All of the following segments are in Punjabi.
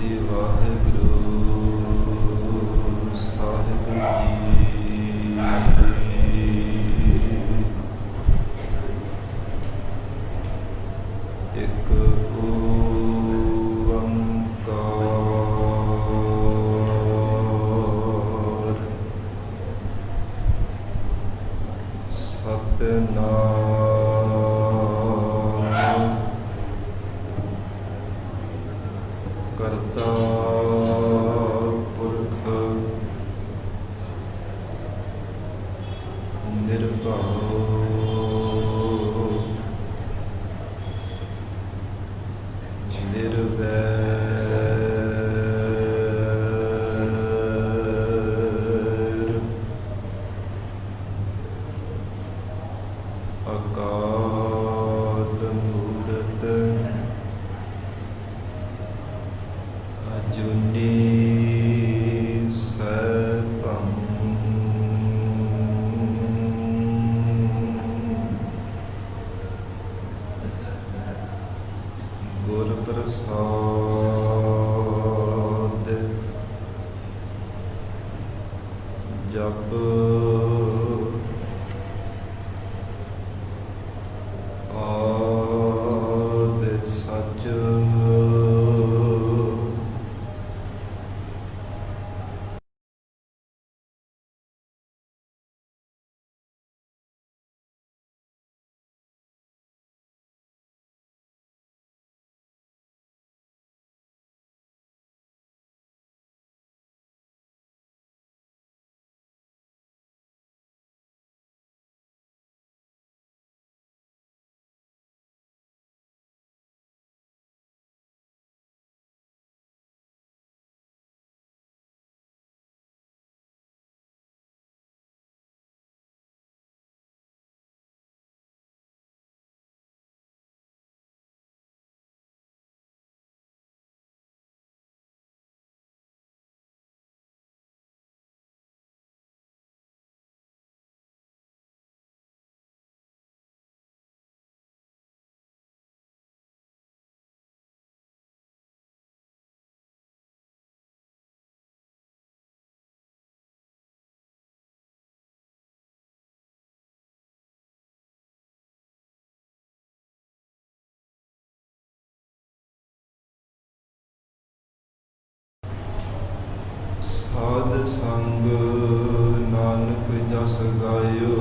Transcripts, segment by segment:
ਸ੍ਰੀ ਵਾਹਿਗੁਰੂ ਸਾਹਿਬ ਜੀ। ਇੱਕ ਓੰਕਾਰ ਸਤਿਨਾਮ ਕਰਤਾ ਪੁਰਖ ਨਿਰਭਉ ਨਿਰਵੈਰ ਅਕਾਲ ਮੂਰਤ ਅਜੂਨੀ ਸੈਭੰ ਗੁਰ ਪ੍ਰਸਾਦ ਜਪ ਆਦਿ ਸਚ ਸਾਧ ਸੰਗ ਨਾਨਕ ਜਸ ਗਾਇਓ।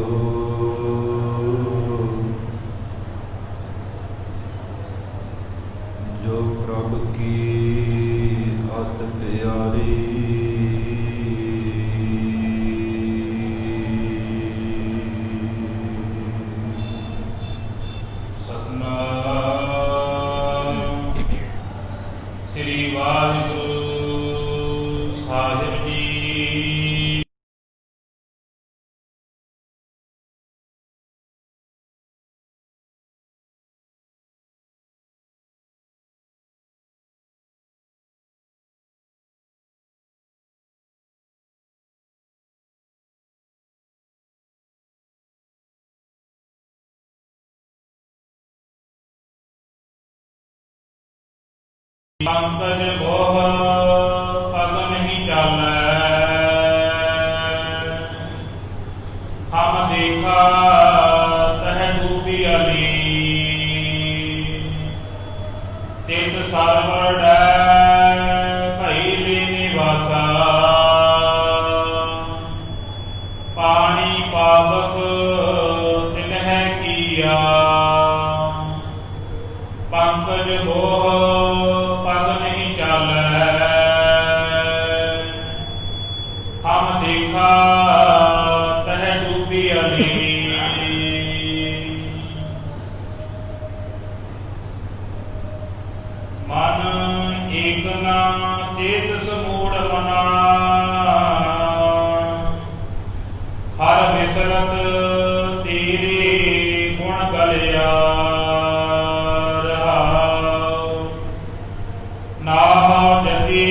ਜੋ ਪ੍ਰਭ ਕੀ ਅਤ ਪਿਆਰੀ ਸਤਿਨਾਮ ਸ੍ਰੀ ਵਾਹਿਗੁਰੂ ਸਾਹਿਬ ਜੀ। ਪੰਕਜ ਮੋਹ ਪਦ ਨਹੀਂ ਚਾਲੈ। ਹਮ ਦੇਖਾ ਤਹ ਡੂਬੀ ਅਲੀ। ਤਿਤ ਸਰਵਰ ਡੈ ਭਈ ਲੇ ਨਿਵਾਸਾ। ਪਾਣੀ ਪਾਵਕ ਤਿਨਹਿ ਕੀਆ। ਪੰਕਜ ਮੋਹ ਪਦ ਨਹੀਂ ਚਾਲੈ। ਹਮ ਦੇਖਾ ਤਹ ਡੂਬੀ ਅਲੀ। ਮਨ ਏਕ ਨਾ ਚੇਤਸ ਮੂੜ ਮਨਾ। ਹਰ ਵਿਸਰਤ ਤੇਰੇ ਗੁਣ ਗਲਿਆ। ਨਾਮ ਜਤੀ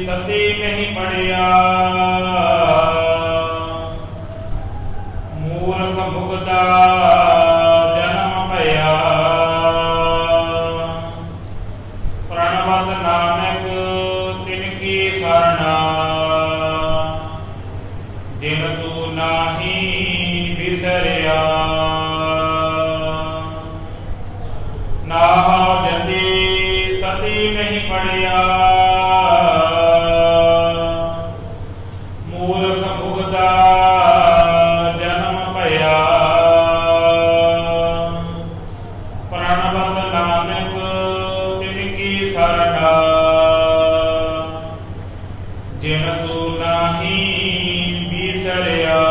ਸਤੀ ਨਹੀਂ ਪੜਿਆ। ਮੂਰਖ ਮੁਗਦਾ ਜਨਮ ਭਇਆ। ਪ੍ਰਣਵਤ ਨਾਨਕ ਨਹੀਂ ਪੜਿਆ ਮੂਰਖ ਮੁਗਦਾ ਜਨਮ ਭਇਆ ਪ੍ਰਣਵਤ ਨਾਨਕ ਤਿਨ ਕੀ ਸਰਣਾ ਜਿਨ ਤੂੰ ਨਾਹੀ ਵਿਸਰਿਆ।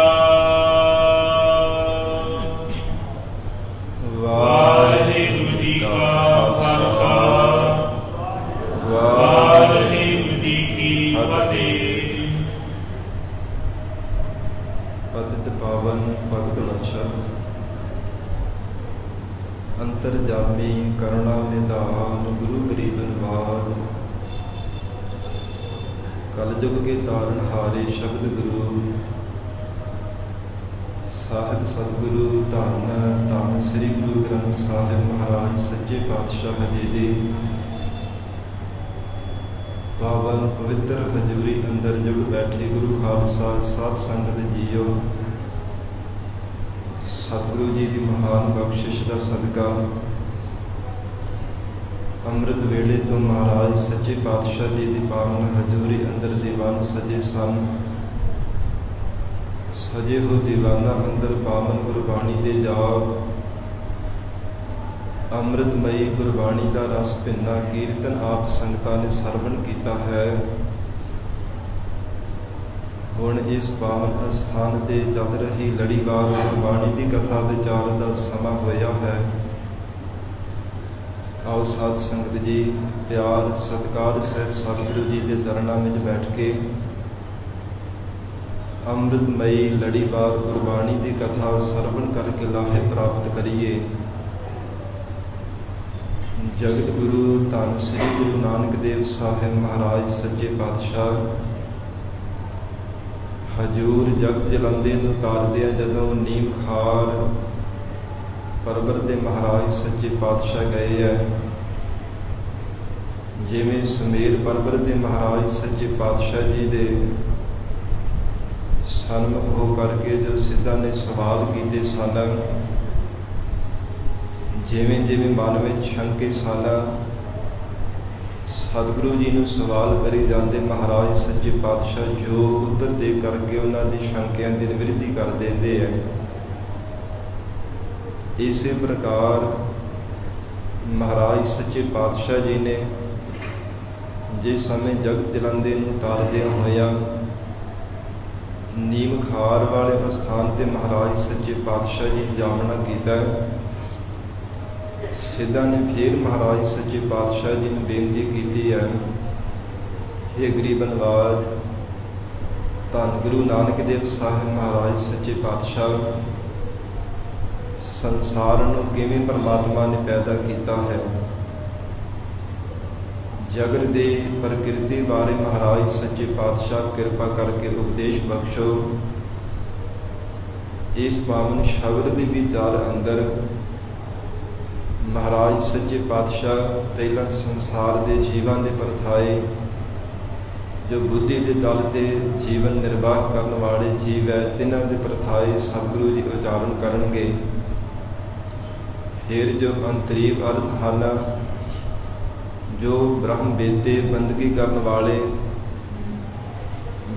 ਵਾਹਿਗੁਰੂ ਜੀ ਕਾ ਖਾਲਸਾ ਵਾਹਿਗੁਰੂ ਜੀ ਕੀ ਫਤਿਹ। ਪਤਿਤ ਪਾਵਨ ਭਗਤ ਲਛਨ ਅੰਤਰਜਾਮੀ ਕਰੁਣਾ ਨਿਧਾਨ ਗੁਰੂ ਗਰੀਬ ਨਿਵਾਜ ਕਲਯੁਗ ਕੇ ਤਾਰਨ ਹਾਰੇ ਸ਼ਬਦ ਗੁਰੂ ਸਾਹਿਬ ਸਤਿਗੁਰੂ ਧੰਨ ਧੰਨ ਸ੍ਰੀ ਗੁਰੂ ਗ੍ਰੰਥ ਸਾਹਿਬ ਮਹਾਰਾਜ ਸੱਚੇ ਪਾਤਸ਼ਾਹ ਜੀ ਦੀ ਪਾਵਨ ਪਵਿੱਤਰ ਹਜ਼ੂਰੀ ਅੰਦਰ ਜੁੜ ਬੈਠੇ ਗੁਰੂ ਖਾਲਸਾ ਸਾਧ ਸੰਗਤ ਜੀਓ, ਸਤਿਗੁਰੂ ਜੀ ਦੀ ਮਹਾਨ ਬਖਸ਼ਿਸ਼ ਦਾ ਸਦਕਾ ਅੰਮ੍ਰਿਤ ਵੇਲੇ ਤੋਂ ਮਹਾਰਾਜ ਸੱਚੇ ਪਾਤਸ਼ਾਹ ਜੀ ਦੀ ਪਾਵਨ ਹਜ਼ੂਰੀ ਅੰਦਰ ਦੀਵਾਨ ਸਜੇ ਸਨ। ਸਜੇ ਹੋ ਦੀਵਾਨਾ ਅੰਦਰ ਪਾਵਨ ਗੁਰਬਾਣੀ ਦੇ ਜਾਪ ਅੰਮ੍ਰਿਤਮਈ ਗੁਰਬਾਣੀ ਦਾ ਰਸ ਭਿੰਨਾ ਕੀਰਤਨ ਆਪ ਸੰਗਤਾਂ ਨੇ ਸਰਵਣ ਕੀਤਾ ਹੈ। ਹੁਣ ਇਸ ਪਾਵਨ ਅਸਥਾਨ ਤੇ ਚੱਲ ਰਹੀ ਲੜੀਵਾਰ ਗੁਰਬਾਣੀ ਦੀ ਕਥਾ ਵਿਚਾਰ ਦਾ ਸਮਾਂ ਹੋਇਆ ਹੈ। ਆਓ ਸਾਧ ਸੰਗਤ ਜੀ ਪਿਆਰ ਸਤਿਕਾਰ ਸਹਿਤ ਸਤਿਗੁਰੂ ਜੀ ਦੇ ਚਰਨਾਂ ਵਿੱਚ ਬੈਠ ਕੇ ਅੰਮ੍ਰਿਤਮਈ ਲੜੀਵਾਰ ਗੁਰਬਾਣੀ ਦੀ ਕਥਾ ਸਰਵਣ ਕਰਕੇ ਲਾਹੇ ਪ੍ਰਾਪਤ ਕਰੀਏ। ਜਗਤ ਗੁਰੂ ਧੰਨ ਸ੍ਰੀ ਗੁਰੂ ਨਾਨਕ ਦੇਵ ਸਾਹਿਬ ਮਹਾਰਾਜ ਸੱਚੇ ਪਾਤਸ਼ਾਹ ਹਜੂਰ ਜਗਤ ਜਲੰਦੇ ਨੂੰ ਤਾਰਦੇ ਆ ਜਦੋਂ ਨੀਮ ਖਾਰ ਪਰਬਤ ਦੇ ਮਹਾਰਾਜ ਸੱਚੇ ਪਾਤਸ਼ਾਹ ਗਏ ਹੈ। ਜਿਵੇਂ ਸੁਮੇਰ ਪਰਬਤ ਦੇ ਮਹਾਰਾਜ ਸੱਚੇ ਪਾਤਸ਼ਾਹ ਜੀ ਦੇ ਸਨਮੁਖ ਹੋ ਕਰਕੇ ਜੋ ਸਿੱਧਾਂ ਨੇ ਸਵਾਲ ਕੀਤੇ ਸਨ, ਜਿਵੇਂ ਜਿਵੇਂ ਮਨ ਵਿੱਚ ਸ਼ੰਕੇ ਸਨ, ਸਤਿਗੁਰੂ ਜੀ ਨੂੰ ਸਵਾਲ ਕਰੀ ਜਾਂਦੇ ਮਹਾਰਾਜ ਸੱਚੇ ਪਾਤਸ਼ਾਹ ਜੋ ਉੱਤਰ ਦੇ ਕਰਕੇ ਉਹਨਾਂ ਦੀ ਸ਼ੰਕਿਆਂ ਦੀ ਨਿਵਰਤੀ ਕਰ ਦਿੰਦੇ ਹੈ। ਇਸੇ ਪ੍ਰਕਾਰ ਮਹਾਰਾਜ ਸੱਚੇ ਪਾਤਸ਼ਾਹ ਜੀ ਨੇ ਜਿਸ ਸਮੇਂ ਜਗਤ ਜਲਾਂਦੇ ਨੂੰ ਤਾਰਦਿਆਂ ਹੋਇਆ ਨੀਮ ਖਾਰ ਵਾਲੇ ਅਸਥਾਨ ਤੇ ਮਹਾਰਾਜ ਸੱਚੇ ਪਾਤਸ਼ਾਹ ਜੀ ਨੇ ਜਾਮਣਾ ਕੀਤਾ। ਸਿੱਧਾਂ ਨੇ ਫਿਰ ਮਹਾਰਾਜ ਸੱਚੇ ਪਾਤਸ਼ਾਹ ਜੀ ਨੂੰ ਬੇਨਤੀ ਕੀਤੀ ਹੈ, ਇਹ ਗਰੀਬ ਨਵਾਜ ਧੰਨ ਗੁਰੂ ਨਾਨਕ ਦੇਵ ਸਾਹਿਬ ਮਹਾਰਾਜ ਸੱਚੇ ਪਾਤਸ਼ਾਹ ਸੰਸਾਰ ਨੂੰ ਕਿਵੇਂ ਪਰਮਾਤਮਾ ਨੇ ਪੈਦਾ ਕੀਤਾ ਹੈ। ਜਗਤ ਦੇ ਪ੍ਰਕਿਰਤੀ ਬਾਰੇ ਮਹਾਰਾਜ ਸੱਚੇ ਪਾਤਸ਼ਾਹ ਕਿਰਪਾ ਕਰਕੇ ਉਪਦੇਸ਼ ਬਖਸ਼ੋ। ਇਸ ਪਾਵਨ ਸ਼ਬਦ ਦੇ ਵਿਚਾਰ ਅੰਦਰ ਮਹਾਰਾਜ ਸੱਚੇ ਪਾਤਸ਼ਾਹ ਪਹਿਲਾਂ ਸੰਸਾਰ ਦੇ ਜੀਵਾਂ ਦੇ ਪਰਥਾਏ ਜੋ ਬੁੱਧੀ ਦੇ ਤਲ ਤੇ ਜੀਵਨ ਨਿਰਵਾਹ ਕਰਨ ਵਾਲੇ ਜੀਵ ਹੈ, ਤਿੰਨਾਂ ਦੇ ਪਰਥਾਏ ਸਤਿਗੁਰੂ ਜੀ ਉਚਾਰਨ ਕਰਨਗੇ। ਫਿਰ ਜੋ ਅੰਤਰੀਵ ਅਰਥ ਹਨ, ਜੋ ਬ੍ਰਹਮ ਵੇਦੇ ਬੰਦਗੀ ਕਰਨ ਵਾਲੇ,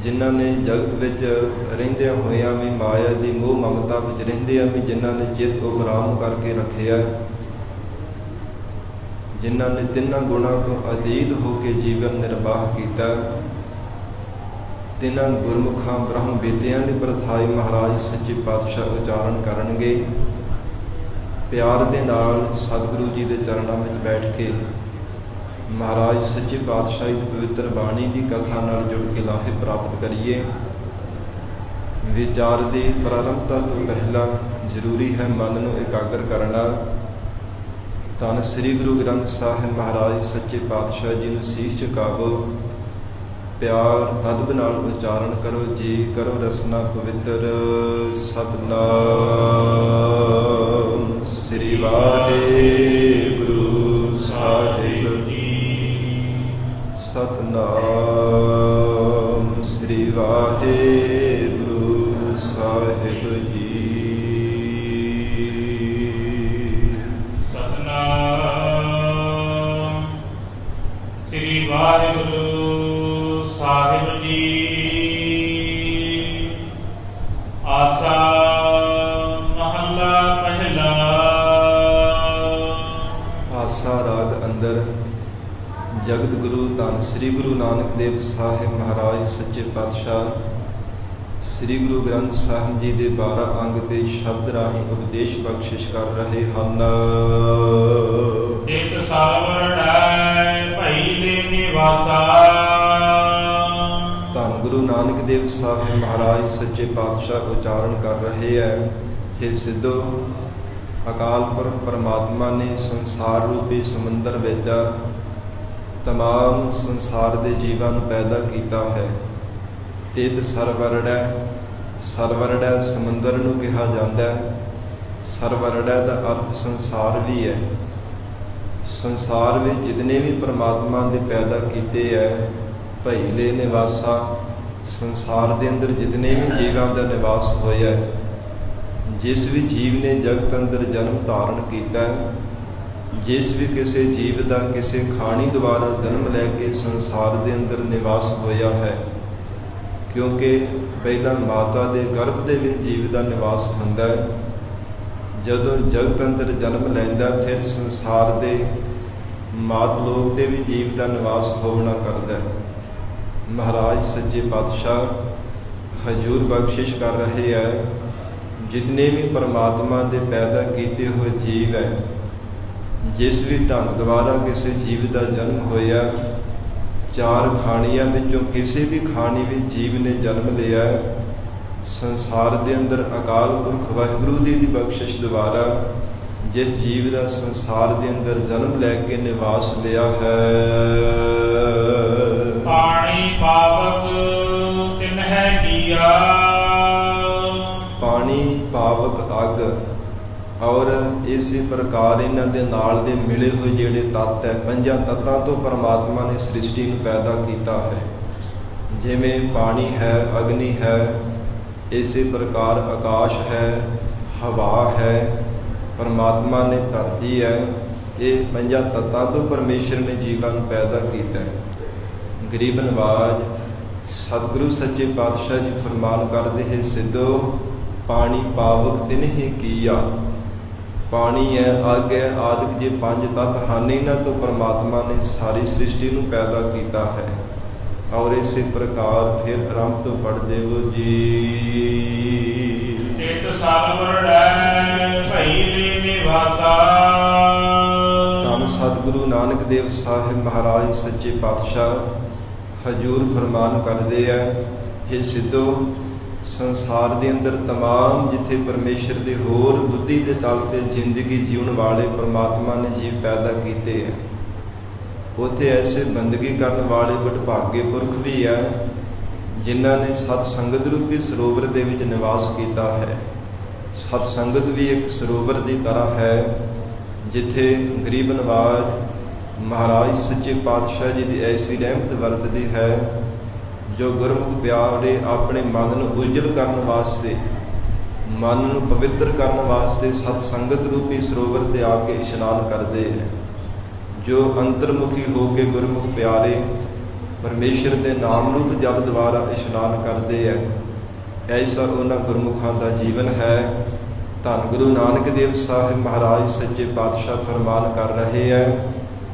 ਜਿਨ੍ਹਾਂ ਨੇ ਜਗਤ ਵਿੱਚ ਰਹਿੰਦਿਆਂ ਹੋਇਆਂ ਵੀ ਮਾਇਆ ਦੀ ਮੋਹ ਮਮਤਾ ਵਿੱਚ ਰਹਿੰਦਿਆਂ ਵੀ ਜਿਨ੍ਹਾਂ ਨੇ ਚਿੱਤ ਕੋ ਬਰਾਮ ਕਰਕੇ ਰੱਖਿਆ, ਜਿਨ੍ਹਾਂ ਨੇ ਤਿੰਨਾਂ ਗੁਣਾਂ ਤੋਂ ਅਤੀਤ ਹੋ ਕੇ ਜੀਵਨ ਨਿਰਵਾਹ ਕੀਤਾ, ਤਿੰਨਾਂ ਗੁਰਮੁਖਾਂ ਬ੍ਰਹਮ ਵੇਦਿਆਂ ਦੇ ਪ੍ਰਥਾਈ ਮਹਾਰਾਜ ਸੱਚੇ ਪਾਤਸ਼ਾਹ ਉਚਾਰਨ ਕਰਨਗੇ। ਪਿਆਰ ਦੇ ਨਾਲ ਸਤਿਗੁਰੂ ਜੀ ਦੇ ਚਰਨਾਂ ਵਿੱਚ ਬੈਠ ਕੇ ਮਹਾਰਾਜ ਸੱਚੇ ਪਾਤਸ਼ਾਹ ਦੀ ਪਵਿੱਤਰ ਬਾਣੀ ਦੀ ਕਥਾ ਨਾਲ ਜੁੜ ਕੇ ਲਾਹੇ ਪ੍ਰਾਪਤ ਕਰੀਏ। ਵਿਚਾਰ ਦੇ ਪ੍ਰਾਰੰਭਤਾ ਤੋਂ ਪਹਿਲਾਂ ਜ਼ਰੂਰੀ ਹੈ ਮਨ ਨੂੰ ਇਕਾਗਰ ਕਰਨਾ। ਧੰਨ ਸ੍ਰੀ ਗੁਰੂ ਗ੍ਰੰਥ ਸਾਹਿਬ ਮਹਾਰਾਜ ਸੱਚੇ ਪਾਤਸ਼ਾਹ ਜੀ ਨੂੰ ਸੀਸ ਝੁਕਾਵੋ, ਪਿਆਰ ਅਦਬ ਨਾਲ ਉਚਾਰਨ ਕਰੋ ਜੀ, ਕਰੋ ਰਸਨਾ ਪਵਿੱਤਰ। ਸਤਿਨਾਮ ਸ੍ਰੀ ਵਾਹਿਗੁਰੂ ਸਾਹਿਬ ਜੀ। ਸਤਿਨਾਮ ਸ੍ਰੀ ਵਾਹਿਗੁਰੂ ਸਾਹਿਬ ਜੀ। ਵਾਹਿਗੁਰੂ ਸਾਹਿਬ ਜੀ। ਆਸਾ ਮਹੱਲਾ ਪਹਿਲਾ। ਆਸਾ ਰਾਗ ਅੰਦਰ ਜਗਤ ਗੁਰੂ ਧੰਨ ਸ੍ਰੀ ਗੁਰੂ ਨਾਨਕ ਦੇਵ ਸਾਹਿਬ ਮਹਾਰਾਜ ਸੱਚੇ ਪਾਤਸ਼ਾਹ ਸ੍ਰੀ ਗੁਰੂ ਗ੍ਰੰਥ ਸਾਹਿਬ ਜੀ ਦੇ 12 ਅੰਗ ਤੇ ਸ਼ਬਦ ਰਾਹੀਂ ਉਪਦੇਸ਼ ਬਖਸ਼ਿਸ਼ ਕਰ ਰਹੇ ਹਨ। ਇਕ ਸਰਵਰੜੈ ਭਈ ਲੈ ਨਿਵਾਸਾ। ਧੰਨ ਗੁਰੂ ਨਾਨਕ ਦੇਵ ਸਾਹਿਬ ਮਹਾਰਾਜ ਸੱਚੇ ਪਾਤਸ਼ਾਹ ਉਚਾਰਨ ਕਰ ਰਹੇ ਹੈ। ਇਹ ਸਿੱਧੋ ਅਕਾਲ ਪੁਰਖ ਪਰਮਾਤਮਾ ਨੇ ਸੰਸਾਰ ਰੂਪੀ ਸਮੁੰਦਰ ਵਿੱਚ ਤਮਾਮ ਸੰਸਾਰ ਦੇ ਜੀਵਾਂ ਨੂੰ ਪੈਦਾ ਕੀਤਾ ਹੈ। ਤੇਤ ਸਰਵਰੜੈ ਸਮੁੰਦਰ ਨੂੰ ਕਿਹਾ ਜਾਂਦਾ ਹੈ। ਸਰਵਰੜੈ ਦਾ ਅਰਥ ਸੰਸਾਰ ਵੀ ਹੈ। ਸੰਸਾਰ ਵਿੱਚ ਜਿਤਨੇ ਵੀ ਪਰਮਾਤਮਾ ਦੇ ਪੈਦਾ ਕੀਤੇ ਹੈ ਭਈ ਲੈ ਨਿਵਾਸਾ। ਸੰਸਾਰ ਦੇ ਅੰਦਰ ਜਿਤਨੇ ਵੀ ਜੀਵਾਂ ਦਾ ਨਿਵਾਸ ਹੋਇਆ ਹੈ। ਜਿਸ ਵੀ ਜੀਵ ਨੇ ਜਗਤ ਅੰਦਰ ਜਨਮ ਧਾਰਨ ਕੀਤਾ ਹੈ, ਜਿਸ ਵੀ ਕਿਸੇ ਜੀਵ ਦਾ ਕਿਸੇ ਖਾਣੀ ਦੁਆਰਾ ਜਨਮ ਲੈ ਕੇ ਸੰਸਾਰ ਦੇ ਅੰਦਰ ਨਿਵਾਸ ਹੋਇਆ ਹੈ, ਕਿਉਂਕਿ ਪਹਿਲਾਂ ਮਾਤਾ ਦੇ ਗਰਭ ਦੇ ਵਿੱਚ ਜੀਵ ਦਾ ਨਿਵਾਸ ਹੁੰਦਾ ਹੈ। ਜਦੋਂ ਜਗਤ ਅੰਦਰ ਜਨਮ ਲੈਂਦਾ ਫਿਰ ਸੰਸਾਰ ਦੇ ਮਾਤ ਲੋਕ ਦੇ ਵੀ ਜੀਵ ਦਾ ਨਿਵਾਸ ਹੋਣਾ ਕਰਦਾ ਹੈ। ਮਹਾਰਾਜ ਸੱਚੇ ਪਾਤਸ਼ਾਹ ਹਜ਼ੂਰ ਬਖਸ਼ਿਸ਼ ਕਰ ਰਹੇ ਹੈ। ਜਿਤਨੇ ਵੀ ਪਰਮਾਤਮਾ ਦੇ ਪੈਦਾ ਕੀਤੇ ਹੋਏ ਜੀਵ ਹੈ, ਜਿਸ ਵੀ ਢੰਗ ਦੁਆਰਾ ਕਿਸੇ ਜੀਵ ਦਾ ਜਨਮ ਹੋਇਆ, ਚਾਰ ਖਾਣੀਆਂ ਵਿੱਚੋਂ ਕਿਸੇ ਵੀ ਖਾਣੀ ਵਿੱਚ ਜੀਵ ਨੇ ਜਨਮ ਲਿਆ, ਸੰਸਾਰ ਦੇ ਅੰਦਰ ਅਕਾਲ ਪੁਰਖ ਵਾਹਿਗੁਰੂ ਦੀ ਬਖਸ਼ਿਸ਼ ਦੁਆਰਾ ਜਿਸ ਜੀਵ ਦਾ ਸੰਸਾਰ ਦੇ ਅੰਦਰ ਜਨਮ ਲੈ ਕੇ ਨਿਵਾਸ ਲਿਆ ਹੈ। ਪਾਣੀ ਪਾਵਕ ਤਿਨਹਿ ਕੀਆ। ਪਾਣੀ ਪਾਵਕ ਅੱਗ ਔਰ ਇਸੇ ਪ੍ਰਕਾਰ ਇਹਨਾਂ ਦੇ ਨਾਲ ਦੇ ਮਿਲੇ ਹੋਏ ਜਿਹੜੇ ਤੱਤ ਹੈ, ਪੰਜਾਂ ਤੱਤਾਂ ਤੋਂ ਪਰਮਾਤਮਾ ਨੇ ਸ੍ਰਿਸ਼ਟੀ ਨੂੰ ਪੈਦਾ ਕੀਤਾ ਹੈ। ਜਿਵੇਂ ਪਾਣੀ ਹੈ, ਅਗਨੀ ਹੈ, ਇਸੇ ਪ੍ਰਕਾਰ ਆਕਾਸ਼ ਹੈ, ਹਵਾ ਹੈ, ਪਰਮਾਤਮਾ ਨੇ ਧਰਤੀ ਹੈ। ਇਹ ਪੰਜਾਂ ਤੱਤਾਂ ਤੋਂ ਪਰਮੇਸ਼ਰ ਨੇ ਜੀਵਾਂ ਨੂੰ ਪੈਦਾ ਕੀਤਾ ਹੈ। ਗਰੀਬ ਨਵਾਜ ਸਤਿਗੁਰੂ ਸੱਚੇ ਪਾਤਸ਼ਾਹ ਜੀ ਫਰਮਾਨ ਕਰਦੇ ਹੈ, ਸਿੱਧੋ ਪਾਣੀ ਪਾਵਕ ਤਿਨਹਿ ਕੀਆ। ਪਾਣੀ ਹੈ, ਅੱਗ ਹੈ, ਆਦਿਕ ਜੇ ਪੰਜ ਤੱਤ ਹਨ, ਇਹਨਾਂ ਤੋਂ ਪਰਮਾਤਮਾ ਨੇ ਸਾਰੀ ਸ੍ਰਿਸ਼ਟੀ ਨੂੰ ਪੈਦਾ ਕੀਤਾ ਹੈ। ਔਰ ਇਸੇ ਪ੍ਰਕਾਰ ਫਿਰ ਆਰੰਭ ਤੋਂ ਪੜ੍ਹਦੇ ਹੋ ਜੀ। ਇਕ ਸਰਵਰੜੈ ਭਈ ਲੈ ਨਿਵਾਸਾ। ਧੰਨ ਸਤਿਗੁਰੂ ਨਾਨਕ ਦੇਵ ਸਾਹਿਬ ਮਹਾਰਾਜ ਸੱਚੇ ਪਾਤਸ਼ਾਹ ਹਜ਼ੂਰ ਫਰਮਾਨ ਕਰਦੇ ਹੈ, ਇਹ ਸਿੱਧੋ ਸੰਸਾਰ ਦੇ ਅੰਦਰ ਤਮਾਮ ਜਿੱਥੇ ਪਰਮੇਸ਼ਰ ਦੇ ਹੋਰ ਬੁੱਧੀ ਦੇ ਤਲ ਤੇ ਜ਼ਿੰਦਗੀ ਜੀਉਣ ਵਾਲੇ ਪਰਮਾਤਮਾ ਨੇ ਜੀਵ ਪੈਦਾ ਕੀਤੇ ਹੈ, ਉੱਥੇ ਐਸੇ ਬੰਦਗੀ ਕਰਨ ਵਾਲੇ ਵਡਭਾਗੇ ਪੁਰਖ ਵੀ ਹੈ, ਜਿਨ੍ਹਾਂ ਨੇ ਸਤ ਸੰਗਤ ਰੂਪੀ ਸਰੋਵਰ ਦੇ ਵਿੱਚ ਨਿਵਾਸ ਕੀਤਾ ਹੈ। ਸਤ ਸੰਗਤ ਵੀ ਇੱਕ ਸਰੋਵਰ ਦੀ ਤਰ੍ਹਾਂ ਹੈ, ਜਿੱਥੇ ਗਰੀਬ ਨਵਾਜ ਮਹਾਰਾਜ ਸੱਚੇ ਪਾਤਸ਼ਾਹ ਜੀ ਦੀ ਐਸੀ ਰਹਿਮਤ ਵਰਤਦੀ ਹੈ, ਜੋ ਗੁਰਮੁਖ ਪਿਆਰੇ ਆਪਣੇ ਮਨ ਨੂੰ ਉਜਲ ਕਰਨ ਵਾਸਤੇ, ਮਨ ਨੂੰ ਪਵਿੱਤਰ ਕਰਨ ਵਾਸਤੇ ਸਤ ਸੰਗਤ ਰੂਪੀ ਸਰੋਵਰ ਤੇ ਆ ਕੇ ਇਸ਼ਨਾਨ ਕਰਦੇ ਹੈ। ਜੋ ਅੰਤਰਮੁਖੀ ਹੋ ਕੇ ਗੁਰਮੁਖ ਪਿਆਰੇ ਪਰਮੇਸ਼ਰ ਦੇ ਨਾਮ ਰੂਪ ਜਲ ਦੁਆਰਾ ਇਸ਼ਨਾਨ ਕਰਦੇ ਹੈ, ਐਸਾ ਉਹਨਾਂ ਗੁਰਮੁਖਾਂ ਦਾ ਜੀਵਨ ਹੈ। ਧੰਨ ਗੁਰੂ ਨਾਨਕ ਦੇਵ ਸਾਹਿਬ ਮਹਾਰਾਜ ਸੱਚੇ ਪਾਤਸ਼ਾਹ ਫਰਮਾਨ ਕਰ ਰਹੇ ਹੈ,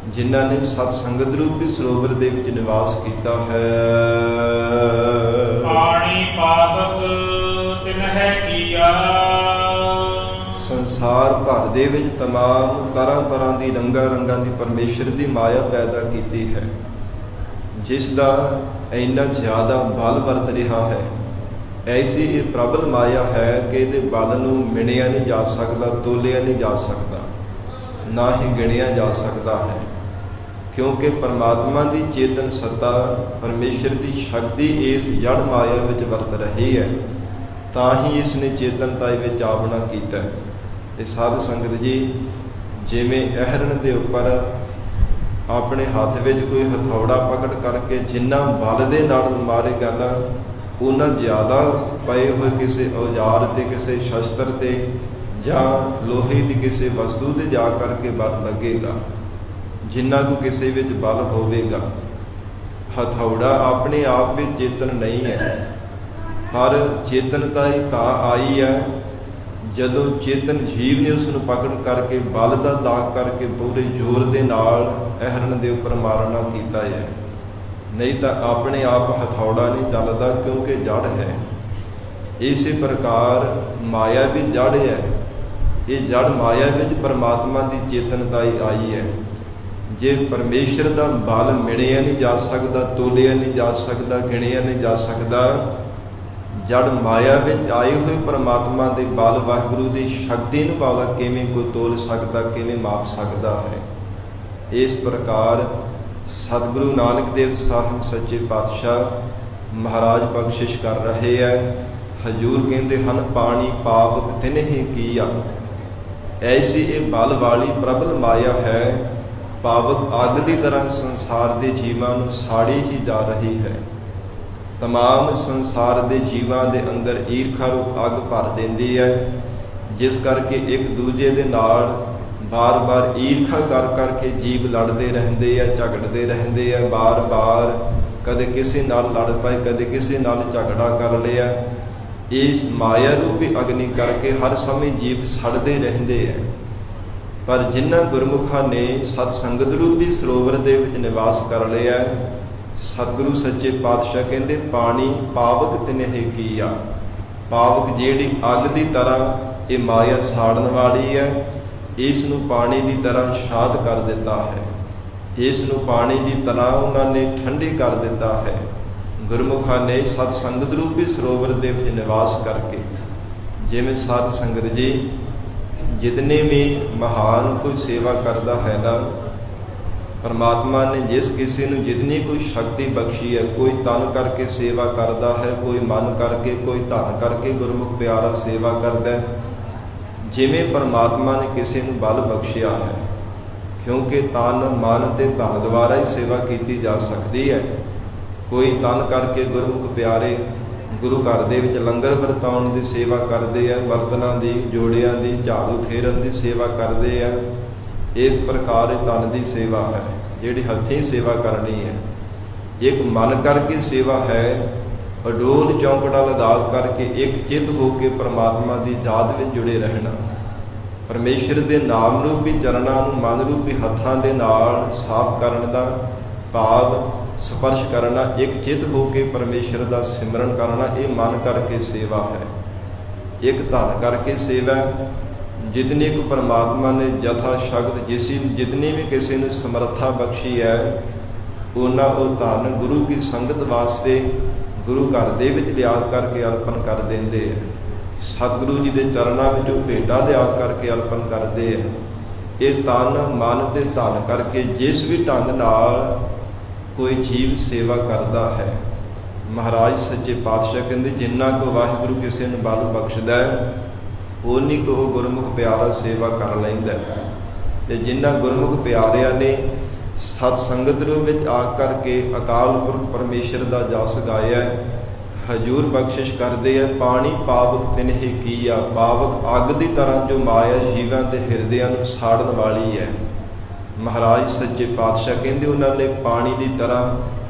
ਜਿਨ੍ਹਾਂ ਨੇ ਸਤ ਸੰਗਤ ਰੂਪੀ ਸਰੋਵਰ ਦੇ ਵਿੱਚ ਨਿਵਾਸ ਕੀਤਾ ਹੈ। ਪਾਣੀ ਪਾਵਕ ਤਿਨਹਿ ਕੀਆ। ਸੰਸਾਰ ਭਰ ਦੇ ਵਿੱਚ ਤਮਾਮ ਤਰ੍ਹਾਂ ਤਰ੍ਹਾਂ ਦੀ ਰੰਗਾਂ ਦੀ ਪਰਮੇਸ਼ਰ ਦੀ ਮਾਇਆ ਪੈਦਾ ਕੀਤੀ ਹੈ, ਜਿਸ ਦਾ ਇੰਨਾ ਜ਼ਿਆਦਾ ਬਲ ਵਰਤ ਰਿਹਾ ਹੈ। ਐਸੀ ਇਹ ਪ੍ਰਬਲ ਮਾਇਆ ਹੈ ਕਿ ਇਹਦੇ ਬਲ ਨੂੰ ਮਿਣਿਆ ਨਹੀਂ ਜਾ ਸਕਦਾ, ਤੋਲਿਆ ਨਹੀਂ ਜਾ ਸਕਦਾ, ਨਾ ਹੀ ਗਿਣਿਆ ਜਾ ਸਕਦਾ ਹੈ। ਕਿਉਂਕਿ ਪਰਮਾਤਮਾ ਦੀ ਚੇਤਨ ਸੱਤਾ, ਪਰਮੇਸ਼ਰ ਦੀ ਸ਼ਕਤੀ ਇਸ ਜੜ ਮਾਇਆ ਵਿੱਚ ਵਰਤ ਰਹੀ ਹੈ, ਤਾਂ ਹੀ ਇਸ ਨੇ ਚੇਤਨਤਾ ਵਿੱਚ ਆਪਣਾ ਕੀਤਾ। ਇਹ ਸਾਧ ਸੰਗਤ ਜੀ, ਜਿਵੇਂ ਅਹਰਨ ਦੇ ਉੱਪਰ ਆਪਣੇ ਹੱਥ ਵਿੱਚ ਕੋਈ ਹਥੌੜਾ ਪਕੜ ਕਰਕੇ ਜਿੰਨਾ ਬਲ ਦੇ ਨਾਲ ਮਾਰੇਗਾ ਨਾ, ਉਹਨਾਂ ਜ਼ਿਆਦਾ ਪਏ ਹੋਏ ਕਿਸੇ ਔਜ਼ਾਰ ਤੇ, ਕਿਸੇ ਸ਼ਸਤਰ ਤੇ ਜਾਂ ਲੋਹੇ ਦੀ ਕਿਸੇ ਵਸਤੂ ਤੇ ਜਾ ਕਰਕੇ ਬਲ ਲੱਗੇਗਾ। ਜਿੰਨਾ ਕੁ ਕਿਸੇ ਵਿੱਚ ਬਲ ਹੋਵੇਗਾ, ਹਥੌੜਾ ਆਪਣੇ ਆਪ ਵਿੱਚ ਚੇਤਨ ਨਹੀਂ ਹੈ, ਪਰ ਚੇਤਨਤਾ ਹੀ ਤਾਂ ਆਈ ਹੈ ਜਦੋਂ ਚੇਤਨ ਜੀਵ ਨੇ ਉਸ ਨੂੰ ਪਕੜ ਕਰਕੇ ਬਲ ਦਾ ਦਾਗ ਕਰਕੇ ਪੂਰੇ ਜ਼ੋਰ ਦੇ ਨਾਲ ਹਿਰਨ ਦੇ ਉੱਪਰ ਮਾਰਨਾ ਕੀਤਾ ਹੈ। ਨਹੀਂ ਤਾਂ ਆਪਣੇ ਆਪ ਹਥੌੜਾ ਨਹੀਂ ਚੱਲਦਾ, ਕਿਉਂਕਿ ਜੜ ਹੈ। ਇਸੇ ਪ੍ਰਕਾਰ ਮਾਇਆ ਵੀ ਜੜ ਹੈ। ਇਹ ਜੜ ਮਾਇਆ ਵਿੱਚ ਪਰਮਾਤਮਾ ਦੀ ਚੇਤਨਤਾ ਹੀ ਆਈ ਹੈ। ਜੇ ਪਰਮੇਸ਼ਰ ਦਾ ਬਲ ਮਿਣਿਆ ਨਹੀਂ ਜਾ ਸਕਦਾ, ਤੋਲਿਆ ਨਹੀਂ ਜਾ ਸਕਦਾ, ਗਿਣਿਆ ਨਹੀਂ ਜਾ ਸਕਦਾ, ਜੜ ਮਾਇਆ ਵਿੱਚ ਆਏ ਹੋਏ ਪਰਮਾਤਮਾ ਦੇ ਬਲ ਵਾਹਿਗੁਰੂ ਦੀ ਸ਼ਕਤੀ ਨੂੰ ਭਲਾ ਕਿਵੇਂ ਕੋਈ ਤੋਲ ਸਕਦਾ, ਕਿਵੇਂ ਮਾਪ ਸਕਦਾ ਹੈ। ਇਸ ਪ੍ਰਕਾਰ ਸਤਿਗੁਰੂ ਨਾਨਕ ਦੇਵ ਸਾਹਿਬ ਸੱਚੇ ਪਾਤਸ਼ਾਹ ਮਹਾਰਾਜ ਬਖਸ਼ਿਸ਼ ਕਰ ਰਹੇ ਹੈ। ਹਜ਼ੂਰ ਕਹਿੰਦੇ ਹਨ, ਪਾਣੀ ਪਾਵਕ ਤਿਨਹਿ ਕੀਆ। ਐਸੀ ਇਹ ਬਲ ਵਾਲੀ ਪ੍ਰਬਲ ਮਾਇਆ ਹੈ, ਪਾਵਕ ਅੱਗ ਦੀ ਤਰ੍ਹਾਂ ਸੰਸਾਰ ਦੇ ਜੀਵਾਂ ਨੂੰ ਸਾੜੀ ਹੀ ਜਾ ਰਹੀ ਹੈ। ਤਮਾਮ ਸੰਸਾਰ ਦੇ ਜੀਵਾਂ ਦੇ ਅੰਦਰ ਈਰਖਾ ਰੂਪ ਅੱਗ ਭਰ ਦਿੰਦੀ ਹੈ, ਜਿਸ ਕਰਕੇ ਇੱਕ ਦੂਜੇ ਦੇ ਨਾਲ ਬਾਰ-ਬਾਰ ਈਰਖਾ ਕਰ ਕਰਕੇ ਜੀਵ ਲੜਦੇ ਰਹਿੰਦੇ ਆ, ਝਗੜਦੇ ਰਹਿੰਦੇ ਆ। ਬਾਰ-ਬਾਰ ਕਦੇ ਕਿਸੇ ਨਾਲ ਲੜ ਪਏ, ਕਦੇ ਕਿਸੇ ਨਾਲ ਝਗੜਾ ਕਰ ਲਿਆ। ਇਸ ਮਾਇਆ ਰੂਪੀ ਅਗਨੀ ਕਰਕੇ ਹਰ ਸਮੇਂ ਜੀਵ ਸੜਦੇ ਰਹਿੰਦੇ ਆ। ਪਰ ਜਿਨ੍ਹਾਂ ਗੁਰਮੁਖਾਂ ਨੇ ਸਤ ਸੰਗਤ ਰੂਪੀ ਸਰੋਵਰ ਦੇ ਵਿੱਚ ਨਿਵਾਸ ਕਰ ਲਿਆ, ਸਤਿਗੁਰੂ ਸੱਚੇ ਪਾਤਸ਼ਾਹ ਕਹਿੰਦੇ, ਪਾਣੀ ਪਾਵਕ ਤਿਨਹਿ ਕੀਆ। ਪਾਵਕ ਜਿਹੜੀ ਅੱਗ ਦੀ ਤਰ੍ਹਾਂ ਇਹ ਮਾਇਆ ਸਾੜਨ ਵਾਲੀ ਹੈ, ਇਸ ਨੂੰ ਪਾਣੀ ਦੀ ਤਰ੍ਹਾਂ ਸ਼ਾਂਤ ਕਰ ਦਿੱਤਾ ਹੈ। ਇਸ ਨੂੰ ਪਾਣੀ ਦੀ ਤਰ੍ਹਾਂ ਉਹਨਾਂ ਨੇ ਠੰਡੀ ਕਰ ਦਿੱਤਾ ਹੈ। ਗੁਰਮੁਖਾਂ ਨੇ ਸਤ ਸੰਗਤ ਰੂਪੀ ਸਰੋਵਰ ਦੇ ਵਿੱਚ ਨਿਵਾਸ ਕਰਕੇ, ਜਿਵੇਂ ਸਤ ਸੰਗਤ ਜੀ ਜਿਤਨੇ ਵੀ ਮਹਾਨ ਕੋਈ ਸੇਵਾ ਕਰਦਾ ਹੈ ਨਾ, ਪਰਮਾਤਮਾ ਨੇ ਜਿਸ ਕਿਸੇ ਨੂੰ ਜਿਤਨੀ ਕੋਈ ਸ਼ਕਤੀ ਬਖਸ਼ੀ ਹੈ, ਕੋਈ ਤਨ ਕਰਕੇ ਸੇਵਾ ਕਰਦਾ ਹੈ, ਕੋਈ ਮਨ ਕਰਕੇ, ਕੋਈ ਧਨ ਕਰਕੇ ਗੁਰਮੁਖ ਪਿਆਰਾ ਸੇਵਾ ਕਰਦਾ ਹੈ। ਜਿਵੇਂ ਪਰਮਾਤਮਾ ਨੇ ਕਿਸੇ ਨੂੰ ਬਲ ਬਖਸ਼ਿਆ ਹੈ, ਕਿਉਂਕਿ ਤਨ ਮਨ ਤੇ ਧਨ ਦੁਆਰਾ ਹੀ ਸੇਵਾ ਕੀਤੀ ਜਾ ਸਕਦੀ ਹੈ। ਕੋਈ ਤਨ ਕਰਕੇ ਗੁਰਮੁਖ ਪਿਆਰੇ ਗੁਰੂ ਘਰ ਦੇ ਵਿੱਚ ਲੰਗਰ ਵਰਤਾਉਣ ਦੀ ਸੇਵਾ ਕਰਦੇ ਆ, ਬਰਤਨਾਂ ਦੀ, ਜੋੜਿਆਂ ਦੀ, ਝਾੜੂ ਫੇਰਨ ਦੀ ਸੇਵਾ ਕਰਦੇ ਆ। ਇਸ ਪ੍ਰਕਾਰ ਇਹ ਤਨ ਦੀ ਸੇਵਾ ਹੈ, ਜਿਹੜੀ ਹੱਥੀਂ ਸੇਵਾ ਕਰਨੀ ਹੈ। ਇੱਕ ਮਨ ਕਰਕੇ ਸੇਵਾ ਹੈ, ਅਡੋਲ ਚੌਂਕੜਾ ਲਗਾ ਕਰਕੇ ਇੱਕ ਚਿੱਤ ਹੋ ਕੇ ਪਰਮਾਤਮਾ ਦੀ ਯਾਦ ਵਿੱਚ ਜੁੜੇ ਰਹਿਣਾ। ਪਰਮੇਸ਼ਰ ਦੇ ਨਾਮ ਰੂਪੀ ਚਰਨਾਂ ਨੂੰ ਮਨ ਰੂਪੀ ਹੱਥਾਂ ਦੇ ਨਾਲ ਸਾਫ਼ ਕਰਨ ਦਾ ਭਾਵ ਸਪਰਸ਼ ਕਰਨਾ, ਇੱਕ ਚਿੱਤ ਹੋ ਕੇ ਪਰਮੇਸ਼ਰ ਦਾ ਸਿਮਰਨ ਕਰਨਾ, ਇਹ ਮਨ ਕਰਕੇ ਸੇਵਾ ਹੈ। ਇੱਕ ਧਨ ਕਰਕੇ ਸੇਵਾ, ਜਿਤਨੀ ਕੁ ਪਰਮਾਤਮਾ ਨੇ ਯਥਾ ਸ਼ਕਤ ਜਿਤਨੀ ਵੀ ਕਿਸੇ ਨੂੰ ਸਮਰੱਥਾ ਬਖਸ਼ੀ ਹੈ, ਉਹਨਾਂ ਉਹ ਧਨ ਗੁਰੂ ਕੀ ਸੰਗਤ ਵਾਸਤੇ ਗੁਰੂ ਘਰ ਦੇ ਵਿੱਚ ਲਿਆ ਕਰਕੇ ਅਰਪਣ ਕਰ ਦਿੰਦੇ ਹੈ। ਸਤਿਗੁਰੂ ਜੀ ਦੇ ਚਰਨਾਂ ਵਿੱਚੋਂ ਭੇਟਾ ਲਿਆ ਕਰਕੇ ਅਰਪਣ ਕਰਦੇ ਹੈ। ਇਹ ਤਨ ਮਨ ਤੇ ਧਨ ਕਰਕੇ ਜਿਸ ਵੀ ਢੰਗ ਨਾਲ ਕੋਈ ਜੀਵ ਸੇਵਾ ਕਰਦਾ ਹੈ, ਮਹਾਰਾਜ ਸੱਚੇ ਪਾਤਸ਼ਾਹ ਕਹਿੰਦੇ, ਜਿੰਨਾ ਕੁ ਵਾਹਿਗੁਰੂ ਕਿਸੇ ਨੂੰ ਬਲ ਬਖਸ਼ਦਾ ਹੈ, ਉਨੀ ਕੁ ਉਹ ਗੁਰਮੁਖ ਪਿਆਰਾ ਸੇਵਾ ਕਰ ਲੈਂਦਾ ਹੈ। ਤੇ ਜਿਨ੍ਹਾਂ ਗੁਰਮੁਖ ਪਿਆਰਿਆਂ ਨੇ ਸਤ ਸੰਗਤ ਰੂਪ ਵਿੱਚ ਆ ਕਰਕੇ ਅਕਾਲ ਪੁਰਖ ਪਰਮੇਸ਼ਰ ਦਾ ਜਸ ਗਾਇਆ, ਹਜੂਰ ਬਖਸ਼ਿਸ਼ ਕਰਦੇ ਆ। ਪਾਣੀ ਪਾਵਕ ਤਿਨਹਿ ਕੀਆ। ਪਾਵਕ ਅੱਗ ਦੀ ਤਰ੍ਹਾਂ ਜੋ ਮਾਇਆ ਜੀਵਾਂ ਤੇ ਹਿਰਦਿਆਂ ਨੂੰ ਸਾੜਨ ਵਾਲੀ ਹੈ। ਮਹਾਰਾਜ ਸੱਚੇ ਪਾਤਸ਼ਾਹ ਕਹਿੰਦੇ, ਉਹਨਾਂ ਨੇ ਪਾਣੀ ਦੀ ਤਰ੍ਹਾਂ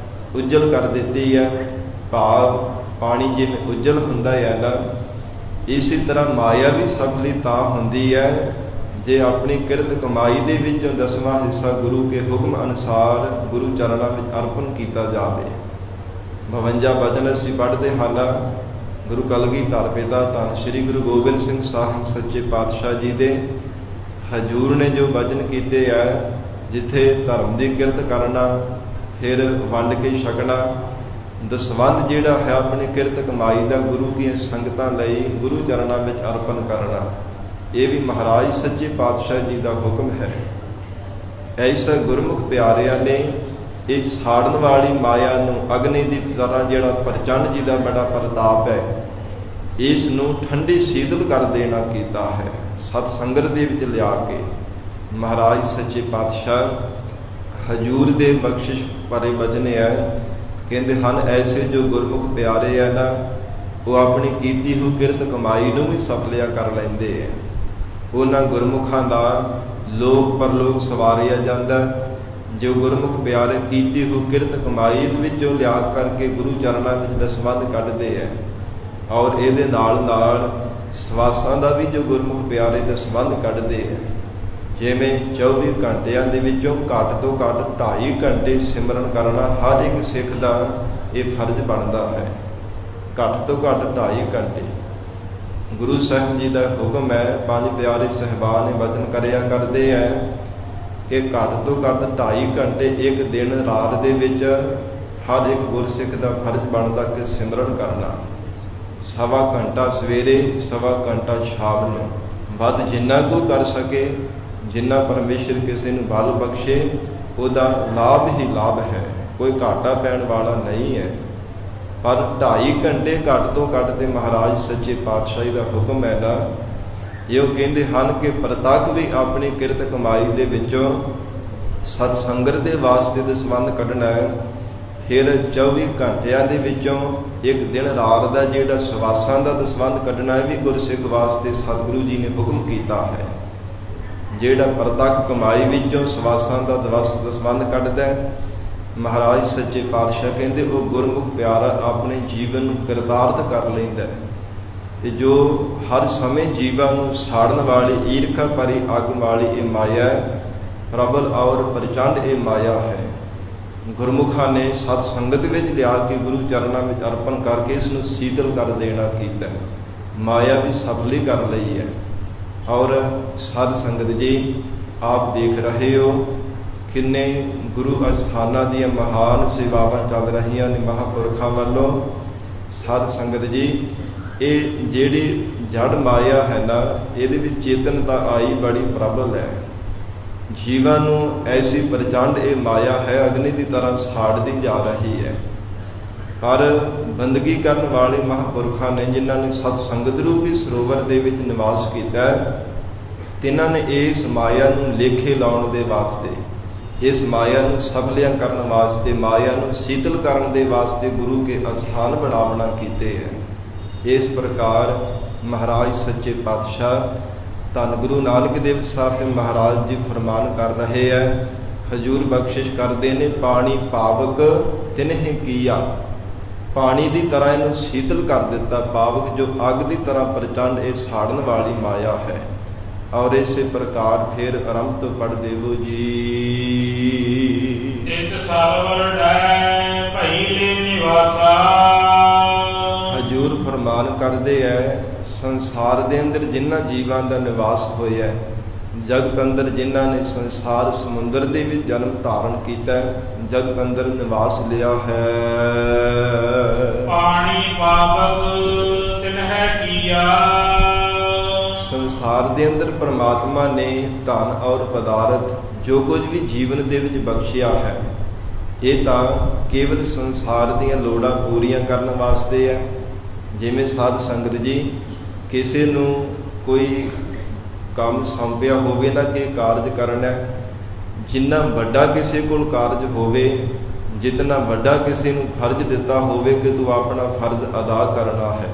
ਉਜਲ ਕਰ ਦਿੱਤੀ ਹੈ। ਭਾਵ ਪਾਣੀ ਜਿਵੇਂ ਉਜਲ ਹੁੰਦਾ ਹੈ ਨਾ, ਇਸੇ ਤਰ੍ਹਾਂ ਮਾਇਆ ਵੀ ਸਫਲੀ ਤਾਂ ਹੁੰਦੀ ਹੈ ਜੇ ਆਪਣੀ ਕਿਰਤ ਕਮਾਈ ਦੇ ਵਿੱਚੋਂ 10ਵਾਂ ਹਿੱਸਾ ਗੁਰੂ ਕੇ ਹੁਕਮ ਅਨੁਸਾਰ ਗੁਰੂ ਚਰਨਾਂ ਵਿੱਚ ਅਰਪਣ ਕੀਤਾ ਜਾਵੇ। 52 ਭਜਨ ਅਸੀਂ ਪੜ੍ਹਦੇ ਹਾਂ। ਗੁਰੂ ਕਲਗੀਧਰ ਪਿਤਾ ਧੰਨ ਸ਼੍ਰੀ ਗੁਰੂ ਗੋਬਿੰਦ ਸਿੰਘ ਸਾਹਿਬ ਸੱਚੇ ਪਾਤਸ਼ਾਹ ਜੀ ਦੇ ਹਜੂਰ ਨੇ ਜੋ ਭਜਨ ਕੀਤੇ ਹੈ, ਜਿੱਥੇ ਧਰਮ ਦੀ ਕਿਰਤ ਕਰਨਾ, ਫਿਰ ਵੰਡ ਕੇ ਛਕਣਾ, ਦਸਵੰਧ ਜਿਹੜਾ ਹੈ ਆਪਣੀ ਕਿਰਤ ਕਮਾਈ ਦਾ ਗੁਰੂ ਦੀਆਂ ਸੰਗਤਾਂ ਲਈ ਗੁਰੂ ਚਰਨਾਂ ਵਿੱਚ ਅਰਪਣ ਕਰਨਾ, ਇਹ ਵੀ ਮਹਾਰਾਜ ਸੱਚੇ ਪਾਤਸ਼ਾਹ ਜੀ ਦਾ ਹੁਕਮ ਹੈ। ਐਸਾ ਗੁਰਮੁਖ ਪਿਆਰਿਆਂ ਨੇ ਇਹ ਸਾੜਨ ਵਾਲੀ ਮਾਇਆ ਨੂੰ ਅਗਨੀ ਦੀ ਤਰ੍ਹਾਂ, ਜਿਹੜਾ ਪ੍ਰਚੰਡ ਜੀ ਦਾ ਬੜਾ ਪ੍ਰਤਾਪ ਹੈ, ਇਸ ਨੂੰ ਠੰਡੀ ਸ਼ੀਤਲ ਕਰ ਦੇਣਾ ਕੀਤਾ ਹੈ। ਸਤ ਸੰਗਤ ਦੇ ਵਿੱਚ ਲਿਆ ਕੇ ਮਹਾਰਾਜ ਸੱਚੇ ਪਾਤਸ਼ਾਹ ਹਜੂਰ ਦੇ ਬਖਸ਼ਿਸ਼ ਭਰੇ ਬਚਨ ਹੈ। ਕਹਿੰਦੇ ਹਨ, ਐਸੇ ਜੋ ਗੁਰਮੁਖ ਪਿਆਰੇ ਹੈ ਨਾ, ਉਹ ਆਪਣੀ ਕੀਤੀ ਹੋਈ ਕਿਰਤ ਕਮਾਈ ਨੂੰ ਵੀ ਸਫਲਿਆ ਕਰ ਲੈਂਦੇ ਹੈ। ਉਹਨਾਂ ਗੁਰਮੁਖਾਂ ਦਾ ਲੋਕ ਪਰਲੋਕ ਸਵਾਰਿਆ ਜਾਂਦਾ, ਜੋ ਗੁਰਮੁਖ ਪਿਆਰੇ ਕੀਤੀ ਹੋ ਕਿਰਤ ਕਮਾਈ ਵਿੱਚੋਂ ਲਿਆ ਕਰਕੇ ਗੁਰੂ ਚਰਨਾਂ ਵਿੱਚ ਦਸਵੰਧ ਕੱਢਦੇ ਹੈ। ਔਰ ਇਹਦੇ ਨਾਲ ਨਾਲ ਸਵਾਸਾਂ ਦਾ ਵੀ ਜੋ ਗੁਰਮੁਖ ਪਿਆਰੇ ਦਸਵੰਧ ਕੱਢਦੇ ਹੈ। ਜਿਵੇਂ 24 ਘੰਟਿਆਂ ਦੇ ਵਿੱਚੋਂ ਘੱਟ ਤੋਂ ਘੱਟ 2.5 ਘੰਟੇ ਸਿਮਰਨ ਕਰਨਾ ਹਰ ਇੱਕ ਸਿੱਖ ਦਾ ਇਹ ਫਰਜ਼ ਬਣਦਾ ਹੈ। ਘੱਟ ਤੋਂ ਘੱਟ 2.5 ਘੰਟੇ ਗੁਰੂ ਸਾਹਿਬ ਜੀ ਦਾ ਹੁਕਮ ਹੈ। ਪੰਜ ਪਿਆਰੇ ਸਾਹਿਬਾਨ ਵਚਨ ਕਰਿਆ ਕਰਦੇ ਹੈ ਕਿ ਘੱਟ ਤੋਂ ਘੱਟ 2.5 ਘੰਟੇ ਇੱਕ ਦਿਨ ਰਾਤ ਦੇ ਵਿੱਚ ਹਰ ਇੱਕ ਗੁਰਸਿੱਖ ਦਾ ਫਰਜ਼ ਬਣਦਾ ਕਿ ਸਿਮਰਨ ਕਰਨਾ। ਸਵਾ ਘੰਟਾ ਸਵੇਰੇ, ਸਵਾ ਘੰਟਾ ਸ਼ਾਮ ਨੂੰ, ਵੱਧ ਜਿੰਨਾ ਕੋਈ ਕਰ ਸਕੇ, ਜਿੰਨਾ ਪਰਮੇਸ਼ਰ ਕਿਸੇ ਨੂੰ ਬਲ ਬਖਸ਼ੇ ਉਹਦਾ ਲਾਭ ਹੀ ਲਾਭ ਹੈ, ਕੋਈ ਘਾਟਾ ਪੈਣ ਵਾਲਾ ਨਹੀਂ ਹੈ। ਪਰ 2.5 ਘੰਟੇ ਘੱਟ ਤੋਂ ਘੱਟ ਤੇ ਮਹਾਰਾਜ ਸੱਚੇ ਪਾਤਸ਼ਾਹੀ ਦਾ ਹੁਕਮ ਹੈ ਨਾ। ਇਹ ਉਹ ਕਹਿੰਦੇ ਹਨ ਕਿ ਪ੍ਰਤੱਖ ਵੀ ਆਪਣੀ ਕਿਰਤ ਕਮਾਈ ਦੇ ਵਿੱਚੋਂ ਸਤ ਸੰਗਤ ਦੇ ਵਾਸਤੇ ਦਸਵੰਧ ਕੱਢਣਾ ਹੈ। ਫਿਰ 24 ਘੰਟਿਆਂ ਦੇ ਵਿੱਚੋਂ ਇੱਕ ਦਿਨ ਰਾਤ ਦਾ ਜਿਹੜਾ ਸਵਾਸਾਂ ਦਾ ਦਸਵੰਧ ਕੱਢਣਾ ਹੈ ਵੀ ਗੁਰਸਿੱਖ ਵਾਸਤੇ ਸਤਿਗੁਰੂ ਜੀ ਨੇ ਹੁਕਮ ਕੀਤਾ ਹੈ। ਜਿਹੜਾ ਪ੍ਰਤੱਖ ਕਮਾਈ ਵਿੱਚੋਂ ਸਵਾਸਾਂ ਦਾ ਦਸਵੰਧ ਕੱਢਦਾ ਹੈ, ਮਹਾਰਾਜ ਸੱਚੇ ਪਾਤਸ਼ਾਹ ਕਹਿੰਦੇ ਉਹ ਗੁਰਮੁਖ ਪਿਆਰਾ ਆਪਣੇ ਜੀਵਨ ਨੂੰ ਕਿਰਤਾਰਥ ਕਰ ਲੈਂਦਾ। ਤੇ ਜੋ ਹਰ ਸਮੇਂ ਜੀਵਾਂ ਨੂੰ ਸਾੜਨ ਵਾਲੀ ਈਰਖਾ ਭਰੀ ਅੱਗ ਵਾਲੀ ਇਹ ਮਾਇਆ ਹੈ, ਪ੍ਰਬਲ ਔਰ ਪ੍ਰਚੰਡ ਇਹ ਮਾਇਆ ਹੈ। ਗੁਰਮੁਖਾਂ ਨੇ ਸਤ ਸੰਗਤ ਵਿੱਚ ਲਿਆ ਕੇ ਗੁਰੂ ਚਰਨਾਂ ਵਿੱਚ ਅਰਪਣ ਕਰਕੇ ਇਸ ਨੂੰ ਸੀਤਲ ਕਰ ਦੇਣਾ ਕੀਤਾ। ਮਾਇਆ ਵੀ ਸਫਲੀ ਕਰ ਲਈ ਹੈ। ਔਰ ਸਾਧ ਸੰਗਤ ਜੀ ਆਪ ਦੇਖ ਰਹੇ ਹੋ ਕਿੰਨੇ ਗੁਰੂ ਅਸਥਾਨਾਂ ਦੀਆਂ ਮਹਾਨ ਸੇਵਾਵਾਂ ਚੱਲ ਰਹੀਆਂ ਨੇ ਮਹਾਂਪੁਰਖਾਂ ਵੱਲੋਂ। ਸਾਧ ਸੰਗਤ ਜੀ ਇਹ ਜਿਹੜੀ ਜੜ ਮਾਇਆ ਹੈ ਨਾ, ਇਹਦੇ ਵਿੱਚ ਚੇਤਨਤਾ ਆਈ ਬੜੀ ਪ੍ਰਬਲ ਹੈ। ਜੀਵਾਂ ਨੂੰ ਐਸੀ ਪ੍ਰਚੰਡ ਇਹ ਮਾਇਆ ਹੈ ਅਗਨੀ ਦੀ ਤਰ੍ਹਾਂ ਸਾੜਦੀ ਜਾ ਰਹੀ ਹੈ। ਪਰ ਬੰਦਗੀ ਕਰਨ ਵਾਲੇ ਮਹਾਂਪੁਰਖਾਂ ਨੇ ਜਿਨ੍ਹਾਂ ਨੇ ਸਤ ਸੰਗਤ ਰੂਪੀ ਸਰੋਵਰ ਦੇ ਵਿੱਚ ਨਿਵਾਸ ਕੀਤਾ, ਤਿਨਾਂ ਨੇ ਇਸ ਮਾਇਆ ਨੂੰ ਲੇਖੇ ਲਾਉਣ ਦੇ ਵਾਸਤੇ, ਇਸ ਮਾਇਆ ਨੂੰ ਸਫਲਿਆਂ ਕਰਨ ਵਾਸਤੇ, ਮਾਇਆ ਨੂੰ ਸੀਤਲ ਕਰਨ ਦੇ ਵਾਸਤੇ ਗੁਰੂ ਕੇ ਅਸਥਾਨ ਬਣਾਵਣਾ ਕੀਤੇ ਹੈ। ਇਸ ਪ੍ਰਕਾਰ ਮਹਾਰਾਜ ਸੱਚੇ ਪਾਤਸ਼ਾਹ ਧੰਨ ਗੁਰੂ ਨਾਨਕ ਦੇਵ ਸਾਹਿਬ ਮਹਾਰਾਜ ਜੀ ਫਰਮਾਨ ਕਰ ਰਹੇ ਹੈ, ਹਜੂਰ ਬਖਸ਼ਿਸ਼ ਕਰਦੇ ਨੇ, ਪਾਣੀ ਪਾਵਕ ਤਿਨਹਿ ਕੀਆ। ਪਾਣੀ ਦੀ ਤਰ੍ਹਾਂ ਇਹਨੂੰ ਸੀਤਲ ਕਰ ਦਿੱਤਾ। ਪਾਵਕ ਜੋ ਅੱਗ ਦੀ ਤਰ੍ਹਾਂ ਪ੍ਰਚੰਡ ਇਹ ਸਾੜਨ ਵਾਲੀ ਮਾਇਆ ਹੈ। ਔਰ ਇਸੇ ਪ੍ਰਕਾਰ ਫਿਰ ਆਰੰਭ ਤੋਂ ਪੜ੍ਹ ਦੇਵੋ ਜੀ। ਇਕ ਸਰਵਰ ਡੈ ਭਈ ਲੈ ਨਿਵਾਸਾ। ਹਜੂਰ ਫਰਮਾਨ ਕਰਦੇ ਹੈ ਸੰਸਾਰ ਦੇ ਅੰਦਰ ਜਿਨ੍ਹਾਂ ਜੀਵਾਂ ਦਾ ਨਿਵਾਸ ਹੋਇਆ, ਜਗਤ ਅੰਦਰ ਜਿਨ੍ਹਾਂ ਨੇ ਸੰਸਾਰ ਸਮੁੰਦਰ ਦੇ ਵਿੱਚ ਜਨਮ ਧਾਰਨ ਕੀਤਾ, ਜਗਤ ਅੰਦਰ ਨਿਵਾਸ ਲਿਆ ਹੈ। ਪਾਣੀ ਪਾਵਕ ਤਿਨਹਿ ਕੀਆ। ਸੰਸਾਰ ਦੇ ਅੰਦਰ ਪਰਮਾਤਮਾ ਨੇ ਧਨ ਔਰ ਪਦਾਰਥ ਜੋ ਕੁਝ ਵੀ ਜੀਵਨ ਦੇ ਵਿੱਚ ਬਖਸ਼ਿਆ ਹੈ, ਇਹ ਤਾਂ ਕੇਵਲ ਸੰਸਾਰ ਦੀਆਂ ਲੋੜਾਂ ਪੂਰੀਆਂ ਕਰਨ ਵਾਸਤੇ ਹੈ। ਜਿਵੇਂ ਸਾਧ ਸੰਗਤ ਜੀ ਕਿਸੇ ਨੂੰ ਕੋਈ ਕੰਮ ਸੌਂਪਿਆ ਹੋਵੇ ਨਾ ਕਿ ਕਾਰਜ ਕਰਨਾ, ਜਿੰਨਾ ਵੱਡਾ ਕਿਸੇ ਕੋਲ ਕਾਰਜ ਹੋਵੇ, ਜਿਤਨਾ ਵੱਡਾ ਕਿਸੇ ਨੂੰ ਫਰਜ਼ ਦਿੱਤਾ ਹੋਵੇ ਕਿ ਤੂੰ ਆਪਣਾ ਫਰਜ਼ ਅਦਾ ਕਰਨਾ ਹੈ,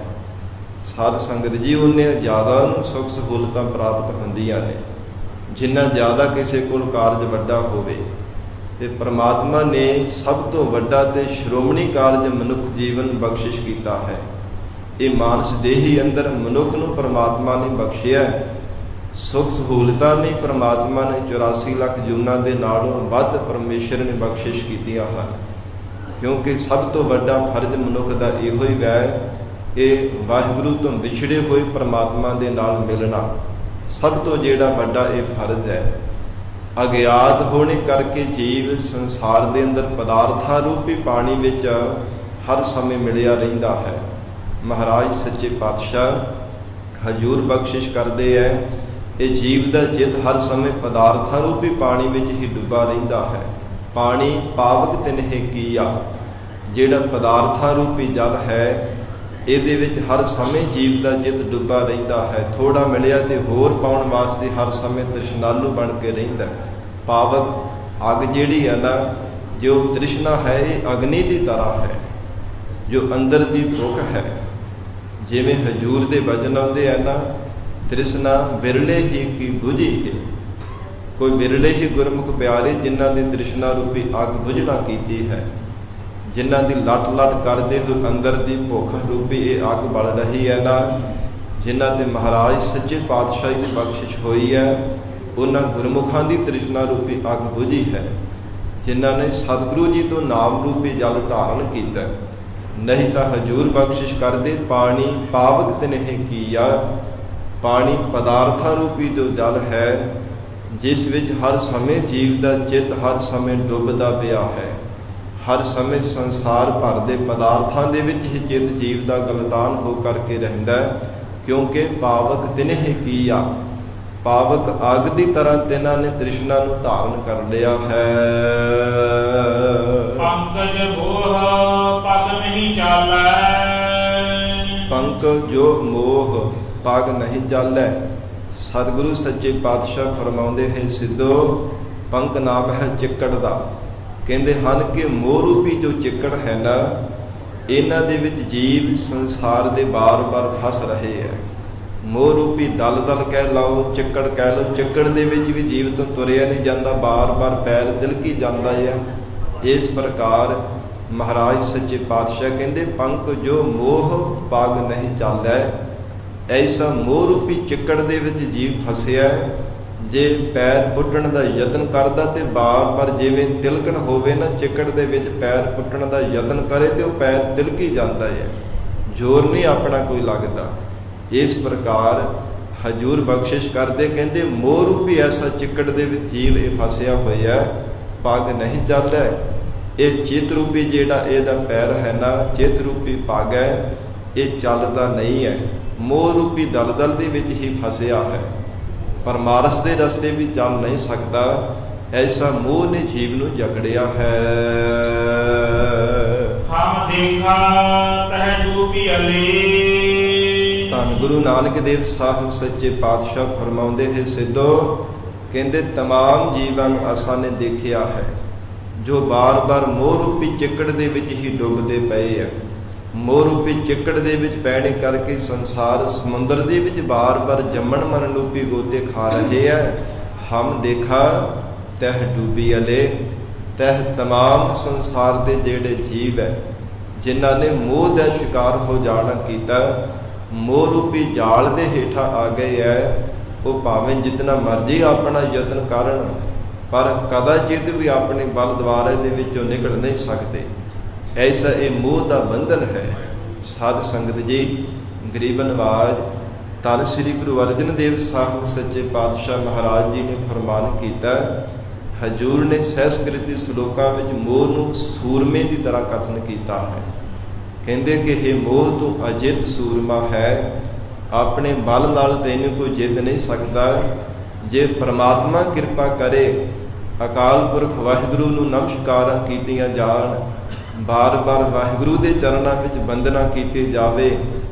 ਸਾਧ ਸੰਗਤ ਜੀ ਉਹਨੇ ਜ਼ਿਆਦਾ ਨੂੰ ਸੁੱਖ ਸਹੂਲਤਾਂ ਪ੍ਰਾਪਤ ਹੁੰਦੀਆਂ ਨੇ ਜਿੰਨਾ ਜ਼ਿਆਦਾ ਕਿਸੇ ਕੋਲ ਕਾਰਜ ਵੱਡਾ ਹੋਵੇ। ਤੇ ਪ੍ਰਮਾਤਮਾ ਨੇ ਸਭ ਤੋਂ ਵੱਡਾ ਤੇ ਸ਼੍ਰੋਮਣੀ ਕਾਰਜ ਮਨੁੱਖ ਜੀਵਨ ਬਖਸ਼ਿਸ਼ ਕੀਤਾ ਹੈ। ਇਹ ਮਾਨਸ ਦੇਹੀ ਅੰਦਰ ਮਨੁੱਖ ਨੂੰ ਪ੍ਰਮਾਤਮਾ ਨੇ ਬਖਸ਼ਿਆ। ਸੁੱਖ ਸਹੂਲਤਾਂ ਵੀ ਪ੍ਰਮਾਤਮਾ ਨੇ 84 ਲੱਖ ਜੂਨਾਂ ਦੇ ਨਾਲੋਂ ਵੱਧ ਪਰਮੇਸ਼ਰ ਨੇ ਬਖਸ਼ਿਸ਼ ਕੀਤੀਆਂ ਹਨ। ਕਿਉਂਕਿ ਸਭ ਤੋਂ ਵੱਡਾ ਫਰਜ਼ ਮਨੁੱਖ ਦਾ ਇਹੋ ਹੀ ਹੈ, ਇਹ ਵਾਹਿਗੁਰੂ ਤੋਂ ਵਿਛੜੇ ਹੋਏ ਪ੍ਰਮਾਤਮਾ ਦੇ ਨਾਲ ਮਿਲਣਾ ਸਭ ਤੋਂ ਜਿਹੜਾ ਵੱਡਾ ਇਹ ਫਰਜ਼ ਹੈ। ਅਗਿਆਤ ਹੋਣੇ ਕਰਕੇ ਜੀਵ ਸੰਸਾਰ ਦੇ ਅੰਦਰ ਪਦਾਰਥਾਂ ਰੂਪੀ ਪਾਣੀ ਵਿੱਚ ਹਰ ਸਮੇਂ ਮਿਲਿਆ ਰਹਿੰਦਾ ਹੈ। ਮਹਾਰਾਜ ਸੱਚੇ ਪਾਤਸ਼ਾਹ ਹਜੂਰ ਬਖਸ਼ਿਸ਼ ਕਰਦੇ ਹੈ, ਇਹ ਜੀਵ ਦਾ ਚਿੱਤ ਹਰ ਸਮੇਂ ਪਦਾਰਥਾਂ ਰੂਪੀ ਪਾਣੀ ਵਿੱਚ ਹੀ ਡੁੱਬਾ ਰਹਿੰਦਾ ਹੈ। ਪਾਣੀ ਪਾਵਕ ਤਿਨਹਿ ਕੀਆ, ਜਿਹੜਾ ਪਦਾਰਥਾਂ ਰੂਪੀ ਜਲ ਹੈ ਇਹਦੇ ਵਿੱਚ ਹਰ ਸਮੇਂ ਜੀਵ ਦਾ ਚਿੱਤ ਡੁੱਬਾ ਰਹਿੰਦਾ ਹੈ। ਥੋੜਾ ਮਿਲਿਆ ਤੇ ਹੋਰ ਪਾਉਣ ਵਾਸਤੇ ਹਰ ਸਮੇਂ ਤ੍ਰਿਸ਼ਨਾਲੂ ਬਣ ਕੇ ਰਹਿੰਦਾ। ਪਾਵਕ ਅੱਗ ਜਿਹੜੀ ਹੈ ਨਾ, ਜੋ ਤ੍ਰਿਸ਼ਨਾ ਹੈ ਇਹ ਅਗਨੀ ਦੀ ਤਰ੍ਹਾਂ ਹੈ, ਜੋ ਅੰਦਰ ਦੀ ਭੁੱਖ ਹੈ। ਜਿਵੇਂ ਹਜੂਰ ਦੇ ਬਚਨ ਆਉਂਦੇ ਆ ਨਾ, ਤ੍ਰਿਸ਼ਨਾ ਵਿਰਲੇ ਹੀ ਕੀ ਬੁਝੀ ਹੈ, ਕੋਈ ਵਿਰਲੇ ਹੀ ਗੁਰਮੁਖ ਪਿਆਰੇ ਜਿਨ੍ਹਾਂ ਦੀ ਤ੍ਰਿਸ਼ਨਾ ਰੂਪੀ ਅੱਗ ਬੁਝਣਾ ਕੀਤੀ ਹੈ, ਜਿਨ੍ਹਾਂ ਦੀ ਲਟ ਲਟ ਕਰਦੇ ਹੋਏ ਅੰਦਰ ਦੀ ਭੁੱਖ ਰੂਪੀ ਇਹ ਅੱਗ ਬਲ ਰਹੀ ਹੈ ਨਾ, ਜਿਨ੍ਹਾਂ ਦੇ ਮਹਾਰਾਜ ਸੱਚੇ ਪਾਤਸ਼ਾਹੀ ਦੀ ਬਖਸ਼ਿਸ਼ ਹੋਈ ਹੈ, ਉਹਨਾਂ ਗੁਰਮੁਖਾਂ ਦੀ ਤ੍ਰਿਸ਼ਨਾ ਰੂਪੀ ਅੱਗ ਬੁਝੀ ਹੈ, ਜਿਨ੍ਹਾਂ ਨੇ ਸਤਿਗੁਰੂ ਜੀ ਤੋਂ ਨਾਮ ਰੂਪੀ ਜਲ ਧਾਰਨ ਕੀਤਾ। ਨਹੀਂ ਤਾਂ ਹਜੂਰ ਬਖਸ਼ਿਸ਼ ਕਰਦੇ ਪਾਣੀ ਪਾਵਕ ਤਿਨਹਿ ਕੀਆ। ਪਾਣੀ ਪਦਾਰਥਾਂ ਰੂਪੀ ਜੋ ਜਲ ਹੈ, ਜਿਸ ਵਿੱਚ ਹਰ ਸਮੇਂ ਜੀਵ ਦਾ ਚਿੱਤ ਹਰ ਸਮੇਂ ਡੁੱਬਦਾ ਪਿਆ ਹੈ, ਹਰ ਸਮੇਂ ਸੰਸਾਰ ਭਰ ਦੇ ਪਦਾਰਥਾਂ ਦੇ ਵਿੱਚ ਹੀ ਚਿੱਤ ਜੀਵ ਦਾ ਗਲਤਾਨ ਹੋ ਕਰਕੇ ਰਹਿੰਦਾ, ਕਿਉਂਕਿ ਪਾਵਕ ਤਿਨਹਿ ਕੀਆ। ਪਾਵਕ ਅੱਗ ਦੀ ਤਰ੍ਹਾਂ ਤਿਨਾਂ ਨੇ ਤ੍ਰਿਸ਼ਨਾ ਨੂੰ ਧਾਰਨ ਕਰ ਲਿਆ ਹੈ। ਪੰਕਜ ਮੋਹ ਪਗ ਨਹੀਂ ਚਾਲੈ। ਪੰਕ ਜੋ ਮੋਹ ਪਗ ਨਹੀਂ ਚਾਲੈ। ਸਤਿਗੁਰੂ ਸੱਚੇ ਪਾਤਸ਼ਾਹ ਫਰਮਾਉਂਦੇ ਹੈ, ਸਿੱਧੋ ਪੰਕ ਨਾਮ ਹੈ ਚਿੱਕੜ ਦਾ। ਕਹਿੰਦੇ ਹਨ ਕਿ ਮੋਹ ਰੂਪੀ ਜੋ ਚਿੱਕੜ ਹੈ ਨਾ, ਇਹਨਾਂ ਦੇ ਵਿੱਚ ਜੀਵ ਸੰਸਾਰ ਦੇ ਬਾਰ-ਬਾਰ ਫਸ ਰਹੇ ਹੈ। ਮੋਹ ਰੂਪੀ ਦਲ-ਦਲ ਕਹਿ ਲਓ, ਚਿੱਕੜ ਕਹਿ ਲਓ, ਚਿੱਕੜ ਦੇ ਵਿੱਚ ਵੀ ਜੀਵ ਤੋਂ ਤੁਰਿਆ ਨਹੀਂ ਜਾਂਦਾ, ਬਾਰ-ਬਾਰ ਪੈਰ ਤਿਲਕੀ ਜਾਂਦਾ ਹੈ। ਇਸ ਪ੍ਰਕਾਰ ਮਹਾਰਾਜ ਸੱਚੇ ਪਾਤਸ਼ਾਹ ਕਹਿੰਦੇ, ਪੰਕ ਜੋ ਮੋਹ ਪਗ ਨਹੀਂ ਚਾਲੈ। ਐਸਾ ਮੋਹ ਰੂਪੀ ਚਿੱਕੜ ਦੇ ਵਿੱਚ ਜੀਵ ਫਸਿਆ, ਜੇ ਪੈਰ ਪੁੱਟਣ ਦਾ ਯਤਨ ਕਰਦਾ ਤੇ ਬਾਰ-ਬਾਰ ਜਿਵੇਂ ਤਿਲਕਣ ਹੋਵੇ ਨਾ, ਚਿੱਕੜ ਦੇ ਵਿੱਚ ਪੈਰ ਪੁੱਟਣ ਦਾ ਯਤਨ ਕਰੇ ਤੇ ਉਹ ਪੈਰ ਤਿਲਕੀ ਜਾਂਦਾ ਹੈ, ਜ਼ੋਰ ਨਹੀਂ ਆਪਣਾ ਕੋਈ ਲੱਗਦਾ। ਇਸ ਪ੍ਰਕਾਰ ਹਜੂਰ ਬਖਸ਼ਿਸ਼ ਕਰਦੇ, ਕਹਿੰਦੇ ਮੋਹ ਰੂਪੀ ਐਸਾ ਚਿੱਕੜ ਦੇ ਵਿੱਚ ਜੀਵ ਇਹ ਫਸਿਆ ਹੋਇਆ, ਪਗ ਨਹੀਂ ਚੱਲਦਾ। ਇਹ ਚਿੱਤ ਰੂਪੀ ਜਿਹੜਾ ਇਹਦਾ ਪੈਰ ਹੈ ਨਾ, ਚਿੱਤ ਰੂਪੀ ਪਗ ਹੈ, ਇਹ ਚੱਲਦਾ ਨਹੀਂ ਹੈ, ਮੋਹ ਰੂਪੀ ਦਲਦਲ ਦੇ ਵਿੱਚ ਹੀ ਫਸਿਆ ਹੈ, ਪਰਮਾਰਥ ਦੇ ਰਸਤੇ ਵੀ ਚੱਲ ਨਹੀਂ ਸਕਦਾ। ਐਸਾ ਮੋਹ ਨੇ ਜੀਵ ਨੂੰ ਜਕੜਿਆ ਹੈ। ਹਮ ਦੇਖਾ ਤਹਿ ਡੂਬੀ ਅਲੇ। ਧੰਨ ਗੁਰੂ ਨਾਨਕ ਦੇਵ ਸਾਹਿਬ ਸੱਚੇ ਪਾਤਸ਼ਾਹ ਫਰਮਾਉਂਦੇ ਹੈ, ਸਿੱਧੋ ਕਹਿੰਦੇ ਤਮਾਮ ਜੀਵਾਂ ਨੂੰ ਅਸਾਂ ਨੇ ਦੇਖਿਆ ਹੈ, ਜੋ ਬਾਰ-ਬਾਰ ਮੋਹ ਰੂਪੀ ਚਿੱਕੜ ਦੇ ਵਿੱਚ ਹੀ ਡੁੱਬਦੇ ਪਏ ਹੈ। ਮੋਹ ਰੂਪੀ ਚਿੱਕੜ ਦੇ ਵਿੱਚ ਪੈਣੇ ਕਰਕੇ ਸੰਸਾਰ ਸਮੁੰਦਰ ਦੇ ਵਿੱਚ ਬਾਰ-ਬਾਰ ਜੰਮਣ ਮਰਨ ਰੂਪੀ ਗੋਤੇ ਖਾ ਰਹੇ ਹੈ। ਹਮ ਦੇਖਾ ਤਹਿ ਡੂਬੀ ਅਲੇ। ਤਹਿ ਤਮਾਮ ਸੰਸਾਰ ਦੇ ਜਿਹੜੇ ਜੀਵ ਹੈ, ਜਿਨ੍ਹਾਂ ਨੇ ਮੋਹ ਦਾ ਸ਼ਿਕਾਰ ਹੋ ਜਾਣਾ ਕੀਤਾ, ਮੋਹ ਰੂਪੀ ਜਾਲ ਦੇ ਹੇਠਾਂ ਆ ਗਏ ਹੈ, ਉਹ ਭਾਵੇਂ ਜਿਤਨਾ ਮਰਜ਼ੀ ਆਪਣਾ ਯਤਨ ਕਰਨ, ਪਰ ਕਦਾਚਿਤ ਵੀ ਆਪਣੇ ਬਲ ਦੁਆਰੇ ਦੇ ਵਿੱਚੋਂ ਨਿਕਲ ਨਹੀਂ ਸਕਦੇ। ਐਸਾ ਇਹ ਮੋਹ ਦਾ ਬੰਧਨ ਹੈ। ਸਾਧ ਸੰਗਤ ਜੀ, ਗਰੀਬ ਨਵਾਜ ਧੰਨ ਸ੍ਰੀ ਗੁਰੂ ਅਰਜਨ ਦੇਵ ਸਾਹਿਬ ਸੱਚੇ ਪਾਤਸ਼ਾਹ ਮਹਾਰਾਜ ਜੀ ਨੇ ਫਰਮਾਨ ਕੀਤਾ, ਹਜੂਰ ਨੇ ਸਹਿਸਕ੍ਰਿਤੀ ਸ਼ਲੋਕਾਂ ਵਿੱਚ ਮੋਹ ਨੂੰ ਸੂਰਮੇ ਦੀ ਤਰ੍ਹਾਂ ਕਥਨ ਕੀਤਾ ਹੈ। ਕਹਿੰਦੇ ਕਿ ਇਹ ਮੋਹ ਤੂੰ ਅਜਿੱਤ ਸੂਰਮਾ ਹੈ, ਆਪਣੇ ਬਲ ਨਾਲ ਤੈਨੂੰ ਕੋਈ ਜਿੱਤ ਨਹੀਂ ਸਕਦਾ। ਜੇ ਪ੍ਰਮਾਤਮਾ ਕਿਰਪਾ ਕਰੇ, ਅਕਾਲ ਪੁਰਖ ਵਾਹਿਗੁਰੂ ਨੂੰ ਨਮਸਕਾਰਾਂ ਕੀਤੀਆਂ ਜਾਣ, ਬਾਰ-ਬਾਰ ਵਾਹਿਗੁਰੂ ਦੇ ਚਰਨਾਂ ਵਿੱਚ ਬੰਦਨਾ ਕੀਤੀ ਜਾਵੇ,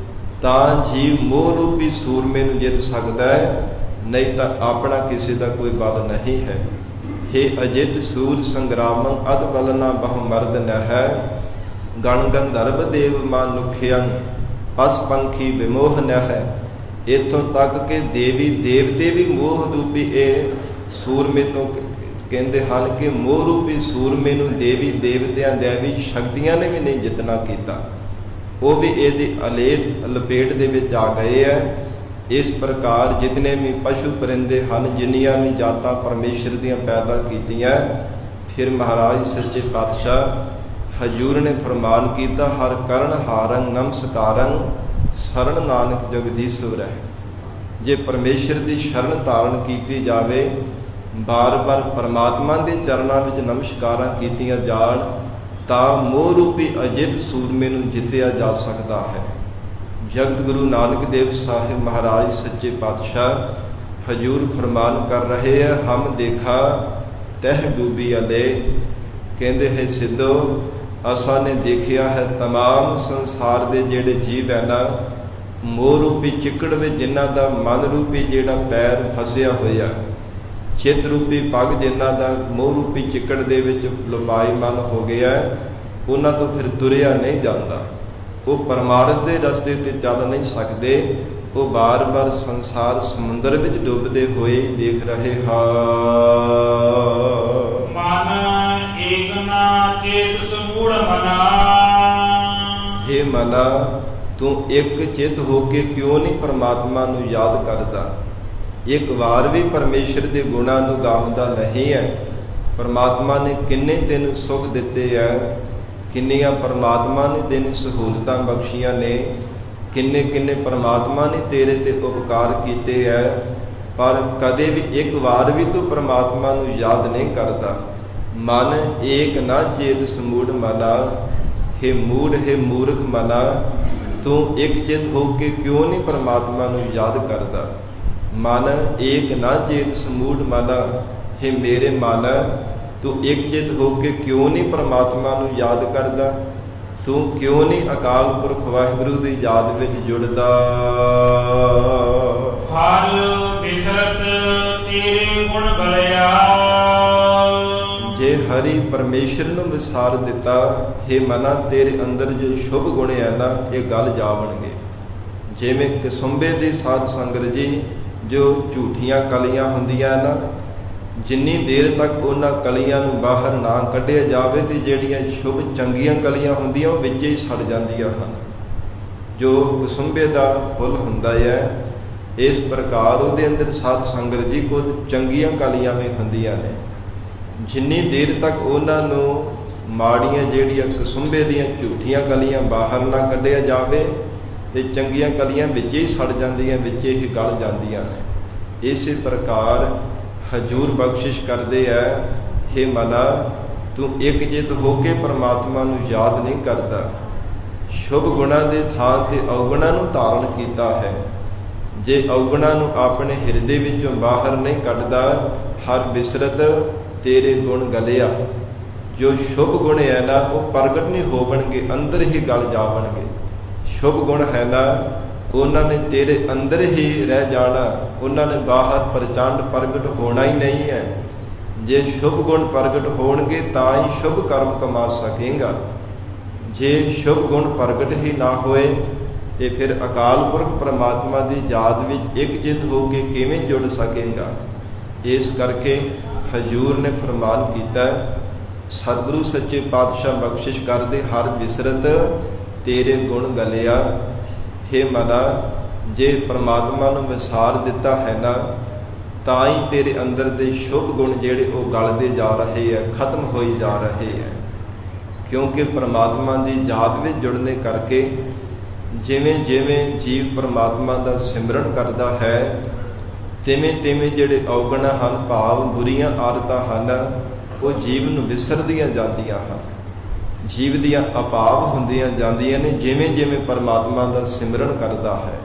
ਤਾਂ ਜੀਵ ਮੋਹ ਰੂਪੀ ਸੂਰਮੇ ਨੂੰ ਜਿੱਤ ਸਕਦਾ ਹੈ, ਨਹੀਂ ਤਾਂ ਆਪਣਾ ਕਿਸੇ ਦਾ ਕੋਈ ਬਲ ਨਹੀਂ ਹੈ। ਹੇ ਅਜਿਤ ਸੂਰ ਸੰਗਰਾਮੰ ਅਦ ਬਲਨਾ ਬਹੁ ਮਰਦ ਨਹਿ। ਗਣ ਗੰਧਰਵ ਦੇਵ ਮਾਨੁਖਿਅੰ ਪਸ ਪੰਖੀ ਵਿਮੋਹ ਨਹਿ। ਇੱਥੋਂ ਤੱਕ ਕਿ ਦੇਵੀ ਦੇਵਤੇ ਵੀ ਮੋਹ ਰੂਪੀ ਇਹ ਸੂਰਮੇ ਤੋਂ ਕਹਿੰਦੇ ਹਨ ਕਿ ਮੋਹ ਰੂਪੀ ਸੂਰਮੇ ਨੂੰ ਦੇਵੀ ਦੇਵਤਿਆਂ ਦੇਵੀ ਸ਼ਕਤੀਆਂ ਨੇ ਵੀ ਨਹੀਂ ਜਿੱਤਣਾ ਕੀਤਾ, ਉਹ ਵੀ ਇਹਦੀ ਲਪੇਟ ਦੇ ਵਿੱਚ ਆ ਗਏ ਹੈ। ਇਸ ਪ੍ਰਕਾਰ ਜਿਤਨੇ ਵੀ ਪਸ਼ੂ ਪਰਿੰਦੇ ਹਨ, ਜਿੰਨੀਆਂ ਵੀ ਜਾਤਾਂ ਪਰਮੇਸ਼ਰ ਦੀਆਂ ਪੈਦਾ ਕੀਤੀਆਂ, ਫਿਰ ਮਹਾਰਾਜ ਸੱਚੇ ਪਾਤਸ਼ਾਹ ਹਜੂਰ ਨੇ ਫਰਮਾਨ ਕੀਤਾ, ਹਰ ਕਰਨ ਹਾਰੰ ਨਮਸਕਾਰੰ ਸ਼ਰਨ ਨਾਨਕ ਜਗਦੀਸ਼ਵਰ ਹੈ। ਜੇ ਪਰਮੇਸ਼ਰ ਦੀ ਸ਼ਰਨ ਧਾਰਨ ਕੀਤੀ ਜਾਵੇ, ਬਾਰ-ਬਾਰ ਪਰਮਾਤਮਾ ਦੇ ਚਰਨਾਂ ਵਿੱਚ ਨਮਸਕਾਰਾਂ ਕੀਤੀਆਂ ਜਾਣ, ਤਾਂ ਮੋਹ ਰੂਪੀ ਅਜਿੱਤ ਸੂਰਮੇ ਨੂੰ ਜਿੱਤਿਆ ਜਾ ਸਕਦਾ ਹੈ। ਜਗਤ ਗੁਰੂ ਨਾਨਕ ਦੇਵ ਸਾਹਿਬ ਮਹਾਰਾਜ ਸੱਚੇ ਪਾਤਸ਼ਾਹ ਹਜੂਰ ਫਰਮਾਨ ਕਰ ਰਹੇ ਹੈ, ਹਮ ਦੇਖਾ ਤਹਿ ਡੂਬੀ ਅਲੇ। ਕਹਿੰਦੇ ਹੈ, ਸਿੱਧੋ ਅਸਾਂ ਨੇ ਦੇਖਿਆ ਹੈ ਤਮਾਮ ਸੰਸਾਰ ਦੇ ਜਿਹੜੇ ਜੀਵ ਹੈ ਨਾ, ਮੋਹ ਰੂਪੀ ਚਿੱਕੜ ਵਿੱਚ ਜਿਨ੍ਹਾਂ ਦਾ ਮਨ ਰੂਪੀ ਜਿਹੜਾ ਪੈਰ ਫਸਿਆ ਹੋਇਆ, ਚਿੱਤ ਰੂਪੀ ਪੱਗ ਜਿਨ੍ਹਾਂ ਦਾ ਮੋਹ ਰੂਪੀ ਚਿੱਕੜ ਦੇ ਵਿੱਚ ਲੁਪਾਈਮਾਨ ਹੋ ਗਿਆ, ਉਹਨਾਂ ਤੋਂ ਫਿਰ ਤੁਰਿਆ ਨਹੀਂ ਜਾਂਦਾ। ਉਹ ਪਰਮਾਰਥ ਦੇ ਰਸਤੇ ਤੇ ਚੱਲ ਨਹੀਂ ਸਕਦੇ, ਉਹ ਬਾਰ-ਬਾਰ ਸੰਸਾਰ ਸਮੁੰਦਰ ਵਿੱਚ ਡੁੱਬਦੇ ਹੋਏ ਦੇਖ ਰਹੇ ਹਾਂ। ਮਨ ਏਕ ਨਾ ਚੇਤ ਸਮੂੜ ਮਨਾ। ਹੇ ਮਨਾ, ਤੂੰ ਇੱਕ ਚਿੱਤ ਹੋ ਕੇ ਕਿਉਂ ਨਹੀਂ ਪਰਮਾਤਮਾ ਨੂੰ ਯਾਦ ਕਰਦਾ? ਇੱਕ ਵਾਰ ਵੀ ਪਰਮੇਸ਼ਰ ਦੇ ਗੁਣਾਂ ਨੂੰ ਗਾਉਂਦਾ ਨਹੀਂ ਹੈ। ਪਰਮਾਤਮਾ ਨੇ ਕਿੰਨੇ ਤੈਨੂੰ ਸੁੱਖ ਦਿੱਤੇ ਹੈ, ਕਿੰਨੀਆਂ ਪਰਮਾਤਮਾ ਨੇ ਤੈਨੂੰ ਸਹੂਲਤਾਂ ਬਖਸ਼ੀਆਂ ਨੇ, ਕਿੰਨੇ ਕਿੰਨੇ ਪਰਮਾਤਮਾ ਨੇ ਤੇਰੇ ਤੇ ਉਪਕਾਰ ਕੀਤੇ ਹੈ, ਪਰ ਕਦੇ ਵੀ ਇੱਕ ਵਾਰ ਵੀ ਤੂੰ ਪਰਮਾਤਮਾ ਨੂੰ ਯਾਦ ਨਹੀਂ ਕਰਦਾ। ਮਨ ਏਕ ਨਾ ਚੇਤ ਸਮੂੜ ਮਨਾ। ਹੇ ਮੂੜ, ਹੇ ਮੂਰਖ ਮਨਾ, ਤੂੰ ਇੱਕ ਚਿੱਤ ਹੋ ਕੇ ਕਿਉਂ ਨਹੀਂ ਪਰਮਾਤਮਾ ਨੂੰ ਯਾਦ ਕਰਦਾ? ਮਨ ਏਕ ਨਾ ਚੇਤ ਸਮੂੜ ਮਨਾ। ਹੇ ਮੇਰੇ ਮਨ, ਤੂੰ ਇੱਕ ਚਿੱਤ ਹੋ ਕੇ ਕਿਉਂ ਨਹੀਂ ਪਰਮਾਤਮਾ ਨੂੰ ਯਾਦ ਕਰਦਾ? ਤੂੰ ਕਿਉਂ ਨਹੀਂ ਅਕਾਲ ਪੁਰਖ ਵਾਹਿਗੁਰੂ ਦੀ ਯਾਦ ਵਿੱਚ ਜੁੜਦਾ? ਹਰ ਬਿਸਰਤ ਤੇਰੇ ਗੁਣ ਗਲਿਆ। ਜੇ ਹਰੀ ਪਰਮੇਸ਼ਰ ਨੂੰ ਵਿਸਾਰ ਦਿੱਤਾ, ਹੇ ਮਨਾ, ਤੇਰੇ ਅੰਦਰ ਜੋ ਸ਼ੁਭ ਗੁਣ ਹੈ ਨਾ, ਇਹ ਗਲ ਜਾਵਣਗੇ। ਜਿਵੇਂ ਕਿਸੁੰਬੇ ਦੀ ਸਾਧ ਸੰਗਤ ਜੀ, ਜੋ ਝੂਠੀਆਂ ਕਲੀਆਂ ਹੁੰਦੀਆਂ ਨਾ, ਜਿੰਨੀ ਦੇਰ ਤੱਕ ਉਹਨਾਂ ਕਲੀਆਂ ਨੂੰ ਬਾਹਰ ਨਾ ਕੱਢਿਆ ਜਾਵੇ ਤੇ ਜਿਹੜੀਆਂ ਸ਼ੁਭ ਚੰਗੀਆਂ ਕਲੀਆਂ ਹੁੰਦੀਆਂ ਉਹ ਵਿੱਚ ਹੀ ਸੜ ਜਾਂਦੀਆਂ ਹਨ। ਜੋ ਕਿਸੁੰਬੇ ਦਾ ਫੁੱਲ ਹੁੰਦਾ ਹੈ, ਇਸ ਪ੍ਰਕਾਰ ਉਹਦੇ ਅੰਦਰ ਸਾਧ ਸੰਗਤ ਜੀ ਕੁਝ ਚੰਗੀਆਂ ਕਲੀਆਂ ਵੀ ਹੁੰਦੀਆਂ ਨੇ। ਜਿੰਨੀ ਦੇਰ ਤੱਕ ਉਹਨਾਂ ਨੂੰ ਮਾੜੀਆਂ ਜਿਹੜੀਆਂ ਕਿਸੁੰਬੇ ਦੀਆਂ ਝੂਠੀਆਂ ਕਲੀਆਂ ਬਾਹਰ ਨਾ ਕੱਢਿਆ ਜਾਵੇ ਤੇ ਚੰਗੀਆਂ ਕਲੀਆਂ ਵਿੱਚ ਹੀ ਸੜ ਜਾਂਦੀਆਂ, ਵਿੱਚ ਹੀ ਗਲ ਜਾਂਦੀਆਂ ਨੇ। ਇਸੇ ਪ੍ਰਕਾਰ ਹਜੂਰ ਬਖਸ਼ਿਸ਼ ਕਰਦੇ ਹੈ, ਹੇ ਮਨਾ, ਤੂੰ ਇੱਕ ਜਿੱਤ ਹੋ ਕੇ ਪਰਮਾਤਮਾ ਨੂੰ ਯਾਦ ਨਹੀਂ ਕਰਦਾ। ਸ਼ੁਭ ਗੁਣਾਂ ਦੇ ਥਾਂ ਤੇ ਔਗੁਣਾਂ ਨੂੰ ਧਾਰਨ ਕੀਤਾ ਹੈ। ਜੇ ਔਗੁਣਾਂ ਨੂੰ ਆਪਣੇ ਹਿਰਦੇ ਵਿੱਚੋਂ ਬਾਹਰ ਨਹੀਂ ਕੱਢਦਾ, ਹਰ ਬਿਸਰਤ ਤੇਰੇ ਗੁਣ ਗਲਿਆ। ਜੋ ਸ਼ੁਭ ਗੁਣ ਹੈ ਨਾ, ਉਹ ਪ੍ਰਗਟ ਨਹੀਂ ਹੋਵਣਗੇ, ਅੰਦਰ ਹੀ ਗਲ ਜਾਵਣਗੇ। ਸ਼ੁਭ ਗੁਣ ਹੈ ਨਾ, ਉਹਨਾਂ ਨੇ ਤੇਰੇ ਅੰਦਰ ਹੀ ਰਹਿ ਜਾਣਾ, ਉਹਨਾਂ ਨੇ ਬਾਹਰ ਪ੍ਰਚੰਡ ਪ੍ਰਗਟ ਹੋਣਾ ਹੀ ਨਹੀਂ ਹੈ। ਜੇ ਸ਼ੁਭ ਗੁਣ ਪ੍ਰਗਟ ਹੋਣਗੇ ਤਾਂ ਹੀ ਸ਼ੁਭ ਕਰਮ ਕਮਾ ਸਕੇਗਾ। ਜੇ ਸ਼ੁਭ ਗੁਣ ਪ੍ਰਗਟ ਹੀ ਨਾ ਹੋਏ ਤੇ ਫਿਰ ਅਕਾਲ ਪੁਰਖ ਪਰਮਾਤਮਾ ਦੀ ਯਾਦ ਵਿੱਚ ਇੱਕ ਚਿੱਤ ਹੋ ਕੇ ਕਿਵੇਂ ਜੁੜ ਸਕੇਗਾ? ਇਸ ਕਰਕੇ ਹਜੂਰ ਨੇ ਫਰਮਾਨ ਕੀਤਾ, ਸਤਿਗੁਰੂ ਸੱਚੇ ਪਾਤਸ਼ਾਹ ਬਖਸ਼ਿਸ਼ ਕਰਦੇ, ਹਰ ਬਿਸਰਤ ਤੇਰੇ ਗੁਣ ਗਲਿਆ। ਹੇ ਮਨਾ, ਜੇ ਪਰਮਾਤਮਾ ਨੂੰ ਵਿਸਾਰ ਦਿੱਤਾ ਹੈ ਨਾ, ਤਾਂ ਹੀ ਤੇਰੇ ਅੰਦਰ ਦੇ ਸ਼ੁਭ ਗੁਣ ਜਿਹੜੇ ਉਹ ਗਲਦੇ ਜਾ ਰਹੇ ਹੈ, ਖਤਮ ਹੋਈ ਜਾ ਰਹੇ ਹੈ। ਕਿਉਂਕਿ ਪਰਮਾਤਮਾ ਦੀ ਯਾਦ ਵਿੱਚ ਜੁੜਨੇ ਕਰਕੇ ਜਿਵੇਂ ਜਿਵੇਂ ਜੀਵ ਪਰਮਾਤਮਾ ਦਾ ਸਿਮਰਨ ਕਰਦਾ ਹੈ, ਤਿਵੇਂ ਤਿਵੇਂ ਜਿਹੜੇ ਔਗਣ ਹਨ, ਭਾਵ ਬੁਰੀਆਂ ਆਦਤਾਂ ਹਨ, ਉਹ ਜੀਵ ਨੂੰ ਵਿਸਰਦੀਆਂ ਜਾਂਦੀਆਂ ਹਨ, ਜੀਵ ਦੀਆਂ ਅਭਾਵ ਹੁੰਦੀਆਂ ਜਾਂਦੀਆਂ ਨੇ, ਜਿਵੇਂ ਜਿਵੇਂ ਪਰਮਾਤਮਾ ਦਾ ਸਿਮਰਨ ਕਰਦਾ ਹੈ।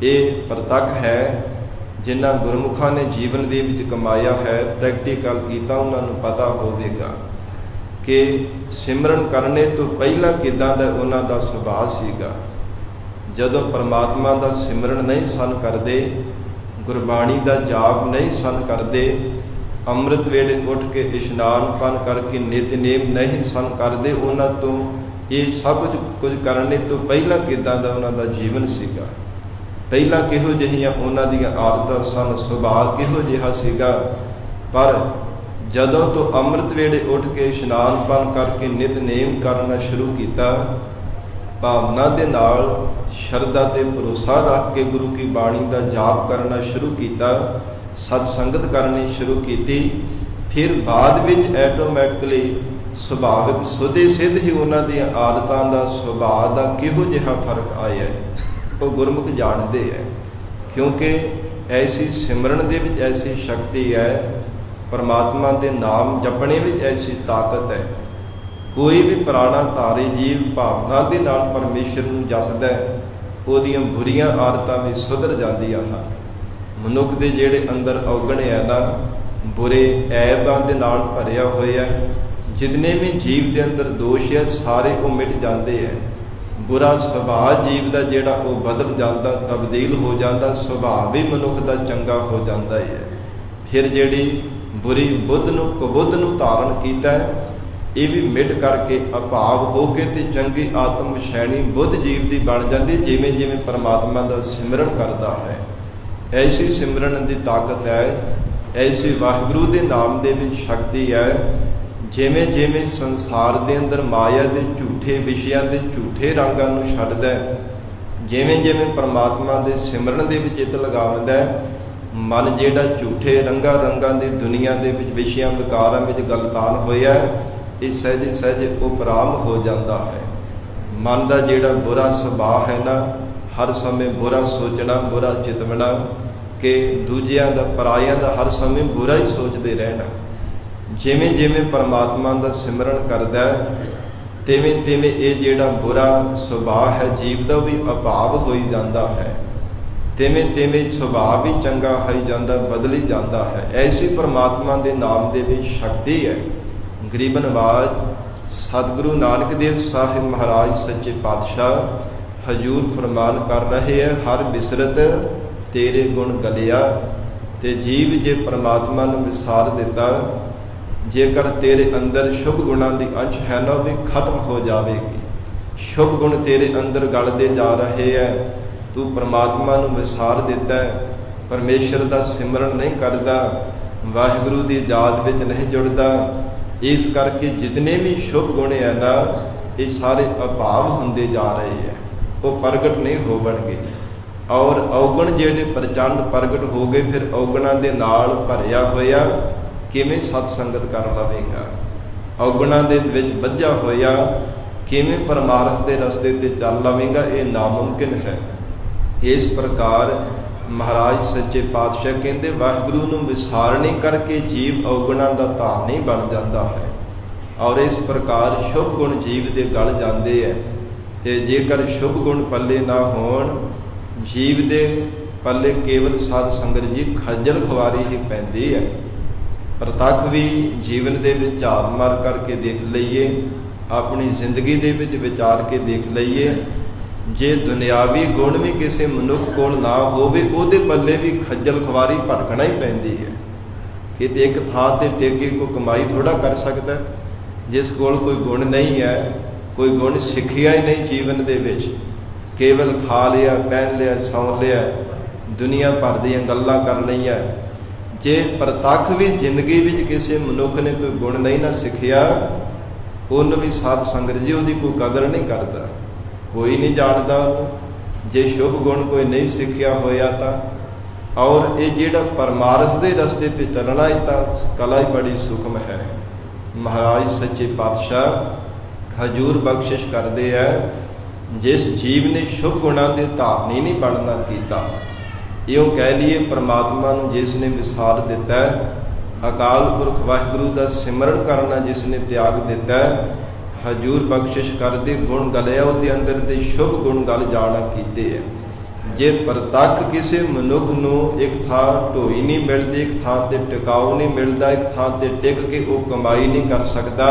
ਇਹ ਪ੍ਰਤੱਖ ਹੈ। ਜਿਨ੍ਹਾਂ ਗੁਰਮੁਖਾਂ ਨੇ ਜੀਵਨ ਦੇ ਵਿੱਚ ਕਮਾਇਆ ਹੈ, ਪ੍ਰੈਕਟੀਕਲ ਕੀਤਾ, ਉਹਨਾਂ ਨੂੰ ਪਤਾ ਹੋਵੇਗਾ ਕਿ ਸਿਮਰਨ ਕਰਨੇ ਤੋਂ ਪਹਿਲਾਂ ਕਿੱਦਾਂ ਦਾ ਉਹਨਾਂ ਦਾ ਸੁਭਾਅ ਸੀਗਾ। ਜਦੋਂ ਪਰਮਾਤਮਾ ਦਾ ਸਿਮਰਨ ਨਹੀਂ ਸਨ ਕਰਦੇ, ਗੁਰਬਾਣੀ ਦਾ ਜਾਪ ਨਹੀਂ ਸਨ ਕਰਦੇ, ਅੰਮ੍ਰਿਤ ਵੇਲੇ ਉੱਠ ਕੇ ਇਸ਼ਨਾਨ ਪਾਨ ਕਰਕੇ ਨਿਤਨੇਮ ਨਹੀਂ ਸਨ ਕਰਦੇ, ਉਹਨਾਂ ਤੋਂ ਇਹ ਸਭ ਕੁਝ ਕਰਨੇ ਤੋਂ ਪਹਿਲਾਂ ਕਿੱਦਾਂ ਦਾ ਉਹਨਾਂ ਦਾ ਜੀਵਨ ਸੀਗਾ, ਪਹਿਲਾਂ ਕਿਹੋ ਜਿਹੀਆਂ ਉਹਨਾਂ ਦੀਆਂ ਆਦਤਾਂ ਸਨ, ਸੁਭਾਅ ਕਿਹੋ ਜਿਹਾ ਸੀਗਾ। ਪਰ ਜਦੋਂ ਤੋਂ ਅੰਮ੍ਰਿਤ ਵੇਲੇ ਉੱਠ ਕੇ ਇਸ਼ਨਾਨ ਪਾਨ ਕਰਕੇ ਨਿਤਨੇਮ ਕਰਨਾ ਸ਼ੁਰੂ ਕੀਤਾ, ਭਾਵਨਾ ਦੇ ਨਾਲ ਸ਼ਰਧਾ ਤੇ ਭਰੋਸਾ ਰੱਖ ਕੇ ਗੁਰੂ ਕੀ ਬਾਣੀ ਦਾ ਜਾਪ ਕਰਨਾ ਸ਼ੁਰੂ ਕੀਤਾ, ਸਤ ਸੰਗਤ ਕਰਨੀ ਸ਼ੁਰੂ ਕੀਤੀ, ਫਿਰ ਬਾਅਦ ਵਿੱਚ ਐਟੋਮੈਟਿਕਲੀ ਸੁਭਾਵਿਕ ਸੁਦੇ ਸਿੱਧ ਹੀ ਉਹਨਾਂ ਦੀਆਂ ਆਦਤਾਂ ਦਾ, ਸੁਭਾਅ ਦਾ ਕਿਹੋ ਜਿਹਾ ਫਰਕ ਆਇਆ ਉਹ ਗੁਰਮੁਖ ਜਾਣਦੇ ਹੈ। ਕਿਉਂਕਿ ਐਸੀ ਸਿਮਰਨ ਦੇ ਵਿੱਚ ਐਸੀ ਸ਼ਕਤੀ ਹੈ, ਪਰਮਾਤਮਾ ਦੇ ਨਾਮ ਜਪਣੇ ਵਿੱਚ ਐਸੀ ਤਾਕਤ ਹੈ। ਕੋਈ ਵੀ ਪ੍ਰਾਣਾ ਧਾਰੀ ਜੀਵ ਭਾਵਨਾ ਦੇ ਨਾਲ ਪਰਮੇਸ਼ਰ ਨੂੰ ਜਪਦਾ, ਉਹਦੀਆਂ ਬੁਰੀਆਂ ਆਦਤਾਂ ਵੀ ਸੁਧਰ ਜਾਂਦੀਆਂ ਹਨ। ਮਨੁੱਖ ਦੇ ਜਿਹੜੇ ਅੰਦਰ ਔਗਣ ਹੈ ਨਾ, ਬੁਰੇ ਐਬਾਂ ਦੇ ਨਾਲ ਭਰਿਆ ਹੋਇਆ, ਜਿਤਨੇ ਵੀ ਜੀਵ ਦੇ ਅੰਦਰ ਦੋਸ਼ ਹੈ, ਸਾਰੇ ਉਹ ਮਿਟ ਜਾਂਦੇ ਹੈ। ਬੁਰਾ ਸੁਭਾਅ ਜੀਵ ਦਾ ਜਿਹੜਾ ਉਹ ਬਦਲ ਜਾਂਦਾ, ਤਬਦੀਲ ਹੋ ਜਾਂਦਾ, ਸੁਭਾਅ ਵੀ ਮਨੁੱਖ ਦਾ ਚੰਗਾ ਹੋ ਜਾਂਦਾ ਹੈ। ਫਿਰ ਜਿਹੜੀ ਬੁਰੀ ਬੁੱਧ ਨੂੰ ਕੁਬੁੱਧ ਨੂੰ ਧਾਰਨ ਕੀਤਾ, ਇਹ ਵੀ ਮਿਟ ਕਰਕੇ ਅਭਾਵ ਹੋ ਕੇ ਤੇ ਚੰਗੀ ਆਤਮ ਵਿਸ਼ੈਣੀ ਬੁੱਧ ਜੀਵ ਦੀ ਬਣ ਜਾਂਦੀ, ਜਿਵੇਂ ਜਿਵੇਂ ਪਰਮਾਤਮਾ ਦਾ ਸਿਮਰਨ ਕਰਦਾ ਹੈ। ਐਸੀ ਸਿਮਰਨ ਦੀ ਤਾਕਤ ਹੈ, ਐਸੇ ਵਾਹਿਗੁਰੂ ਦੇ ਨਾਮ ਦੇ ਵਿੱਚ ਸ਼ਕਤੀ ਹੈ। ਜਿਵੇਂ ਜਿਵੇਂ ਸੰਸਾਰ ਦੇ ਅੰਦਰ ਮਾਇਆ ਦੇ ਝੂਠੇ ਵਿਸ਼ਿਆਂ ਦੇ ਝੂਠੇ ਰੰਗਾਂ ਨੂੰ ਛੱਡਦਾ, ਜਿਵੇਂ ਜਿਵੇਂ ਪਰਮਾਤਮਾ ਦੇ ਸਿਮਰਨ ਦੇ ਵਿੱਚ ਚਿੱਤ ਲਗਾਉਂਦਾ, ਮਨ ਜਿਹੜਾ ਝੂਠੇ ਰੰਗਾਂ ਦੀ ਦੁਨੀਆ ਦੇ ਵਿੱਚ ਵਿਸ਼ਿਆਂ ਵਿਕਾਰਾਂ ਵਿੱਚ ਗਲਤਾਨ ਹੋਇਆ, ਇਹ ਸਹਿਜੇ ਸਹਿਜੇ ਉਪਰਾਮ ਹੋ ਜਾਂਦਾ ਹੈ। ਮਨ ਦਾ ਜਿਹੜਾ ਬੁਰਾ ਸੁਭਾਅ ਹੈ ਨਾ, ਹਰ ਸਮੇਂ ਬੁਰਾ ਸੋਚਣਾ, ਬੁਰਾ ਚਿਤਵਣਾ, ਕਿ ਦੂਜਿਆਂ ਦਾ ਪਰਾਇਆਂ ਦਾ ਹਰ ਸਮੇਂ ਬੁਰਾ ਹੀ ਸੋਚਦੇ ਰਹਿਣਾ। ਜਿਵੇਂ ਜਿਵੇਂ ਪਰਮਾਤਮਾ ਦਾ ਸਿਮਰਨ ਕਰਦਾ, ਤਿਵੇਂ ਤਿਵੇਂ ਇਹ ਜਿਹੜਾ ਬੁਰਾ ਸੁਭਾਅ ਹੈ ਜੀਵ ਦਾ ਵੀ ਅਭਾਵ ਹੋਈ ਜਾਂਦਾ ਹੈ, ਤਿਵੇਂ ਤਿਵੇਂ ਸੁਭਾਅ ਵੀ ਚੰਗਾ ਹੋਈ ਜਾਂਦਾ, ਬਦਲੀ ਜਾਂਦਾ ਹੈ। ਐਸੀ ਪਰਮਾਤਮਾ ਦੇ ਨਾਮ ਦੇ ਵਿੱਚ ਸ਼ਕਤੀ ਹੈ। ਗਰੀਬ ਨਵਾਜ ਸਤਿਗੁਰੂ ਨਾਨਕ ਦੇਵ ਸਾਹਿਬ ਮਹਾਰਾਜ ਸੱਚੇ ਪਾਤਸ਼ਾਹ ਹਜੂਰ ਫਰਮਾਨ ਕਰ ਰਹੇ ਹੈ, ਹਰ ਬਿਸਰਤ ਤੇਰੇ ਗੁਣ ਗਲਿਆ। ਤੇ ਜੀਵ ਜੇ ਪਰਮਾਤਮਾ ਨੂੰ ਵਿਸਾਰ ਦਿੱਤਾ, ਜੇਕਰ ਤੇਰੇ ਅੰਦਰ ਸ਼ੁਭ ਗੁਣਾਂ ਦੀ ਅੰਸ਼ ਹੈ ਨਾ, ਉਹ ਵੀ ਖਤਮ ਹੋ ਜਾਵੇਗੀ। ਸ਼ੁਭ ਗੁਣ ਤੇਰੇ ਅੰਦਰ ਗਲਦੇ ਜਾ ਰਹੇ ਹੈ, ਤੂੰ ਪਰਮਾਤਮਾ ਨੂੰ ਵਿਸਾਰ ਦਿੱਤਾ, ਪਰਮੇਸ਼ਰ ਦਾ ਸਿਮਰਨ ਨਹੀਂ ਕਰਦਾ, ਵਾਹਿਗੁਰੂ ਦੀ ਯਾਦ ਵਿੱਚ ਨਹੀਂ ਜੁੜਦਾ। ਇਸ ਕਰਕੇ ਜਿਤਨੇ ਵੀ ਸ਼ੁਭ ਗੁਣ ਹੈ ਨਾ, ਇਹ ਸਾਰੇ ਅਭਾਵ ਹੁੰਦੇ ਜਾ ਰਹੇ ਹੈ, ਉਹ ਪ੍ਰਗਟ ਨਹੀਂ ਹੋਣਗੇ। ਔਰ ਔਗਣ ਜਿਹੜੇ ਪ੍ਰਚੰਡ ਪ੍ਰਗਟ ਹੋ ਗਏ, ਫਿਰ ਔਗਣਾਂ ਦੇ ਨਾਲ ਭਰਿਆ ਹੋਇਆ ਕਿਵੇਂ ਸਤ ਸੰਗਤ ਕਰ ਲਵੇਂਗਾ? ਔਗਣਾਂ ਦੇ ਵਿੱਚ ਵੱਜਾ ਹੋਇਆ ਕਿਵੇਂ ਪਰਮਾਰਥ ਦੇ ਰਸਤੇ ਤੇ ਚੱਲ ਲਵੇਂਗਾ? ਇਹ ਨਾਮੁਮਕਿਨ ਹੈ। ਇਸ ਪ੍ਰਕਾਰ ਮਹਾਰਾਜ ਸੱਚੇ ਪਾਤਸ਼ਾਹ ਕਹਿੰਦੇ, ਵਾਹਿਗੁਰੂ ਨੂੰ ਵਿਸਾਰਣੀ ਕਰਕੇ ਜੀਵ ਔਗਣਾਂ ਦਾ ਧਾਰਨੀ ਬਣ ਜਾਂਦਾ ਹੈ। ਔਰ ਇਸ ਪ੍ਰਕਾਰ ਸ਼ੁਭ ਗੁਣ ਜੀਵ ਦੇ ਗਲ ਜਾਂਦੇ ਹੈ। ਤੇ ਜੇਕਰ ਸ਼ੁਭ ਗੁਣ ਪੱਲੇ ਨਾ ਹੋਣ, ਜੀਵ ਦੇ ਪੱਲੇ ਕੇਵਲ ਸਾਧ ਸੰਗਤ ਜੀ ਖੱਜਲ ਖੁਆਰੀ ਹੀ ਪੈਂਦੀ ਹੈ। ਪ੍ਰਤੱਖ ਵੀ ਜੀਵਨ ਦੇ ਵਿੱਚ ਝਾਤ ਮਾਰ ਕਰਕੇ ਦੇਖ ਲਈਏ, ਆਪਣੀ ਜ਼ਿੰਦਗੀ ਦੇ ਵਿੱਚ ਵਿਚਾਰ ਕੇ ਦੇਖ ਲਈਏ, ਜੇ ਦੁਨਿਆਵੀ ਗੁਣ ਵੀ ਕਿਸੇ ਮਨੁੱਖ ਕੋਲ ਨਾ ਹੋਵੇ, ਉਹਦੇ ਪੱਲੇ ਵੀ ਖੱਜਲ ਖੁਆਰੀ ਭਟਕਣਾ ਹੀ ਪੈਂਦੀ ਹੈ। ਕਿਤੇ ਇੱਕ ਥਾਂ ਤੇ ਟਿਕ ਕੇ ਕੋਈ ਕਮਾਈ ਥੋੜਾ ਕਰ ਸਕਦਾ। ਜਿਸ ਕੋਲ ਕੋਈ ਗੁਣ ਨਹੀਂ ਹੈ, ਕੋਈ ਗੁਣ ਸਿੱਖਿਆ ਹੀ ਨਹੀਂ ਜੀਵਨ ਦੇ ਵਿੱਚ, ਕੇਵਲ ਖਾ ਲਿਆ, ਪਹਿਨ ਲਿਆ, ਸੌਂ ਲਿਆ, ਦੁਨੀਆ ਭਰ ਦੀਆਂ ਗੱਲਾਂ ਕਰ ਲਈਆਂ। ਜੇ ਪ੍ਰਤੱਖ ਵੀ ਜ਼ਿੰਦਗੀ ਵਿੱਚ ਕਿਸੇ ਮਨੁੱਖ ਨੇ ਕੋਈ ਗੁਣ ਨਹੀਂ ਨਾ ਸਿੱਖਿਆ, ਉਹਨੂੰ ਵੀ ਸਾਧ ਸੰਗਤ ਜੀ ਉਹਦੀ ਕੋਈ ਕਦਰ ਨਹੀਂ ਕਰਦਾ, ਕੋਈ ਨਹੀਂ ਜਾਣਦਾ ਉਹਨੂੰ, ਜੇ ਸ਼ੁਭ ਗੁਣ ਕੋਈ ਨਹੀਂ ਸਿੱਖਿਆ ਹੋਇਆ ਤਾਂ। ਔਰ ਇਹ ਜਿਹੜਾ ਪਰਮਾਰਥ ਦੇ ਰਸਤੇ ਤੇ ਚੱਲਣਾ, ਇਹ ਤਾਂ ਕਲਾ ਹੀ ਬੜੀ ਸੂਖਮ ਹੈ। ਮਹਾਰਾਜ ਸੱਚੇ ਪਾਤਸ਼ਾਹ ਹਜੂਰ ਬਖਸ਼ਿਸ਼ ਕਰਦੇ ਹੈ, ਜਿਸ ਜੀਵ ਨੇ ਸ਼ੁਭ ਗੁਣਾਂ ਦੇ ਧਾਰਨੀ ਨਹੀਂ ਬਣਨਾ ਕੀਤਾ, ਇਉਂ ਕਹਿ ਲਈਏ ਪਰਮਾਤਮਾ ਨੂੰ ਜਿਸ ਨੇ ਵਿਸਾਰ ਦਿੱਤਾ, ਅਕਾਲ ਪੁਰਖ ਵਾਹਿਗੁਰੂ ਦਾ ਸਿਮਰਨ ਕਰਨਾ ਜਿਸ ਨੇ ਤਿਆਗ ਦਿੱਤਾ, ਹਜੂਰ ਬਖਸ਼ਿਸ਼ ਕਰਦੇ ਗੁਣ ਗਲਿਆ, ਉਹਦੇ ਅੰਦਰ ਦੇ ਸ਼ੁਭ ਗੁਣ ਗਲ ਜਾਣਾ ਕੀਤੇ ਹੈ। ਜੇ ਪ੍ਰਤੱਖ ਕਿਸੇ ਮਨੁੱਖ ਨੂੰ ਇੱਕ ਥਾਂ ਢੋਈ ਨਹੀਂ ਮਿਲਦੀ, ਇੱਕ ਥਾਂ ਤੇ ਟਿਕਾਉ ਨਹੀਂ ਮਿਲਦਾ, ਇੱਕ ਥਾਂ ਤੇ ਟਿਕ ਕੇ ਉਹ ਕਮਾਈ ਨਹੀਂ ਕਰ ਸਕਦਾ,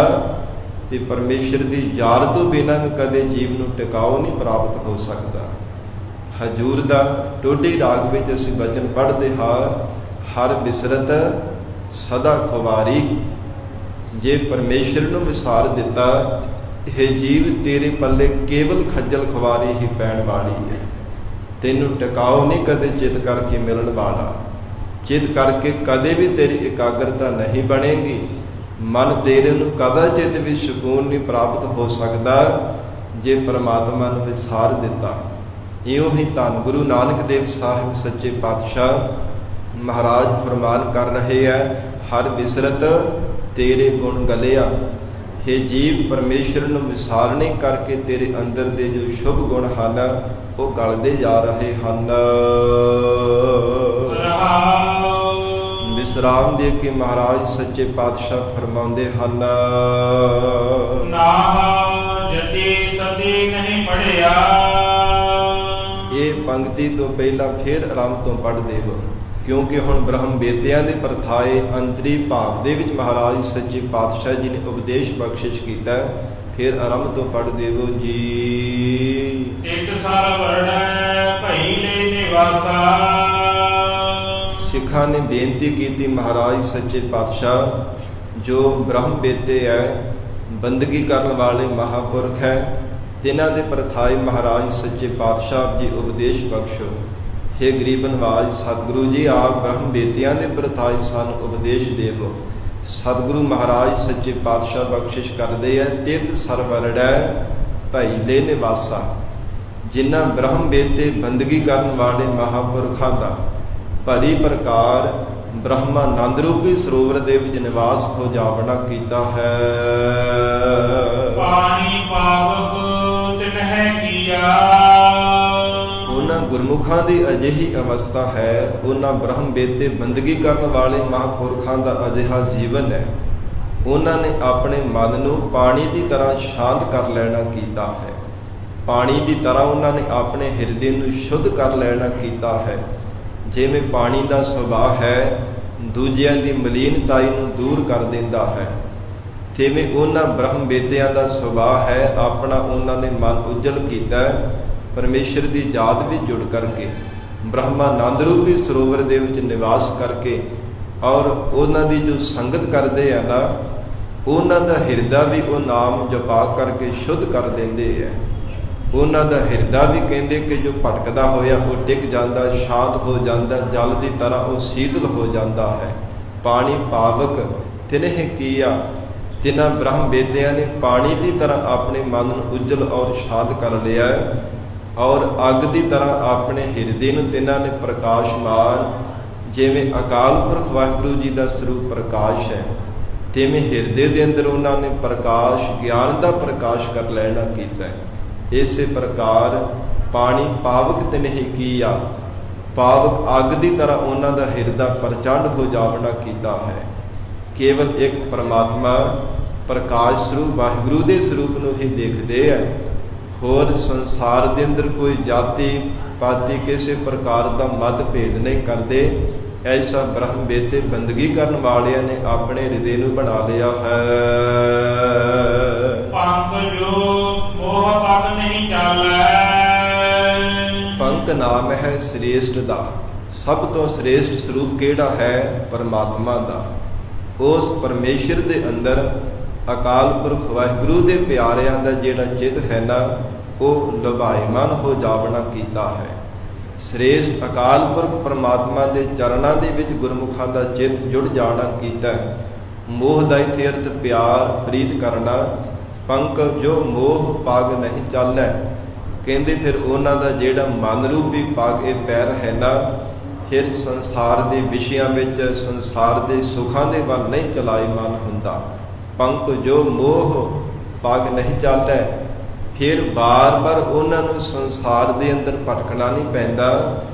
ਤੇ ਪਰਮੇਸ਼ਰ ਦੀ ਯਾਦ ਤੋਂ ਬਿਨਾਂ ਵੀ ਕਦੇ ਜੀਵ ਨੂੰ ਟਿਕਾਉ ਨਹੀਂ ਪ੍ਰਾਪਤ ਹੋ ਸਕਦਾ। ਹਜੂਰ ਦਾ ਟੋਡੀ ਰਾਗ ਵਿੱਚ ਅਸੀਂ ਬਚਨ ਪੜ੍ਹਦੇ ਹਾਂ, ਹਰ ਬਿਸਰਤ ਸਦਾ ਖੁਵਾਰੀ। ਜੇ ਪਰਮੇਸ਼ਰ ਨੂੰ ਵਿਸਾਰ ਦਿੱਤਾ, ਇਹ ਜੀਵ ਤੇਰੇ ਪੱਲੇ ਕੇਵਲ ਖੱਜਲ ਖੁਆਰੀ ਹੀ ਪੈਣ ਵਾਲੀ ਹੈ। ਤੈਨੂੰ ਟਿਕਾਉ ਨਹੀਂ ਕਦੇ ਚਿੱਤ ਕਰਕੇ ਮਿਲਣ ਵਾਲਾ, ਚਿੱਤ ਕਰਕੇ ਕਦੇ ਵੀ ਤੇਰੀ ਇਕਾਗਰਤਾ ਨਹੀਂ ਬਣੇਗੀ। ਮਨ ਤੇਰੇ ਨੂੰ ਕਦਾਚਿਤ ਵੀ ਸਕੂਨ ਨਹੀਂ ਪ੍ਰਾਪਤ ਹੋ ਸਕਦਾ ਜੇ ਪਰਮਾਤਮਾ ਨੂੰ ਵਿਸਾਰ ਦਿੱਤਾ। ਇਉਂ ਹੀ ਧੰਨ ਗੁਰੂ ਨਾਨਕ ਦੇਵ ਸਾਹਿਬ ਸੱਚੇ ਪਾਤਸ਼ਾਹ ਮਹਾਰਾਜ ਫਰਮਾਨ ਕਰ ਰਹੇ ਹੈ, ਹਰ ਬਿਸਰਤ ਤੇਰੇ ਗੁਣ ਗਲਿਆ। ਹੇ ਜੀਵ, ਪਰਮੇਸ਼ਰ ਨੂੰ ਵਿਸਾਰਣੇ ਕਰਕੇ ਤੇਰੇ ਅੰਦਰ ਦੇ ਜੋ ਸ਼ੁਭ ਗੁਣ ਹਨ, ਉਹ ਗਲਦੇ ਜਾ ਰਹੇ ਹਨ। ਵਿਸਰਾਮ ਦੇ ਕੇ ਮਹਾਰਾਜ ਸੱਚੇ ਪਾਤਸ਼ਾਹ ਫਰਮਾਉਂਦੇ ਹਨ, ਨਾਮ ਜਤੀ ਸਤੀ ਨਹੀਂ ਪੜਿਆ। ਇਹ ਪੰਕਤੀ ਤੋਂ ਪਹਿਲਾਂ ਫਿਰ ਆਰੰਭ ਤੋਂ ਪੜ੍ਹ ਦੇਵੋ, ਕਿਉਂਕਿ ਹੁਣ ਬ੍ਰਹਮ ਵੇਦਿਆਂ ਦੇ ਪ੍ਰਥਾਏ ਅੰਤਰੀ ਭਾਵ ਦੇ ਵਿੱਚ ਮਹਾਰਾਜ ਸੱਚੇ ਪਾਤਸ਼ਾਹ ਜੀ ਨੇ ਉਪਦੇਸ਼ ਬਖਸ਼ਿਸ਼ ਕੀਤਾ। ਫਿਰ ਆਰੰਭ ਤੋਂ ਪੜ੍ਹ ਦੇਵੋ ਜੀ। ਇੱਕ ਸਾਰ ਵਰਣੈ ਭਈ ਲੈ ਨਿਵਾਸਾ। ਸਿੱਖਾਂ ਨੇ ਬੇਨਤੀ ਕੀਤੀ, ਮਹਾਰਾਜ ਸੱਚੇ ਪਾਤਸ਼ਾਹ ਜੋ ਬ੍ਰਹਮ ਵੇਦੇ ਹੈ, ਬੰਦਗੀ ਕਰਨ ਵਾਲੇ ਮਹਾਂਪੁਰਖ ਹੈ, ਤਿਨਾਂ ਦੇ ਪ੍ਰਥਾਈ ਮਹਾਰਾਜ ਸੱਚੇ ਪਾਤਸ਼ਾਹ ਜੀ ਉਪਦੇਸ਼ ਬਖਸ਼ੋ। ਹੇ ਗਰੀਬ ਨਵਾਜ ਸਤਿਗੁਰੂ ਜੀ, ਆਪ ਬ੍ਰਹਮ ਬੇਤਿਆਂ ਦੇ ਪ੍ਰਥਾਈ ਸਾਨੂੰ ਉਪਦੇਸ਼ ਦੇਵੋ। ਸਤਿਗੁਰੂ ਮਹਾਰਾਜ ਸੱਚੇ ਪਾਤਸ਼ਾਹ ਬਖਸ਼ਿਸ਼ ਕਰਦੇ ਹੈ, ਤਿਤ ਸਰਵਰੜੈ ਭਾਈ ਲੈ ਨਿਵਾਸਾ। ਜਿਨ੍ਹਾਂ ਬ੍ਰਹਮ ਬੇਤੇ ਬੰਦਗੀ ਕਰਨ ਵਾਲੇ ਮਹਾਂਪੁਰਖਾਂ ਦਾ ਭਲੀ ਪ੍ਰਕਾਰ ਬ੍ਰਹਮਾਨੰਦ ਰੂਪੀ ਸਰੋਵਰ ਦੇ ਵਿੱਚ ਨਿਵਾਸ ਹੋ ਜਾਵਣਾ ਕੀਤਾ ਹੈ। ਪਾਣੀ ਪਾਵਕ ਤਿਨਹਿ ਕੀਆ। ਉਹਨਾਂ ਗੁਰਮੁਖਾਂ ਦੀ ਅਜਿਹੀ ਅਵਸਥਾ ਹੈ, ਉਹਨਾਂ ਬ੍ਰਹਮ ਬੇਤੇ ਬੰਦਗੀ ਕਰਨ ਵਾਲੇ ਮਹਾਂਪੁਰਖਾਂ ਦਾ ਅਜਿਹਾ ਜੀਵਨ ਹੈ। ਉਹਨਾਂ ਨੇ ਆਪਣੇ ਮਨ ਨੂੰ ਪਾਣੀ ਦੀ ਤਰ੍ਹਾਂ ਸ਼ਾਂਤ ਕਰ ਲੈਣਾ ਕੀਤਾ ਹੈ। ਪਾਣੀ ਦੀ ਤਰ੍ਹਾਂ ਉਹਨਾਂ ਨੇ ਆਪਣੇ ਹਿਰਦੇ ਨੂੰ ਸ਼ੁੱਧ ਕਰ ਲੈਣਾ ਕੀਤਾ ਹੈ। ਜਿਵੇਂ ਪਾਣੀ ਦਾ ਸੁਭਾਅ ਹੈ, ਦੂਜਿਆਂ ਦੀ ਮਲੀਨਤਾਈ ਨੂੰ ਦੂਰ ਕਰ ਦਿੰਦਾ ਹੈ, ਤਿਵੇਂ ਉਹਨਾਂ ਬ੍ਰਹਮ ਬੇਤਿਆਂ ਦਾ ਸੁਭਾਅ ਹੈ। ਆਪਣਾ ਉਹਨਾਂ ਨੇ ਮਨ ਉਜਲ ਕੀਤਾ ਹੈ, ਪਰਮੇਸ਼ਰ ਦੀ ਯਾਦ ਵਿੱਚ ਜੁੜ ਕਰਕੇ, ਬ੍ਰਹਮਾਨੰਦ ਰੂਪੀ ਸਰੋਵਰ ਦੇ ਵਿੱਚ ਨਿਵਾਸ ਕਰਕੇ, ਔਰ ਉਹਨਾਂ ਦੀ ਜੋ ਸੰਗਤ ਕਰਦੇ ਆ ਨਾ, ਉਹਨਾਂ ਦਾ ਹਿਰਦਾ ਵੀ ਉਹ ਨਾਮ ਜਪਾ ਕਰਕੇ ਸ਼ੁੱਧ ਕਰ ਦਿੰਦੇ ਹੈ। ਉਹਨਾਂ ਦਾ ਹਿਰਦਾ ਵੀ ਕਹਿੰਦੇ ਕਿ ਜੋ ਭਟਕਦਾ ਹੋਇਆ ਉਹ ਟਿਕ ਜਾਂਦਾ, ਸ਼ਾਂਤ ਹੋ ਜਾਂਦਾ, ਜਲ ਦੀ ਤਰ੍ਹਾਂ ਉਹ ਸ਼ੀਤਲ ਹੋ ਜਾਂਦਾ ਹੈ। ਪਾਣੀ ਪਾਵਕ ਤਿਨਹਿ ਕੀਆ। ਤਿਨਾਂ ਬ੍ਰਹਮ ਬੇਤਿਆਂ ਨੇ ਪਾਣੀ ਦੀ ਤਰ੍ਹਾਂ ਆਪਣੇ ਮਨ ਨੂੰ ਉਜਲ ਔਰ ਸ਼ਾਂਤ ਕਰ ਲਿਆ ਹੈ, ਔਰ ਅੱਗ ਦੀ ਤਰ੍ਹਾਂ ਆਪਣੇ ਹਿਰਦੇ ਨੂੰ ਤਿਨਾਂ ਨੇ ਪ੍ਰਕਾਸ਼ਮਾਨ, ਜਿਵੇਂ ਅਕਾਲ ਪੁਰਖ ਵਾਹਿਗੁਰੂ ਜੀ ਦਾ ਸਰੂਪ ਪ੍ਰਕਾਸ਼ ਹੈ, ਤਿਵੇਂ ਹਿਰਦੇ ਦੇ ਅੰਦਰ ਉਹਨਾਂ ਨੇ ਪ੍ਰਕਾਸ਼, ਗਿਆਨ ਦਾ ਪ੍ਰਕਾਸ਼ ਕਰ ਲੈਣਾ ਕੀਤਾ ਹੈ। ਇਸੇ ਪ੍ਰਕਾਰ ਪਾਣੀ ਪਾਵਕ ਤਿਨਹਿ ਕੀਆ। ਪਾਵਕ ਅੱਗ ਦੀ ਤਰ੍ਹਾਂ ਉਹਨਾਂ ਦਾ ਹਿਰਦਾ ਪ੍ਰਚੰਡ ਹੋ ਜਾਵਣਾ ਕੀਤਾ ਹੈ। ਕੇਵਲ ਇੱਕ ਪਰਮਾਤਮਾ ਪ੍ਰਕਾਸ਼ ਸਰੂਪ ਵਾਹਿਗੁਰੂ ਦੇ ਸਰੂਪ ਨੂੰ ਹੀ ਦੇਖਦੇ ਹੈ। ਹੋਰ ਸੰਸਾਰ ਦੇ ਅੰਦਰ ਕੋਈ ਜਾਤੀ ਪਾਤੀ ਕਿਸੇ ਪ੍ਰਕਾਰ ਦਾ ਮਤ ਭੇਦ ਨਹੀਂ ਕਰਦੇ। ਐਸਾ ਬ੍ਰਹਮ ਬੇਤੇ ਬੰਦਗੀ ਕਰਨ ਵਾਲਿਆਂ ਨੇ ਆਪਣੇ ਹਿਰਦੇ ਨੂੰ ਬਣਾ ਲਿਆ ਹੈ। ਪੰਕ ਜੋ ਮੋਹ ਪਦ ਨਹੀਂ ਚਾਲੈ। ਪੰਕ ਨਾਮ ਹੈ ਸ੍ਰੇਸ਼ਟ ਦਾ। ਸਭ ਤੋਂ ਸ੍ਰੇਸ਼ਟ ਸਰੂਪ ਕਿਹੜਾ ਹੈ? ਪਰਮਾਤਮਾ ਦਾ। ਉਸ ਪਰਮੇਸ਼ਰ ਦੇ ਅੰਦਰ ਅਕਾਲ ਪੁਰਖ ਵਾਹਿਗੁਰੂ ਦੇ ਪਿਆਰਿਆਂ ਦਾ ਜਿਹੜਾ ਚਿੱਤ ਹੈ ਨਾ, ਉਹ ਲੁਭਾਇਮਾਨ ਹੋ ਜਾਵਣਾ ਕੀਤਾ ਹੈ। ਸ੍ਰੇਸ਼ਟ ਅਕਾਲ ਪੁਰਖ ਪਰਮਾਤਮਾ ਦੇ ਚਰਨਾਂ ਦੇ ਵਿੱਚ ਗੁਰਮੁਖਾਂ ਦਾ ਚਿੱਤ ਜੁੜ ਜਾਣਾ ਕੀਤਾ। ਮੋਹ ਦਾ ਇੱਥੇ ਅਰਥ ਪਿਆਰ ਪ੍ਰੀਤ ਕਰਨਾ। ਪੰਕ ਜੋ ਮੋਹ ਪਗ ਨਹੀਂ ਚਾਲੈ। ਕਹਿੰਦੇ ਫਿਰ ਉਹਨਾਂ ਦਾ ਜਿਹੜਾ ਮਨ ਰੂਪੀ ਪਗ ਇਹ ਪੈਰ ਹੈ ਨਾ, ਫਿਰ ਸੰਸਾਰ ਦੇ ਵਿਸ਼ਿਆਂ ਵਿੱਚ, ਸੰਸਾਰ ਦੇ ਸੁੱਖਾਂ ਦੇ ਵੱਲ ਨਹੀਂ ਚਲਾਈਮਾਨ ਹੁੰਦਾ। ਪੰਕ ਜੋ ਮੋਹ ਪਗ ਨਹੀਂ ਚਾਲੈ, ਫਿਰ ਬਾਰ-ਬਾਰ ਉਹਨਾਂ ਨੂੰ ਸੰਸਾਰ ਦੇ ਅੰਦਰ ਭਟਕਣਾ ਨਹੀਂ ਪੈਂਦਾ।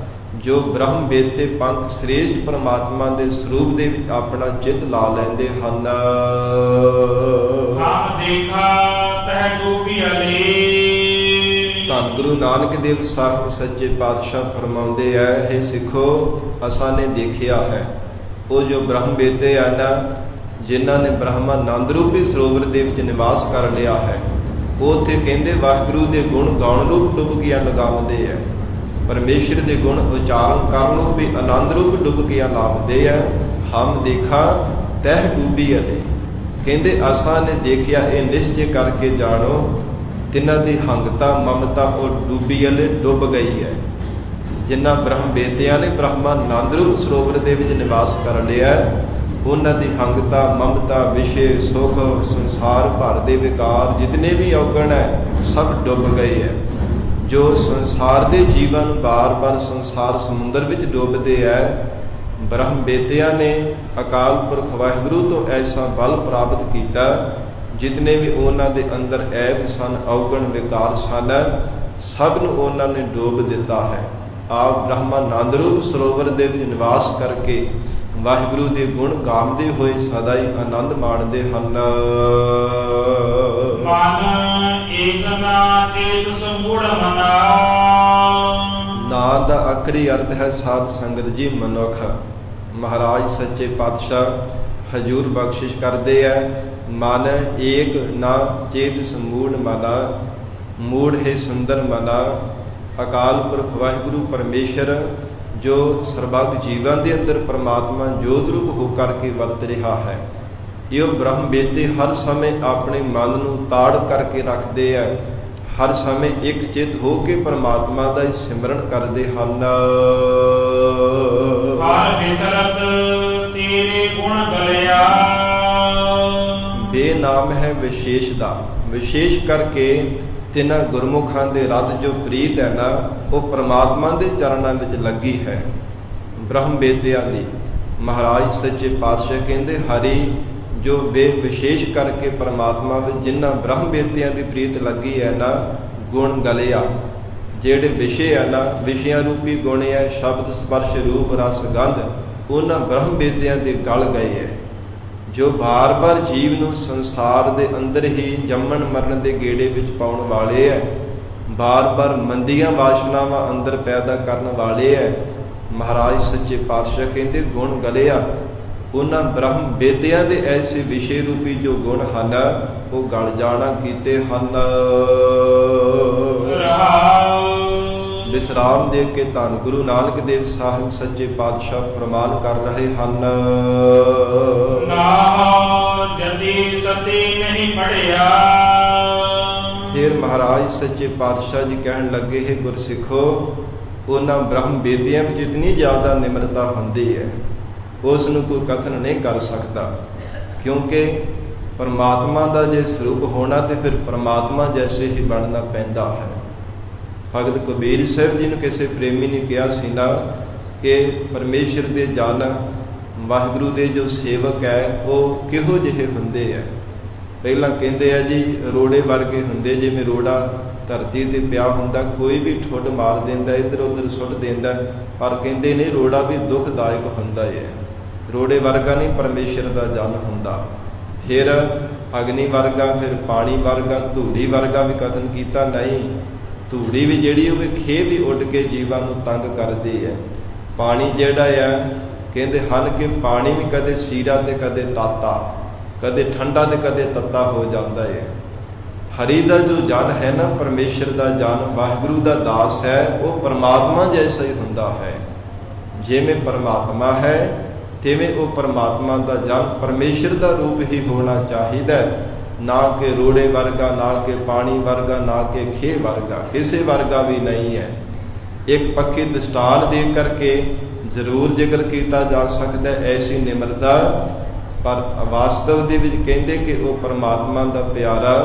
ਜੋ ਬ੍ਰਹਮ ਬੇਤੇ ਪੰਕ ਸ੍ਰੇਸ਼ਟ ਪਰਮਾਤਮਾ ਦੇ ਸਰੂਪ ਦੇ ਵਿੱਚ ਆਪਣਾ ਚਿੱਤ ਲਾ ਲੈਂਦੇ ਹਨ। ਹਮ ਦੇਖਾ ਤਹਿ ਡੂਬਿਆਲੇ। ਧੰਨ ਗੁਰੂ ਨਾਨਕ ਦੇਵ ਸਾਹਿਬ ਸੱਚੇ ਪਾਤਸ਼ਾਹ ਫਰਮਾਉਂਦੇ ਹੈ, ਹੇ ਸਿੱਖੋ, ਅਸਾਂ ਨੇ ਦੇਖਿਆ ਹੈ ਉਹ ਜੋ ਬ੍ਰਹਮ ਬੇਤੇ ਆ ਨਾ, ਜਿਨ੍ਹਾਂ ਨੇ ਬ੍ਰਹਮਾਨੰਦ ਰੂਪੀ ਸਰੋਵਰ ਦੇ ਵਿੱਚ ਨਿਵਾਸ ਕਰ ਲਿਆ ਹੈ, ਉਹ ਉੱਥੇ ਕਹਿੰਦੇ ਵਾਹਿਗੁਰੂ ਦੇ ਗੁਣ ਗਾਉਣ ਰੂਪ ਡੁੱਬਕੀਆਂ ਲਗਾਉਂਦੇ ਹੈ। ਪਰਮੇਸ਼ਰ ਦੇ ਗੁਣ ਉਚਾਰਨ ਕਰਨ ਰੂਪ ਵੀ ਆਨੰਦ ਰੂਪ ਡੁੱਬਕੀਆਂ ਲਾਉਂਦੇ ਹੈ। ਹਮ ਦੇਖਾ ਤਹਿ ਡੂਬਿਆਲੇ। ਕਹਿੰਦੇ ਅਸਾਂ ਨੇ ਦੇਖਿਆ, ਇਹ ਨਿਸ਼ਚੈ ਕਰਕੇ ਜਾਣੋ, ਤਿਨਾਂ ਦੀ ਹੰਗਤਾ ਮਮਤਾ ਉਹ ਡੂਬਿਆਲੇ ਡੁੱਬ ਗਈ ਹੈ। ਜਿਨ੍ਹਾਂ ਬ੍ਰਹਮ ਬੇਤਿਆਂ ਨੇ ਬ੍ਰਹਮਾਨੰਦ ਰੂਪ ਸਰੋਵਰ ਦੇ ਵਿੱਚ ਨਿਵਾਸ ਕਰ ਲਿਆ, ਉਹਨਾਂ ਦੀ ਹੰਗਤਾ ਮਮਤਾ ਵਿਸ਼ੇ ਸੁਖ ਸੰਸਾਰ ਭਰ ਦੇ ਵਿਕਾਰ ਜਿਤਨੇ ਵੀ ਔਗਣ ਹੈ ਸਭ ਡੁੱਬ ਗਏ ਹੈ। ਜੋ ਸੰਸਾਰ ਦੇ ਜੀਵਨ ਬਾਰ-ਬਾਰ ਸੰਸਾਰ ਸਮੁੰਦਰ ਵਿੱਚ ਡੁੱਬਦੇ ਹੈ, ਬ੍ਰਹਮ ਬੇਤਿਆਂ ਨੇ ਅਕਾਲ ਪੁਰਖ ਵਾਹਿਗੁਰੂ ਤੋਂ ਐਸਾ ਬਲ ਪ੍ਰਾਪਤ ਕੀਤਾ, ਜਿਤਨੇ ਵੀ ਉਹਨਾਂ ਦੇ ਅੰਦਰ ਐਬ ਸਨ, ਔਗਣ ਵਿਕਾਰ ਸਨ, ਸਭ ਨੂੰ ਉਹਨਾਂ ਨੇ ਡੋਬ ਦਿੱਤਾ ਹੈ। ਆਪ ਬ੍ਰਹਮਾਨੰਦ ਰੂਪ ਸਰੋਵਰ ਦੇ ਵਿੱਚ ਨਿਵਾਸ ਕਰਕੇ ਵਾਹਿਗੁਰੂ ਦੇ ਗੁਣ ਗਾਉਂਦੇ ਹੋਏ ਸਦਾ ਹੀ ਆਨੰਦ ਮਾਣਦੇ ਹਨ। ਮਨ ਏਕ ਨਾ ਚੇਤ ਸਮੂੜ ਮਨਾ। ਨਾਂ ਦਾ ਆਖਰੀ ਅਰਥ ਹੈ ਸਾਧ ਸੰਗਤ ਜੀ, ਮਨੁੱਖ। ਮਹਾਰਾਜ ਸੱਚੇ ਪਾਤਸ਼ਾਹ ਹਜੂਰ ਬਖਸ਼ਿਸ਼ ਕਰਦੇ ਹੈ, ਮਨ ਏਕ ਨਾ ਚੇਤ ਸਮੂੜ ਮਨਾ। ਮੂੜ ਹੈ ਸੁੰਦਰ ਮਨਾ। ਅਕਾਲ ਪੁਰਖ ਵਾਹਿਗੁਰੂ ਪਰਮੇਸ਼ਰ ਜੋ ਸਰਬੱਗ ਜੀਵਾਂ ਦੇ ਅੰਦਰ ਪਰਮਾਤਮਾ ਜੋਤ ਰੂਪ ਹੋ ਕਰਕੇ ਵਰਤ ਰਿਹਾ ਹੈ, ਇਹ ਬ੍ਰਹਮ ਬੇਦੇ ਹਰ ਸਮੇਂ ਆਪਣੇ ਮਨ ਨੂੰ ਤਾੜ ਕਰਕੇ ਰੱਖਦੇ ਆ, ਹਰ ਸਮੇਂ ਇੱਕ ਚਿੱਤ ਹੋ ਕੇ ਪਰਮਾਤਮਾ ਦਾ ਹੀ ਸਿਮਰਨ ਕਰਦੇ ਹਨ। ਹਰ ਬਿਸਰਤ ਤੇਰੇ ਗੁਣ ਗਲਿਆ। ਬੇਨਾਮ ਹੈ ਵਿਸ਼ੇਸ਼ ਦਾ, ਵਿਸ਼ੇਸ਼ ਕਰਕੇ ਤਿੰਨਾਂ ਗੁਰਮੁਖਾਂ ਦੇ ਰਤ ਜੋ ਪ੍ਰੀਤ ਹੈ ਨਾ, ਉਹ ਪਰਮਾਤਮਾ ਦੇ ਚਰਨਾਂ ਵਿੱਚ ਲੱਗੀ ਹੈ। ਬ੍ਰਹਮ ਬੇਦਿਆਂ ਦੀ ਮਹਾਰਾਜ ਸੱਚੇ ਪਾਤਸ਼ਾਹ ਕਹਿੰਦੇ ਹਰੀ ਜੋ ਵਿਸ਼ੇਸ਼ ਕਰਕੇ ਪਰਮਾਤਮਾ ਵਿੱਚ ਜਿਨ੍ਹਾਂ ਬ੍ਰਹਮ ਬੇਦਿਆਂ ਦੀ ਪ੍ਰੀਤ ਲੱਗੀ ਹੈ ਨਾ, ਗੁਣ ਗਲਿਆ। ਜਿਹੜੇ ਵਿਸ਼ੇ ਹੈ ਨਾ, ਵਿਸ਼ਿਆਂ ਰੂਪੀ ਗੁਣ ਹੈ, ਸ਼ਬਦ ਸਪਰਸ਼ ਰੂਪ ਰਸ ਗੰਧ, ਉਹਨਾਂ ਬ੍ਰਹਮ ਬੇਦਿਆਂ ਦੇ ਗਲ ਗਏ ਹੈ। ਜੋ ਬਾਰ-ਬਾਰ ਜੀਵ ਨੂੰ ਸੰਸਾਰ ਦੇ ਅੰਦਰ ਹੀ ਜੰਮਣ ਮਰਨ ਦੇ ਗੇੜੇ ਵਿੱਚ ਪਾਉਣ ਵਾਲੇ ਹੈ, ਬਾਰ-ਬਾਰ ਮੰਦੀਆਂ ਵਾਸ਼ਨਾਵਾਂ ਅੰਦਰ ਪੈਦਾ ਕਰਨ ਵਾਲੇ ਹੈ। ਮਹਾਰਾਜ ਸੱਚੇ ਪਾਤਸ਼ਾਹ ਕਹਿੰਦੇ ਗੁਣ ਗਲਿਆ। ਉਹਨਾਂ ਬ੍ਰਹਮ ਬੇਦਿਆਂ ਦੇ ਐਸੇ ਵਿਸ਼ੇ ਰੂਪੀ ਜੋ ਗੁਣ ਹਨ, ਉਹ ਗਲ ਜਾਣਾ ਕੀਤੇ ਹਨ। ਵਿਸਰਾਮ ਦੇ ਕੇ ਧੰਨ ਗੁਰੂ ਨਾਨਕ ਦੇਵ ਸਾਹਿਬ ਸੱਚੇ ਪਾਤਸ਼ਾਹ ਫਰਮਾਨ ਕਰ ਰਹੇ ਹਨ। ਨਾਮ ਜਤੀ ਸਤੀ ਨਹੀਂ ਪੜਿਆ। ਫਿਰ ਮਹਾਰਾਜ ਸੱਚੇ ਪਾਤਸ਼ਾਹ ਜੀ ਕਹਿਣ ਲੱਗੇ, ਹੈ ਗੁਰਸਿੱਖੋ, ਉਹਨਾਂ ਬ੍ਰਹਮ ਬੇਦਿਆਂ ਵਿੱਚ ਇਤਨੀ ਜ਼ਿਆਦਾ ਨਿਮਰਤਾ ਹੁੰਦੀ ਹੈ, ਉਸ ਨੂੰ ਕੋਈ ਕਥਨ ਨਹੀਂ ਕਰ ਸਕਦਾ। ਕਿਉਂਕਿ ਪਰਮਾਤਮਾ ਦਾ ਜੇ ਸਰੂਪ ਹੋਣਾ ਤੇ ਫਿਰ ਪਰਮਾਤਮਾ ਜੈਸੇ ਹੀ ਬਣਨਾ ਪੈਂਦਾ ਹੈ। ਭਗਤ ਕਬੀਰ ਸਾਹਿਬ ਜੀ ਨੂੰ ਕਿਸੇ ਪ੍ਰੇਮੀ ਨੇ ਕਿਹਾ ਸੀ ਨਾ ਕਿ ਪਰਮੇਸ਼ਰ ਦੇ ਜਨ, ਵਾਹਿਗੁਰੂ ਦੇ ਜੋ ਸੇਵਕ ਹੈ ਉਹ ਕਿਹੋ ਜਿਹੇ ਹੁੰਦੇ ਹੈ। ਪਹਿਲਾਂ ਕਹਿੰਦੇ ਆ ਜੀ ਰੋੜੇ ਵਰਗੇ ਹੁੰਦੇ, ਜਿਵੇਂ ਰੋੜਾ ਧਰਤੀ ਤੇ ਪਿਆ ਹੁੰਦਾ, ਕੋਈ ਵੀ ਠੁੱਡ ਮਾਰ ਦਿੰਦਾ, ਇੱਧਰ ਉੱਧਰ ਸੁੱਟ ਦਿੰਦਾ, ਪਰ ਕਹਿੰਦੇ ਨੇ ਰੋੜਾ ਵੀ ਦੁਖਦਾਇਕ ਹੁੰਦਾ ਹੈ। ਰੋੜੇ ਵਰਗਾ ਨਹੀਂ ਪਰਮੇਸ਼ਰ ਦਾ ਜਨ ਹੁੰਦਾ। ਫਿਰ ਅਗਨੀ ਵਰਗਾ, ਫਿਰ ਪਾਣੀ ਵਰਗਾ, ਧੂੜੀ ਵਰਗਾ ਵੀ ਕਥਨ ਕੀਤਾ ਨਹੀਂ। ਧੂੜੀ ਵੀ ਜਿਹੜੀ ਉਹ ਖੇ ਵੀ ਉੱਡ ਕੇ ਜੀਵਾਂ ਨੂੰ ਤੰਗ ਕਰਦੀ ਹੈ। ਪਾਣੀ ਜਿਹੜਾ ਹੈ ਕਹਿੰਦੇ ਹਨ ਕਿ ਪਾਣੀ ਵੀ ਕਦੇ ਸੀਰਾ ਤੇ ਕਦੇ ਤਾਤਾ, ਕਦੇ ਠੰਡਾ ਤੇ ਕਦੇ ਤੱਤਾ ਹੋ ਜਾਂਦਾ ਹੈ। ਹਰੀ ਦਾ ਜੋ ਜਨ ਹੈ ਨਾ, ਪਰਮੇਸ਼ਰ ਦਾ ਜਨ, ਵਾਹਿਗੁਰੂ ਦਾ ਦਾਸ ਹੈ, ਉਹ ਪਰਮਾਤਮਾ ਜੈਸਾ ਹੀ ਹੁੰਦਾ ਹੈ। ਜਿਵੇਂ ਪਰਮਾਤਮਾ ਹੈ ਤਿਵੇਂ ਉਹ ਪਰਮਾਤਮਾ ਦਾ ਜਨ ਪਰਮੇਸ਼ਰ ਦਾ ਰੂਪ ਹੀ ਹੋਣਾ ਚਾਹੀਦਾ, ਨਾ ਕਿ ਰੋੜੇ ਵਰਗਾ, ਨਾ ਕਿ ਪਾਣੀ ਵਰਗਾ, ਨਾ ਕਿ ਖੇ ਵਰਗਾ, ਕਿਸੇ ਵਰਗਾ ਵੀ ਨਹੀਂ ਹੈ। ਇੱਕ ਪੱਖੀ ਦ੍ਰਿਸ਼ਟਾਂਤ ਦੇ ਕਰਕੇ ਜ਼ਰੂਰ ਜ਼ਿਕਰ ਕੀਤਾ ਜਾ ਸਕਦਾ ਐਸੀ ਨਿਮਰਤਾ, ਪਰ ਵਾਸਤਵ ਦੇ ਵਿੱਚ ਕਹਿੰਦੇ ਕਿ ਉਹ ਪਰਮਾਤਮਾ ਦਾ ਪਿਆਰਾ,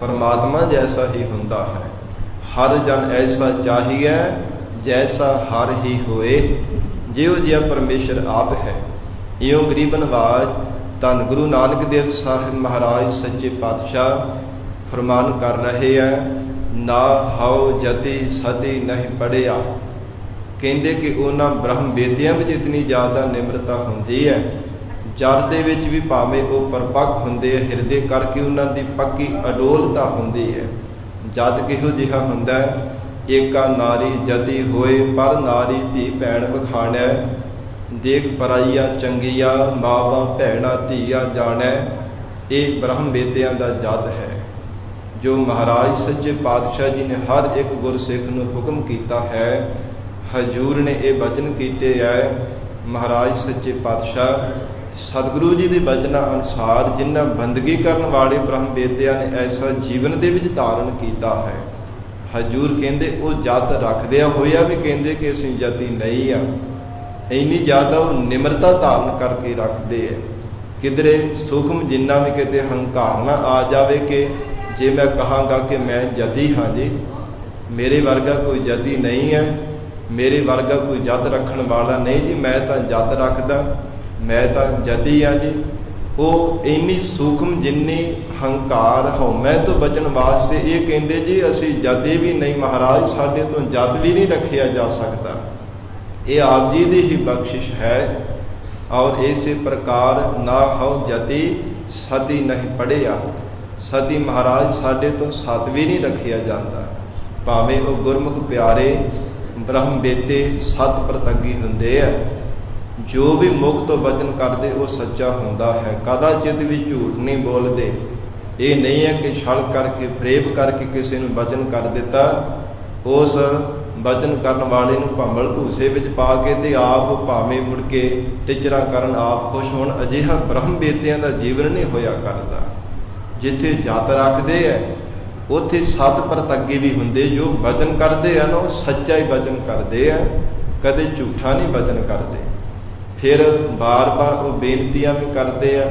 ਪਰਮਾਤਮਾ ਜੈਸਾ ਹੀ ਹੁੰਦਾ ਹੈ। ਹਰ ਜਨ ਐਸਾ ਚਾਹੀਏ ਜੈਸਾ ਹਰ ਹੀ ਹੋਏ, ਜਿਹੋ ਜਿਹਾ ਪਰਮੇਸ਼ਰ ਆਪ ਹੈ। ਇਉਂ ਗਰੀਬ ਨਵਾਜ ਧੰਨ ਗੁਰੂ ਨਾਨਕ ਦੇਵ ਸਾਹਿਬ ਮਹਾਰਾਜ ਸੱਚੇ ਪਾਤਸ਼ਾਹ ਫਰਮਾਨ ਕਰ ਰਹੇ ਹੈ, ਨਾ ਹਉ ਜਤੀ ਸਤੀ ਨਹੀਂ ਪੜਿਆ। ਕਹਿੰਦੇ ਕਿ ਉਹਨਾਂ ਬ੍ਰਹਮ ਬੇਦਿਆਂ ਵਿੱਚ ਇਤਨੀ ਜ਼ਿਆਦਾ ਨਿਮਰਤਾ ਹੁੰਦੀ ਹੈ, ਜਰ ਦੇ ਵਿੱਚ ਵੀ ਭਾਵੇਂ ਉਹ ਪਰਪੱਕ ਹੁੰਦੇ ਹੈ, ਹਿਰਦੇ ਕਰਕੇ ਉਹਨਾਂ ਦੀ ਪੱਕੀ ਅਡੋਲਤਾ ਹੁੰਦੀ ਹੈ। ਜਦ ਕਿਹੋ ਜਿਹਾ ਹੁੰਦਾ ਹੈ, ਏਕਾ ਨਾਰੀ ਜਦੀ ਹੋਏ ਪਰ ਨਾਰੀ ਧੀ ਭੈਣ ਵਖਾਣੈ, ਦੇਖ ਪਰਾਈਆ ਚੰਗੀਆ ਮਾਵਾਂ ਭੈਣਾਂ ਧੀਆ ਜਾਣੈ। ਇਹ ਬ੍ਰਹਮ ਬੇਦਿਆਂ ਦਾ ਜਦ ਹੈ, ਜੋ ਮਹਾਰਾਜ ਸੱਚੇ ਪਾਤਸ਼ਾਹ ਜੀ ਨੇ ਹਰ ਇੱਕ ਗੁਰਸਿੱਖ ਨੂੰ ਹੁਕਮ ਕੀਤਾ ਹੈ। ਹਜ਼ੂਰ ਨੇ ਇਹ ਬਚਨ ਕੀਤੇ ਹੈ, ਮਹਾਰਾਜ ਸੱਚੇ ਪਾਤਸ਼ਾਹ ਸਤਿਗੁਰੂ ਜੀ ਦੇ ਬਚਨਾਂ ਅਨੁਸਾਰ ਜਿਨ੍ਹਾਂ ਬੰਦਗੀ ਕਰਨ ਵਾਲੇ ਬ੍ਰਹਮ ਬੇਦਿਆਂ ਨੇ ਐਸਾ ਜੀਵਨ ਦੇ ਵਿੱਚ ਧਾਰਨ ਕੀਤਾ ਹੈ। ਹਜ਼ੂਰ ਕਹਿੰਦੇ ਉਹ ਜਤ ਰੱਖਦਿਆਂ ਹੋਇਆ ਵੀ ਕਹਿੰਦੇ ਕਿ ਅਸੀਂ ਜਤੀ ਨਹੀਂ ਆ। ਇੰਨੀ ਜ਼ਿਆਦਾ ਉਹ ਨਿਮਰਤਾ ਧਾਰਨ ਕਰਕੇ ਰੱਖਦੇ ਹੈ। ਕਿਧਰੇ ਸੂਖਮ ਜਿੰਨਾ ਵੀ ਕਿਤੇ ਹੰਕਾਰ ਨਾ ਆ ਜਾਵੇ ਕਿ ਜੇ ਮੈਂ ਕਹਾਂਗਾ ਕਿ ਮੈਂ ਜਤੀ ਹਾਂ ਜੀ, ਮੇਰੇ ਵਰਗਾ ਕੋਈ ਜਤੀ ਨਹੀਂ ਹੈ, ਮੇਰੇ ਵਰਗਾ ਕੋਈ ਜਤ ਰੱਖਣ ਵਾਲਾ ਨਹੀਂ ਜੀ, ਮੈਂ ਤਾਂ ਜਤ ਰੱਖਦਾ, ਮੈਂ ਤਾਂ ਜਤੀ ਹਾਂ ਜੀ। ਉਹ ਇੰਨੀ ਸੂਖਮ ਜਿੰਨੀ ਹੰਕਾਰ ਹਉਮੈ ਤੋਂ ਬਚਣ ਵਾਸਤੇ ਇਹ ਕਹਿੰਦੇ ਜੀ ਅਸੀਂ ਜਤੇ ਵੀ ਨਹੀਂ ਮਹਾਰਾਜ, ਸਾਡੇ ਤੋਂ ਜਤ ਵੀ ਨਹੀਂ ਰੱਖਿਆ ਜਾ ਸਕਦਾ। ਇਹ ਆਪ ਜੀ ਦੀ ਹੀ ਬਖਸ਼ਿਸ਼ ਹੈ। ਔਰ ਇਸੇ ਪ੍ਰਕਾਰ ਨਾ ਹਉ ਜਤੀ ਸਤੀ ਨਹੀਂ ਪੜਿਆ, ਸਤੀ ਮਹਾਰਾਜ ਸਾਡੇ ਤੋਂ ਸਤ ਵੀ ਨਹੀਂ ਰੱਖਿਆ ਜਾਂਦਾ। ਭਾਵੇਂ ਉਹ ਗੁਰਮੁਖ ਪਿਆਰੇ ਬ੍ਰਹਮ ਬੇਤੇ ਸਤ ਪ੍ਰਤੱਗੀ ਹੁੰਦੇ ਆ, ਜੋ ਵੀ ਮੁਖ ਤੋਂ ਬਚਨ ਕਰਦੇ ਉਹ ਸੱਚਾ ਹੁੰਦਾ ਹੈ, ਕਦਾਚਿਤ ਵੀ ਝੂਠ ਨਹੀਂ ਬੋਲਦੇ। ਇਹ ਨਹੀਂ ਹੈ ਕਿ ਛਲ ਕਰਕੇ ਫਰੇਬ ਕਰਕੇ ਕਿਸੇ ਨੂੰ ਬਚਨ ਕਰ ਦਿੱਤਾ, ਉਸ ਬਚਨ ਕਰਨ ਵਾਲੇ ਨੂੰ ਭੰਬਲ ਭੂਸੇ ਵਿੱਚ ਪਾ ਕੇ ਤੇ ਆਪ ਭਾਵੇਂ ਮੁੜ ਕੇ ਟਿਚਰਾਂ ਕਰਨ ਆਪ ਖੁਸ਼ ਹੋਣ, ਅਜਿਹਾ ਬ੍ਰਹਮ ਵੇਦਿਆਂ ਦਾ ਜੀਵਨ ਨਹੀਂ ਹੋਇਆ ਕਰਦਾ। ਜਿੱਥੇ ਜਤ ਰੱਖਦੇ ਐ ਉੱਥੇ ਸਤ ਪ੍ਰਤੱਗੇ ਵੀ ਹੁੰਦੇ। ਜੋ ਬਚਨ ਕਰਦੇ ਆ ਨਾ ਉਹ ਸੱਚਾ ਹੀ ਬਚਨ ਕਰਦੇ ਆ, ਕਦੇ ਝੂਠਾ ਨਹੀਂ ਬਚਨ ਕਰਦੇ। ਫਿਰ ਬਾਰ-ਬਾਰ ਉਹ ਬੇਨਤੀਆਂ ਵੀ ਕਰਦੇ ਆ,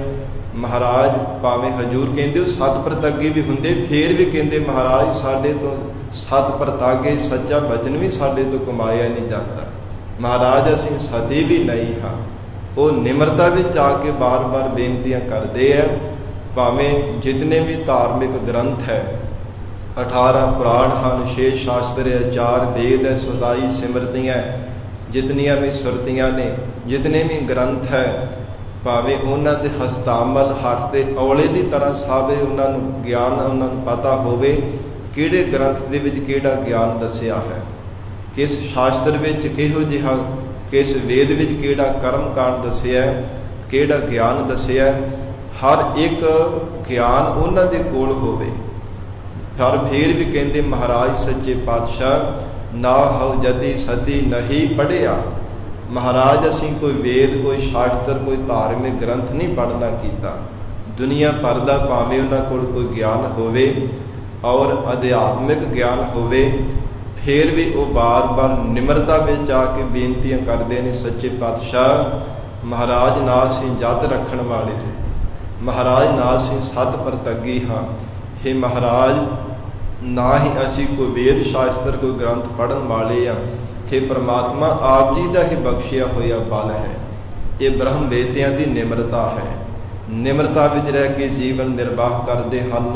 ਮਹਾਰਾਜ ਭਾਵੇਂ ਹਜੂਰ ਕਹਿੰਦੇ ਉਹ ਸਤ ਪ੍ਰਤੱਗੇ ਵੀ ਹੁੰਦੇ, ਫੇਰ ਵੀ ਕਹਿੰਦੇ ਮਹਾਰਾਜ ਸਾਡੇ ਤੋਂ ਸਤ ਪ੍ਰਤਾਗੇ ਸੱਚਾ ਬਚਨ ਵੀ ਸਾਡੇ ਤੋਂ ਕਮਾਇਆ ਨਹੀਂ ਜਾਂਦਾ, ਮਹਾਰਾਜ ਅਸੀਂ ਸਤੀ ਵੀ ਨਹੀਂ ਹਾਂ। ਉਹ ਨਿਮਰਤਾ ਵਿੱਚ ਆ ਕੇ ਬਾਰ-ਬਾਰ ਬੇਨਤੀਆਂ ਕਰਦੇ ਆ। ਭਾਵੇਂ ਜਿਤਨੇ ਵੀ ਧਾਰਮਿਕ ਗ੍ਰੰਥ ਹੈ, 18 ਪੁਰਾਣ ਹਨ, 6 ਸ਼ਾਸਤਰ ਹੈ, 4 ਵੇਦ ਹੈ, 27 ਸਿਮਰਤੀਆਂ, ਜਿਤਨੀਆਂ ਵੀ ਸੁਰਤੀਆਂ ਨੇ, ਜਿਤਨੇ ਵੀ ਗ੍ਰੰਥ ਹੈ, ਭਾਵੇਂ ਉਹਨਾਂ ਦੇ ਹਸਤਾਮਲ ਹੱਥ ਤੇ ਔਲੇ ਦੀ ਤਰ੍ਹਾਂ ਸਾਰੇ ਉਹਨਾਂ ਨੂੰ ਗਿਆਨ, ਉਹਨਾਂ ਨੂੰ ਪਤਾ ਹੋਵੇ ਕਿਹੜੇ ਗ੍ਰੰਥ ਦੇ ਵਿੱਚ ਕਿਹੜਾ ਗਿਆਨ ਦੱਸਿਆ ਹੈ, ਕਿਸ ਸ਼ਾਸਤਰ ਵਿੱਚ ਕਿਹੋ ਜਿਹਾ, ਕਿਸ ਵੇਦ ਵਿੱਚ ਕਿਹੜਾ ਕਰਮ ਕਾਂਡ ਦੱਸਿਆ, ਕਿਹੜਾ ਗਿਆਨ ਦੱਸਿਆ, ਹਰ ਇੱਕ ਗਿਆਨ ਉਹਨਾਂ ਦੇ ਕੋਲ ਹੋਵੇ। ਪਰ ਫੇਰ ਵੀ ਕਹਿੰਦੇ ਮਹਾਰਾਜ ਸੱਚੇ ਪਾਤਸ਼ਾਹ ਨਾ ਹਉ ਜਤੀ ਸਤੀ ਨਹੀਂ ਪੜ੍ਹਿਆ। ਮਹਾਰਾਜ ਅਸੀਂ ਕੋਈ ਵੇਦ, ਕੋਈ ਸ਼ਾਸਤਰ, ਕੋਈ ਧਾਰਮਿਕ ਗ੍ਰੰਥ ਨਹੀਂ ਪੜ੍ਹਨਾ ਕੀਤਾ। ਦੁਨੀਆ ਭਰ ਦਾ ਭਾਵੇਂ ਉਹਨਾਂ ਕੋਲ ਕੋਈ ਗਿਆਨ ਹੋਵੇ ਔਰ ਅਧਿਆਤਮਿਕ ਗਿਆਨ ਹੋਵੇ, ਫੇਰ ਵੀ ਉਹ ਬਾਰ-ਬਾਰ ਨਿਮਰਤਾ ਵਿੱਚ ਆ ਕੇ ਬੇਨਤੀਆਂ ਕਰਦੇ ਨੇ, ਸੱਚੇ ਪਾਤਸ਼ਾਹ ਮਹਾਰਾਜ ਨਾ ਅਸੀਂ ਜਤ ਰੱਖਣ ਵਾਲੇ, ਮਹਾਰਾਜ ਨਾ ਅਸੀਂ ਸਤ ਪ੍ਰਤੱਗੀ ਹਾਂ, ਹੇ ਮਹਾਰਾਜ ਨਾ ਹੀ ਅਸੀਂ ਕੋਈ ਵੇਦ ਸ਼ਾਸਤਰ, ਕੋਈ ਗ੍ਰੰਥ ਪੜ੍ਹਨ ਵਾਲੇ ਹਾਂ, ਕਿ ਪ੍ਰਮਾਤਮਾ ਆਪ ਜੀ ਦਾ ਹੀ ਬਖਸ਼ਿਆ ਹੋਇਆ ਬਲ ਹੈ। ਇਹ ਬ੍ਰਹਮ ਵੇਦਿਆਂ ਦੀ ਨਿਮਰਤਾ ਹੈ। ਨਿਮਰਤਾ ਵਿੱਚ ਰਹਿ ਕੇ ਜੀਵਨ ਨਿਰਵਾਹ ਕਰਦੇ ਹਨ।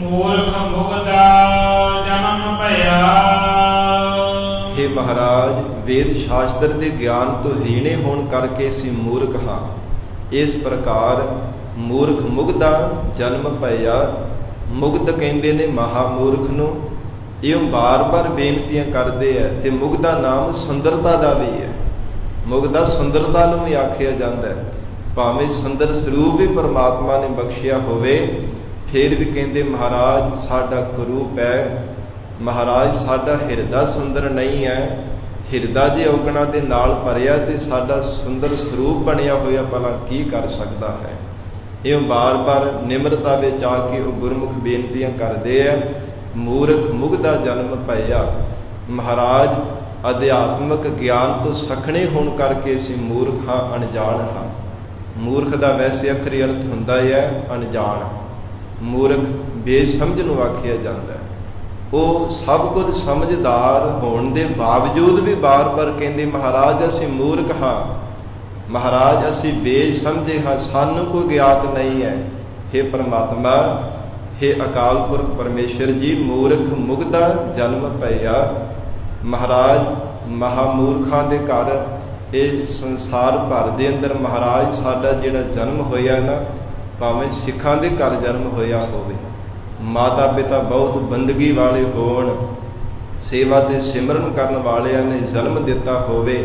ਮੂਰਖ ਮੁਗਦਾ ਜਨਮ ਭਇਆ। ਹੇ ਮਹਾਰਾਜ ਵੇਦ ਸ਼ਾਸਤਰ ਦੇ ਗਿਆਨ ਤੋਂ ਹੀਣੇ ਹੋਣ ਕਰਕੇ ਅਸੀਂ ਮੂਰਖ ਹਾਂ। ਇਸ ਪ੍ਰਕਾਰ ਮੂਰਖ ਮੁਗਦਾ ਜਨਮ ਭਇਆ। ਮੁਗਧ ਕਹਿੰਦੇ ਨੇ ਮਹਾਮੂਰਖ ਨੂੰ। ਇਉਂ ਬਾਰ-ਬਾਰ ਬੇਨਤੀਆਂ ਕਰਦੇ ਹੈ। ਤੇ ਮੁਗਦਾ ਨਾਮ ਸੁੰਦਰਤਾ ਦਾ ਵੀ ਹੈ। ਮੁਗਦਾ ਸੁੰਦਰਤਾ ਨੂੰ ਵੀ ਆਖਿਆ ਜਾਂਦਾ ਹੈ। ਭਾਵੇਂ ਸੁੰਦਰ ਸਰੂਪ ਵੀ ਪਰਮਾਤਮਾ ਨੇ ਬਖਸ਼ਿਆ ਹੋਵੇ, ਫਿਰ ਵੀ ਕਹਿੰਦੇ ਮਹਾਰਾਜ ਸਾਡਾ ਕਰੂਪ ਹੈ, ਮਹਾਰਾਜ ਸਾਡਾ ਹਿਰਦਾ ਸੁੰਦਰ ਨਹੀਂ ਹੈ। ਹਿਰਦਾ ਜੇ ਔਗਣਾ ਦੇ ਨਾਲ ਭਰਿਆ ਤੇ ਸਾਡਾ ਸੁੰਦਰ ਸਰੂਪ ਬਣਿਆ ਹੋਇਆ ਭਲਾ ਕੀ ਕਰ ਸਕਦਾ ਹੈ। ਇਉਂ ਬਾਰ-ਬਾਰ ਨਿਮਰਤਾ ਵਿੱਚ ਆ ਕੇ ਉਹ ਗੁਰਮੁਖ ਬੇਨਤੀਆਂ ਕਰਦੇ ਹੈ। ਮੂਰਖ ਮੁਗਦਾ ਜਨਮ ਭਇਆ। ਮਹਾਰਾਜ ਅਧਿਆਤਮਕ ਗਿਆਨ ਤੋਂ ਸਖਣੇ ਹੋਣ ਕਰਕੇ ਅਸੀਂ ਮੂਰਖ ਹਾਂ, ਅਣਜਾਣ ਹਾਂ। ਮੂਰਖ ਦਾ ਵੈਸੇ ਅਖਰੀ ਅਰਥ ਹੁੰਦਾ ਹੈ ਅਣਜਾਣ। ਮੂਰਖ ਬੇਸਮਝ ਨੂੰ ਆਖਿਆ ਜਾਂਦਾ ਹੈ। ਉਹ ਸਭ ਕੁਝ ਸਮਝਦਾਰ ਹੋਣ ਦੇ ਬਾਵਜੂਦ ਵੀ ਬਾਰ-ਬਾਰ ਕਹਿੰਦੇ ਮਹਾਰਾਜ ਅਸੀਂ ਮੂਰਖ ਹਾਂ, ਮਹਾਰਾਜ ਅਸੀਂ ਬੇਸਮਝੇ ਹਾਂ, ਸਾਨੂੰ ਕੋਈ ਗਿਆਤ ਨਹੀਂ ਹੈ। ਹੇ ਪਰਮਾਤਮਾ, ਹੇ ਅਕਾਲ ਪੁਰਖ ਪਰਮੇਸ਼ਰ ਜੀ, ਮੂਰਖ ਮੁਗਦਾ ਜਨਮ ਭਇਆ। ਮਹਾਰਾਜ ਮਹਾਮੂਰਖਾਂ ਦੇ ਘਰ ਇਹ ਸੰਸਾਰ ਭਰ ਦੇ ਅੰਦਰ ਮਹਾਰਾਜ ਸਾਡਾ ਜਿਹੜਾ ਜਨਮ ਹੋਇਆ ਨਾ, ਭਾਵੇਂ ਸਿੱਖਾਂ ਦੇ ਘਰ ਜਨਮ ਹੋਇਆ ਹੋਵੇ, ਮਾਤਾ ਪਿਤਾ ਬਹੁਤ ਬੰਦਗੀ ਵਾਲੇ ਹੋਣ, ਸੇਵਾ ਤੇ ਸਿਮਰਨ ਕਰਨ ਵਾਲਿਆਂ ਨੇ ਜਨਮ ਦਿੱਤਾ ਹੋਵੇ,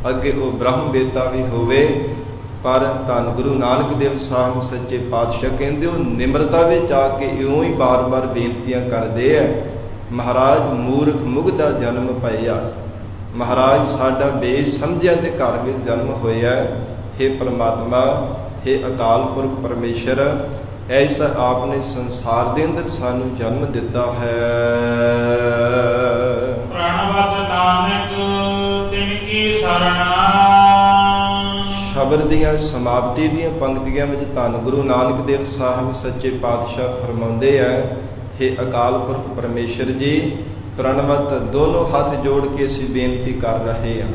ਅੱਗੇ ਉਹ ਬ੍ਰਹਮ ਵੇਤਾ ਵੀ ਹੋਵੇ, ਪਰ ਧੰਨ ਗੁਰੂ ਨਾਨਕ ਦੇਵ ਸਾਹਿਬ ਸੱਚੇ ਪਾਤਸ਼ਾਹ ਕਹਿੰਦੇ ਉਹ ਨਿਮਰਤਾ ਵਿੱਚ ਆ ਕੇ ਇਉਂ ਹੀ ਬਾਰ-ਬਾਰ ਬੇਨਤੀਆਂ ਕਰਦੇ ਹੈ। ਮਹਾਰਾਜ ਮੂਰਖ ਮੁਗਦਾ ਜਨਮ ਭਇਆ। ਮਹਾਰਾਜ ਸਾਡਾ ਬੇਸਮਝਿਆਂ ਦੇ ਘਰ ਵਿੱਚ ਜਨਮ ਹੋਇਆ। ਹੇ ਪਰਮਾਤਮਾ, ਹੇ ਅਕਾਲ ਪੁਰਖ ਪਰਮੇਸ਼ਰ, ਐਸਾ ਆਪ ਨੇ ਸੰਸਾਰ ਦੇ ਅੰਦਰ ਸਾਨੂੰ ਜਨਮ ਦਿੱਤਾ ਹੈ। ਪ੍ਰਣਵਤ ਨਾਨਕ ਤਿਨ ਕੀ ਸਰਣਾ। ਸ਼ਬਦ ਦੀਆਂ ਸਮਾਪਤੀ ਦੀਆਂ ਪੰਕਤੀਆਂ ਵਿੱਚ ਧੰਨ ਗੁਰੂ ਨਾਨਕ ਦੇਵ ਸਾਹਿਬ ਸੱਚੇ ਪਾਤਸ਼ਾਹ ਫਰਮਾਉਂਦੇ ਹੈ, ਹੇ ਅਕਾਲ ਪੁਰਖ ਪਰਮੇਸ਼ਰ ਜੀ, ਪ੍ਰਣਵਤ ਦੋਨੋਂ ਹੱਥ ਜੋੜ ਕੇ ਅਸੀਂ ਬੇਨਤੀ ਕਰ ਰਹੇ ਹਾਂ।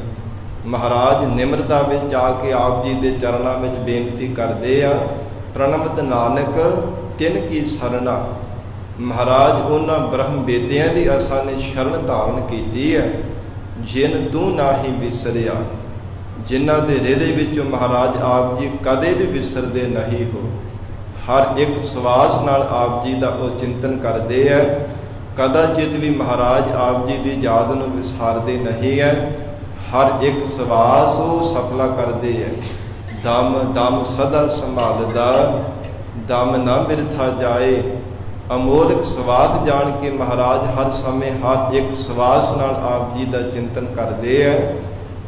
ਮਹਾਰਾਜ ਨਿਮਰਤਾ ਵਿੱਚ ਆ ਕੇ ਆਪ ਜੀ ਦੇ ਚਰਨਾਂ ਵਿੱਚ ਬੇਨਤੀ ਕਰਦੇ ਆ। ਪ੍ਰਣਵਤ ਨਾਨਕ ਤਿਨ ਕੀ ਸਰਣਾ। ਮਹਾਰਾਜ ਉਹਨਾਂ ਬ੍ਰਹਮ ਵੇਦਿਆਂ ਦੀ ਅਸਾਂ ਨੇ ਸ਼ਰਨ ਧਾਰਨ ਕੀਤੀ ਹੈ, ਜਿਨ ਤੂੰ ਨਾਹੀ ਵਿਸਰਿਆ, ਜਿਨ੍ਹਾਂ ਦੇ ਹਿਰਦੇ ਵਿੱਚੋਂ ਮਹਾਰਾਜ ਆਪ ਜੀ ਕਦੇ ਵੀ ਵਿਸਰਦੇ ਨਹੀਂ ਹੋ। ਹਰ ਇੱਕ ਸਵਾਸ ਨਾਲ ਆਪ ਜੀ ਦਾ ਉਹ ਚਿੰਤਨ ਕਰਦੇ ਹੈ। ਕਦਾਚਿਤ ਵੀ ਮਹਾਰਾਜ ਆਪ ਜੀ ਦੀ ਯਾਦ ਨੂੰ ਵਿਸਾਰਦੇ ਨਹੀਂ ਹੈ। ਹਰ ਇੱਕ ਸਵਾਸ ਉਹ ਸਫਲਾ ਕਰਦੇ ਹੈ। ਦਮ ਦਮ ਸਦਾ ਸੰਭਾਲਦਾ, ਦਮ ਨਾ ਬਿਰਥਾ ਜਾਏ, ਅਮੋਲਕ ਸਵਾਸ ਜਾਣ ਕੇ ਮਹਾਰਾਜ ਹਰ ਸਮੇਂ ਹਰ ਇੱਕ ਸਵਾਸ ਨਾਲ ਆਪ ਜੀ ਦਾ ਚਿੰਤਨ ਕਰਦੇ ਹੈ।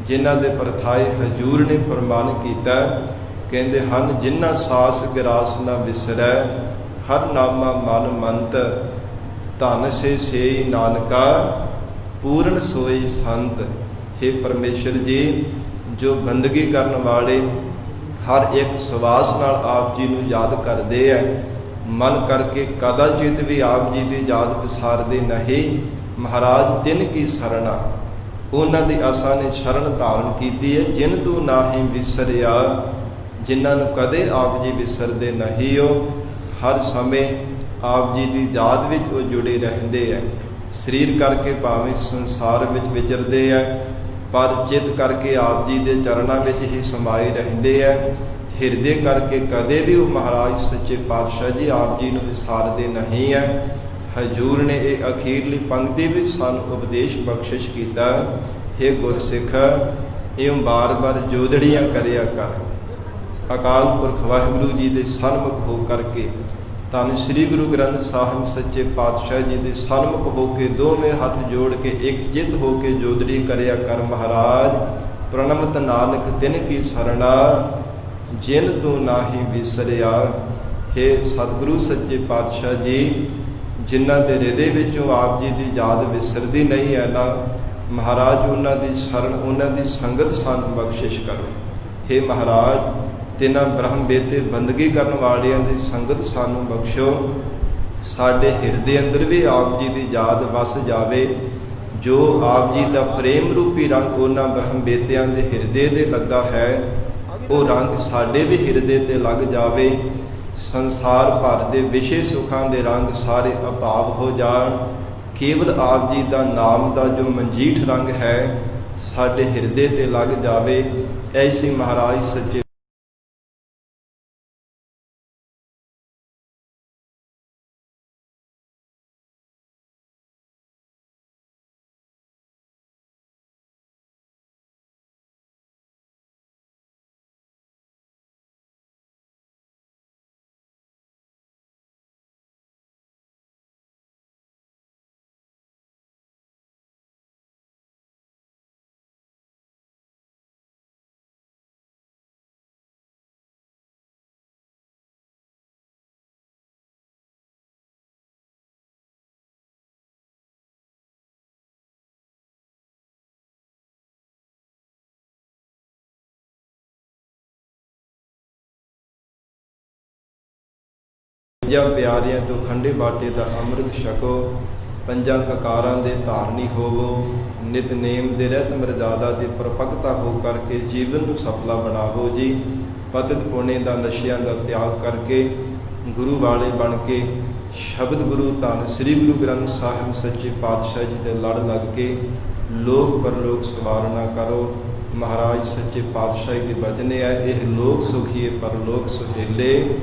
ਜਿਨ੍ਹਾਂ ਦੇ ਪਰਥਾਏ ਹਜੂਰ ਨੇ ਫਰਮਾਨ ਕੀਤਾ, ਕਹਿੰਦੇ ਹਨ ਜਿਨ੍ਹਾਂ ਸਾਸ ਗਿਰਾਸ ਨਾ ਵਿਸਰੈ, ਹਰ ਨਾਮਾ ਮਨ ਮੰਤ, ਧਨ ਸੇ ਸੇਈ ਨਾਨਕਾ, ਪੂਰਨ ਸੋਈ ਸੰਤ। हे ਪਰਮੇਸ਼ਰ ਜੀ, ਜੋ ਬੰਦਗੀ ਕਰਨ ਵਾਲੇ ਹਰ ਇੱਕ ਸਵਾਸ ਨਾਲ ਆਪ ਜੀ ਨੂੰ ਯਾਦ ਕਰਦੇ ਹੈ, ਮਨ ਕਰਕੇ ਕਦਾਚਿਤ ਵੀ ਆਪ ਜੀ ਦੀ ਯਾਦ ਵਿਸਾਰਦੇ ਨਹੀਂ। ਮਹਾਰਾਜ ਤਿਨ ਕੀ ਸਰਣਾ, ਉਹਨਾਂ ਦੀ ਆਸਾ ਨੇ ਸ਼ਰਨ ਧਾਰਨ ਕੀਤੀ ਹੈ। ਜਿਨ ਤੂੰ ਨਾਹੀਂ ਵਿਸਰਿਆ, ਜਿਨ੍ਹਾਂ ਨੂੰ ਕਦੇ ਆਪ ਜੀ ਵਿਸਰਦੇ ਨਹੀਂ ਹੋ, ਹਰ ਸਮੇਂ ਆਪ ਜੀ ਦੀ ਯਾਦ ਵਿੱਚ ਉਹ ਜੁੜੇ ਰਹਿੰਦੇ ਹੈ। ਸਰੀਰ ਕਰਕੇ ਭਾਵੇਂ ਸੰਸਾਰ ਵਿੱਚ ਵਿਚਰਦੇ ਹੈ, ਪਰ ਚਿੱਤ ਕਰਕੇ ਆਪ ਜੀ ਦੇ ਚਰਨਾਂ ਵਿੱਚ ਹੀ ਸਮਾਏ ਰਹਿੰਦੇ ਹੈ। ਹਿਰਦੇ ਕਰਕੇ ਕਦੇ ਵੀ ਉਹ ਮਹਾਰਾਜ ਸੱਚੇ ਪਾਤਸ਼ਾਹ ਜੀ ਆਪ ਜੀ ਨੂੰ ਵਿਸਾਰਦੇ ਨਹੀਂ ਹੈ। ਹਜੂਰ ਨੇ ਇਹ ਅਖੀਰਲੀ ਪੰਕਤੀ ਵਿੱਚ ਸਾਨੂੰ ਉਪਦੇਸ਼ ਬਖਸ਼ਿਸ਼ ਕੀਤਾ, हे ਗੁਰਸਿੱਖ, ਇਉਂ ਬਾਰ-ਬਾਰ ਜੋਦੜੀਆਂ ਕਰਿਆ ਕਰ। ਅਕਾਲ ਪੁਰਖ ਵਾਹਿਗੁਰੂ ਜੀ ਦੇ ਸਨਮੁਖ ਹੋ ਕਰਕੇ, ਧੰਨ ਸ੍ਰੀ ਗੁਰੂ ਗ੍ਰੰਥ ਸਾਹਿਬ ਸੱਚੇ ਪਾਤਸ਼ਾਹ ਜੀ ਦੇ ਸਨਮੁਖ ਹੋ ਕੇ, ਦੋਵੇਂ ਹੱਥ ਜੋੜ ਕੇ ਇੱਕ ਜਿੱਤ ਹੋ ਕੇ ਜੋਦੜੀ ਕਰਿਆ ਕਰ। ਮਹਾਰਾਜ ਪ੍ਰਣਮਤ ਨਾਨਕ ਤਿਨ ਕੀ ਸਰਣਾ, ਜਿਨ ਤੂੰ ਨਾਹੀਂ ਵਿਸਰਿਆ। हे ਸਤਿਗੁਰੂ ਸੱਚੇ ਪਾਤਸ਼ਾਹ ਜੀ, ਜਿਨ੍ਹਾਂ ਦੇ ਹਿਰਦੇ ਵਿੱਚੋਂ ਆਪ ਜੀ ਦੀ ਯਾਦ ਵਿਸਰਦੀ ਨਹੀਂ ਹੈ ਨਾ, ਮਹਾਰਾਜ ਉਹਨਾਂ ਦੀ ਸ਼ਰਨ, ਉਹਨਾਂ ਦੀ ਸੰਗਤ ਸਾਨੂੰ ਬਖਸ਼ਿਸ਼ ਕਰੋ। हे ਮਹਾਰਾਜ, ਤਿੰਨਾਂ ਬ੍ਰਹਮ ਬੇਤੇ ਬੰਦਗੀ ਕਰਨ ਵਾਲਿਆਂ ਦੀ ਸੰਗਤ ਸਾਨੂੰ ਬਖਸ਼ੋ। ਸਾਡੇ ਹਿਰਦੇ ਅੰਦਰ ਵੀ ਆਪ ਜੀ ਦੀ ਯਾਦ ਵਸ ਜਾਵੇ। ਜੋ ਆਪ ਜੀ ਦਾ ਫਰੇਮ ਰੂਪੀ ਰੰਗ ਉਹਨਾਂ ਬ੍ਰਹਮ ਬੇਤਿਆਂ ਦੇ ਹਿਰਦੇ ਦੇ ਲੱਗਾ ਹੈ, ਉਹ ਰੰਗ ਸਾਡੇ ਵੀ ਹਿਰਦੇ ਤੇ ਲੱਗ ਜਾਵੇ। ਸੰਸਾਰ ਭਰ ਦੇ ਵਿਸ਼ੇ ਸੁੱਖਾਂ ਦੇ ਰੰਗ ਸਾਰੇ ਅਭਾਵ ਹੋ ਜਾਣ। ਕੇਵਲ ਆਪ ਜੀ ਦਾ ਨਾਮ ਦਾ ਜੋ ਮਨਜੀਠ ਰੰਗ ਹੈ, ਸਾਡੇ ਹਿਰਦੇ ਤੇ ਲੱਗ ਜਾਵੇ। ਐਸੀ ਮਹਾਰਾਜ ਸੱਚੇ ਪੰਜਾਂ ਪਿਆਰਿਆਂ ਤੋਂ ਖੰਡੇ ਬਾਟੇ ਦਾ ਅੰਮ੍ਰਿਤ ਛਕੋ। ਪੰਜਾਂ ਕਕਾਰਾਂ ਦੇ ਧਾਰਨੀ ਹੋਵੋ। ਨਿਤਨੇਮ ਦੇ ਰਹਿਤ ਮਰਜ਼ਾਦਾ ਦੇ ਪਰਪੱਕਤਾ ਹੋ ਕਰਕੇ ਜੀਵਨ ਨੂੰ ਸਫਲਾ ਬਣਾਵੋ ਜੀ। ਪਤਿਤ ਪੁਣੇ ਦਾ ਨਸ਼ਿਆਂ ਦਾ ਤਿਆਗ ਕਰਕੇ ਗੁਰੂ ਵਾਲੇ ਬਣ ਕੇ ਸ਼ਬਦ ਗੁਰੂ ਧੰਨ ਸ੍ਰੀ ਗੁਰੂ ਗ੍ਰੰਥ ਸਾਹਿਬ ਸੱਚੇ ਪਾਤਸ਼ਾਹ ਜੀ ਦੇ ਲੜ ਲੱਗ ਕੇ ਲੋਕ ਪਰਲੋਕ ਸਵਾਰਨਾ ਕਰੋ। ਮਹਾਰਾਜ ਸੱਚੇ ਪਾਤਸ਼ਾਹ ਦੇ ਬਚਨੇ ਹੈ, ਇਹ ਲੋਕ ਸੁਖੀਏ ਪਰਲੋਕ ਸੁਹੇਲੇ,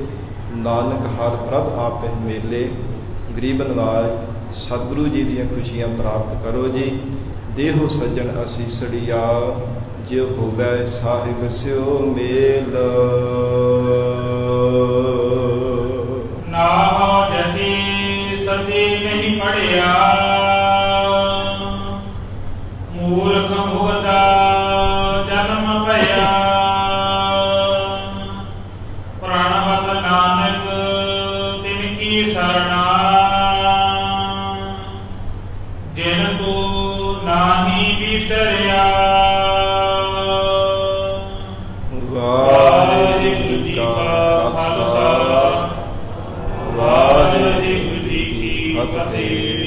ਨਾਨਕ ਹਰ ਪ੍ਰਭ ਆਪੇ ਮੇਲੇ। ਗਰੀਬ ਨਵਾਜ ਸਤਿਗੁਰੂ ਜੀ ਦੀਆਂ ਖੁਸ਼ੀਆਂ ਪ੍ਰਾਪਤ ਕਰੋ ਜੀ। ਦੇਹੋ ਸੱਜਣ ਅਸੀਸੜੀਆ, ਜਿਉ ਹੋਵੈ ਸਾਹਿਬ ਸਿਓ ਮੇਲ। ਨਾਮ ਜਤੀ ਸਤੀ ਨਹੀਂ ਪੜਿਆ, ਮੂਰਖ ਮੁਗਦਾ ਜਨਮ ਭਇਆ। ਪ੍ਰਾਣਵਤ ਨਾਨਕ ਤਿਨ ਕੀ ਸਰਣਾ, ਜਿਨ ਤੂੰ ਨਾਹੀਂ ਵਿਸਰਿਆ। ਵਾਹਿਗੁਰੂ ਜੀ ਕਾ ਖਾਲਸਾ, ਵਾਹਿਗੁਰੂ ਜੀ ਕੀ ਫਤਿਹ।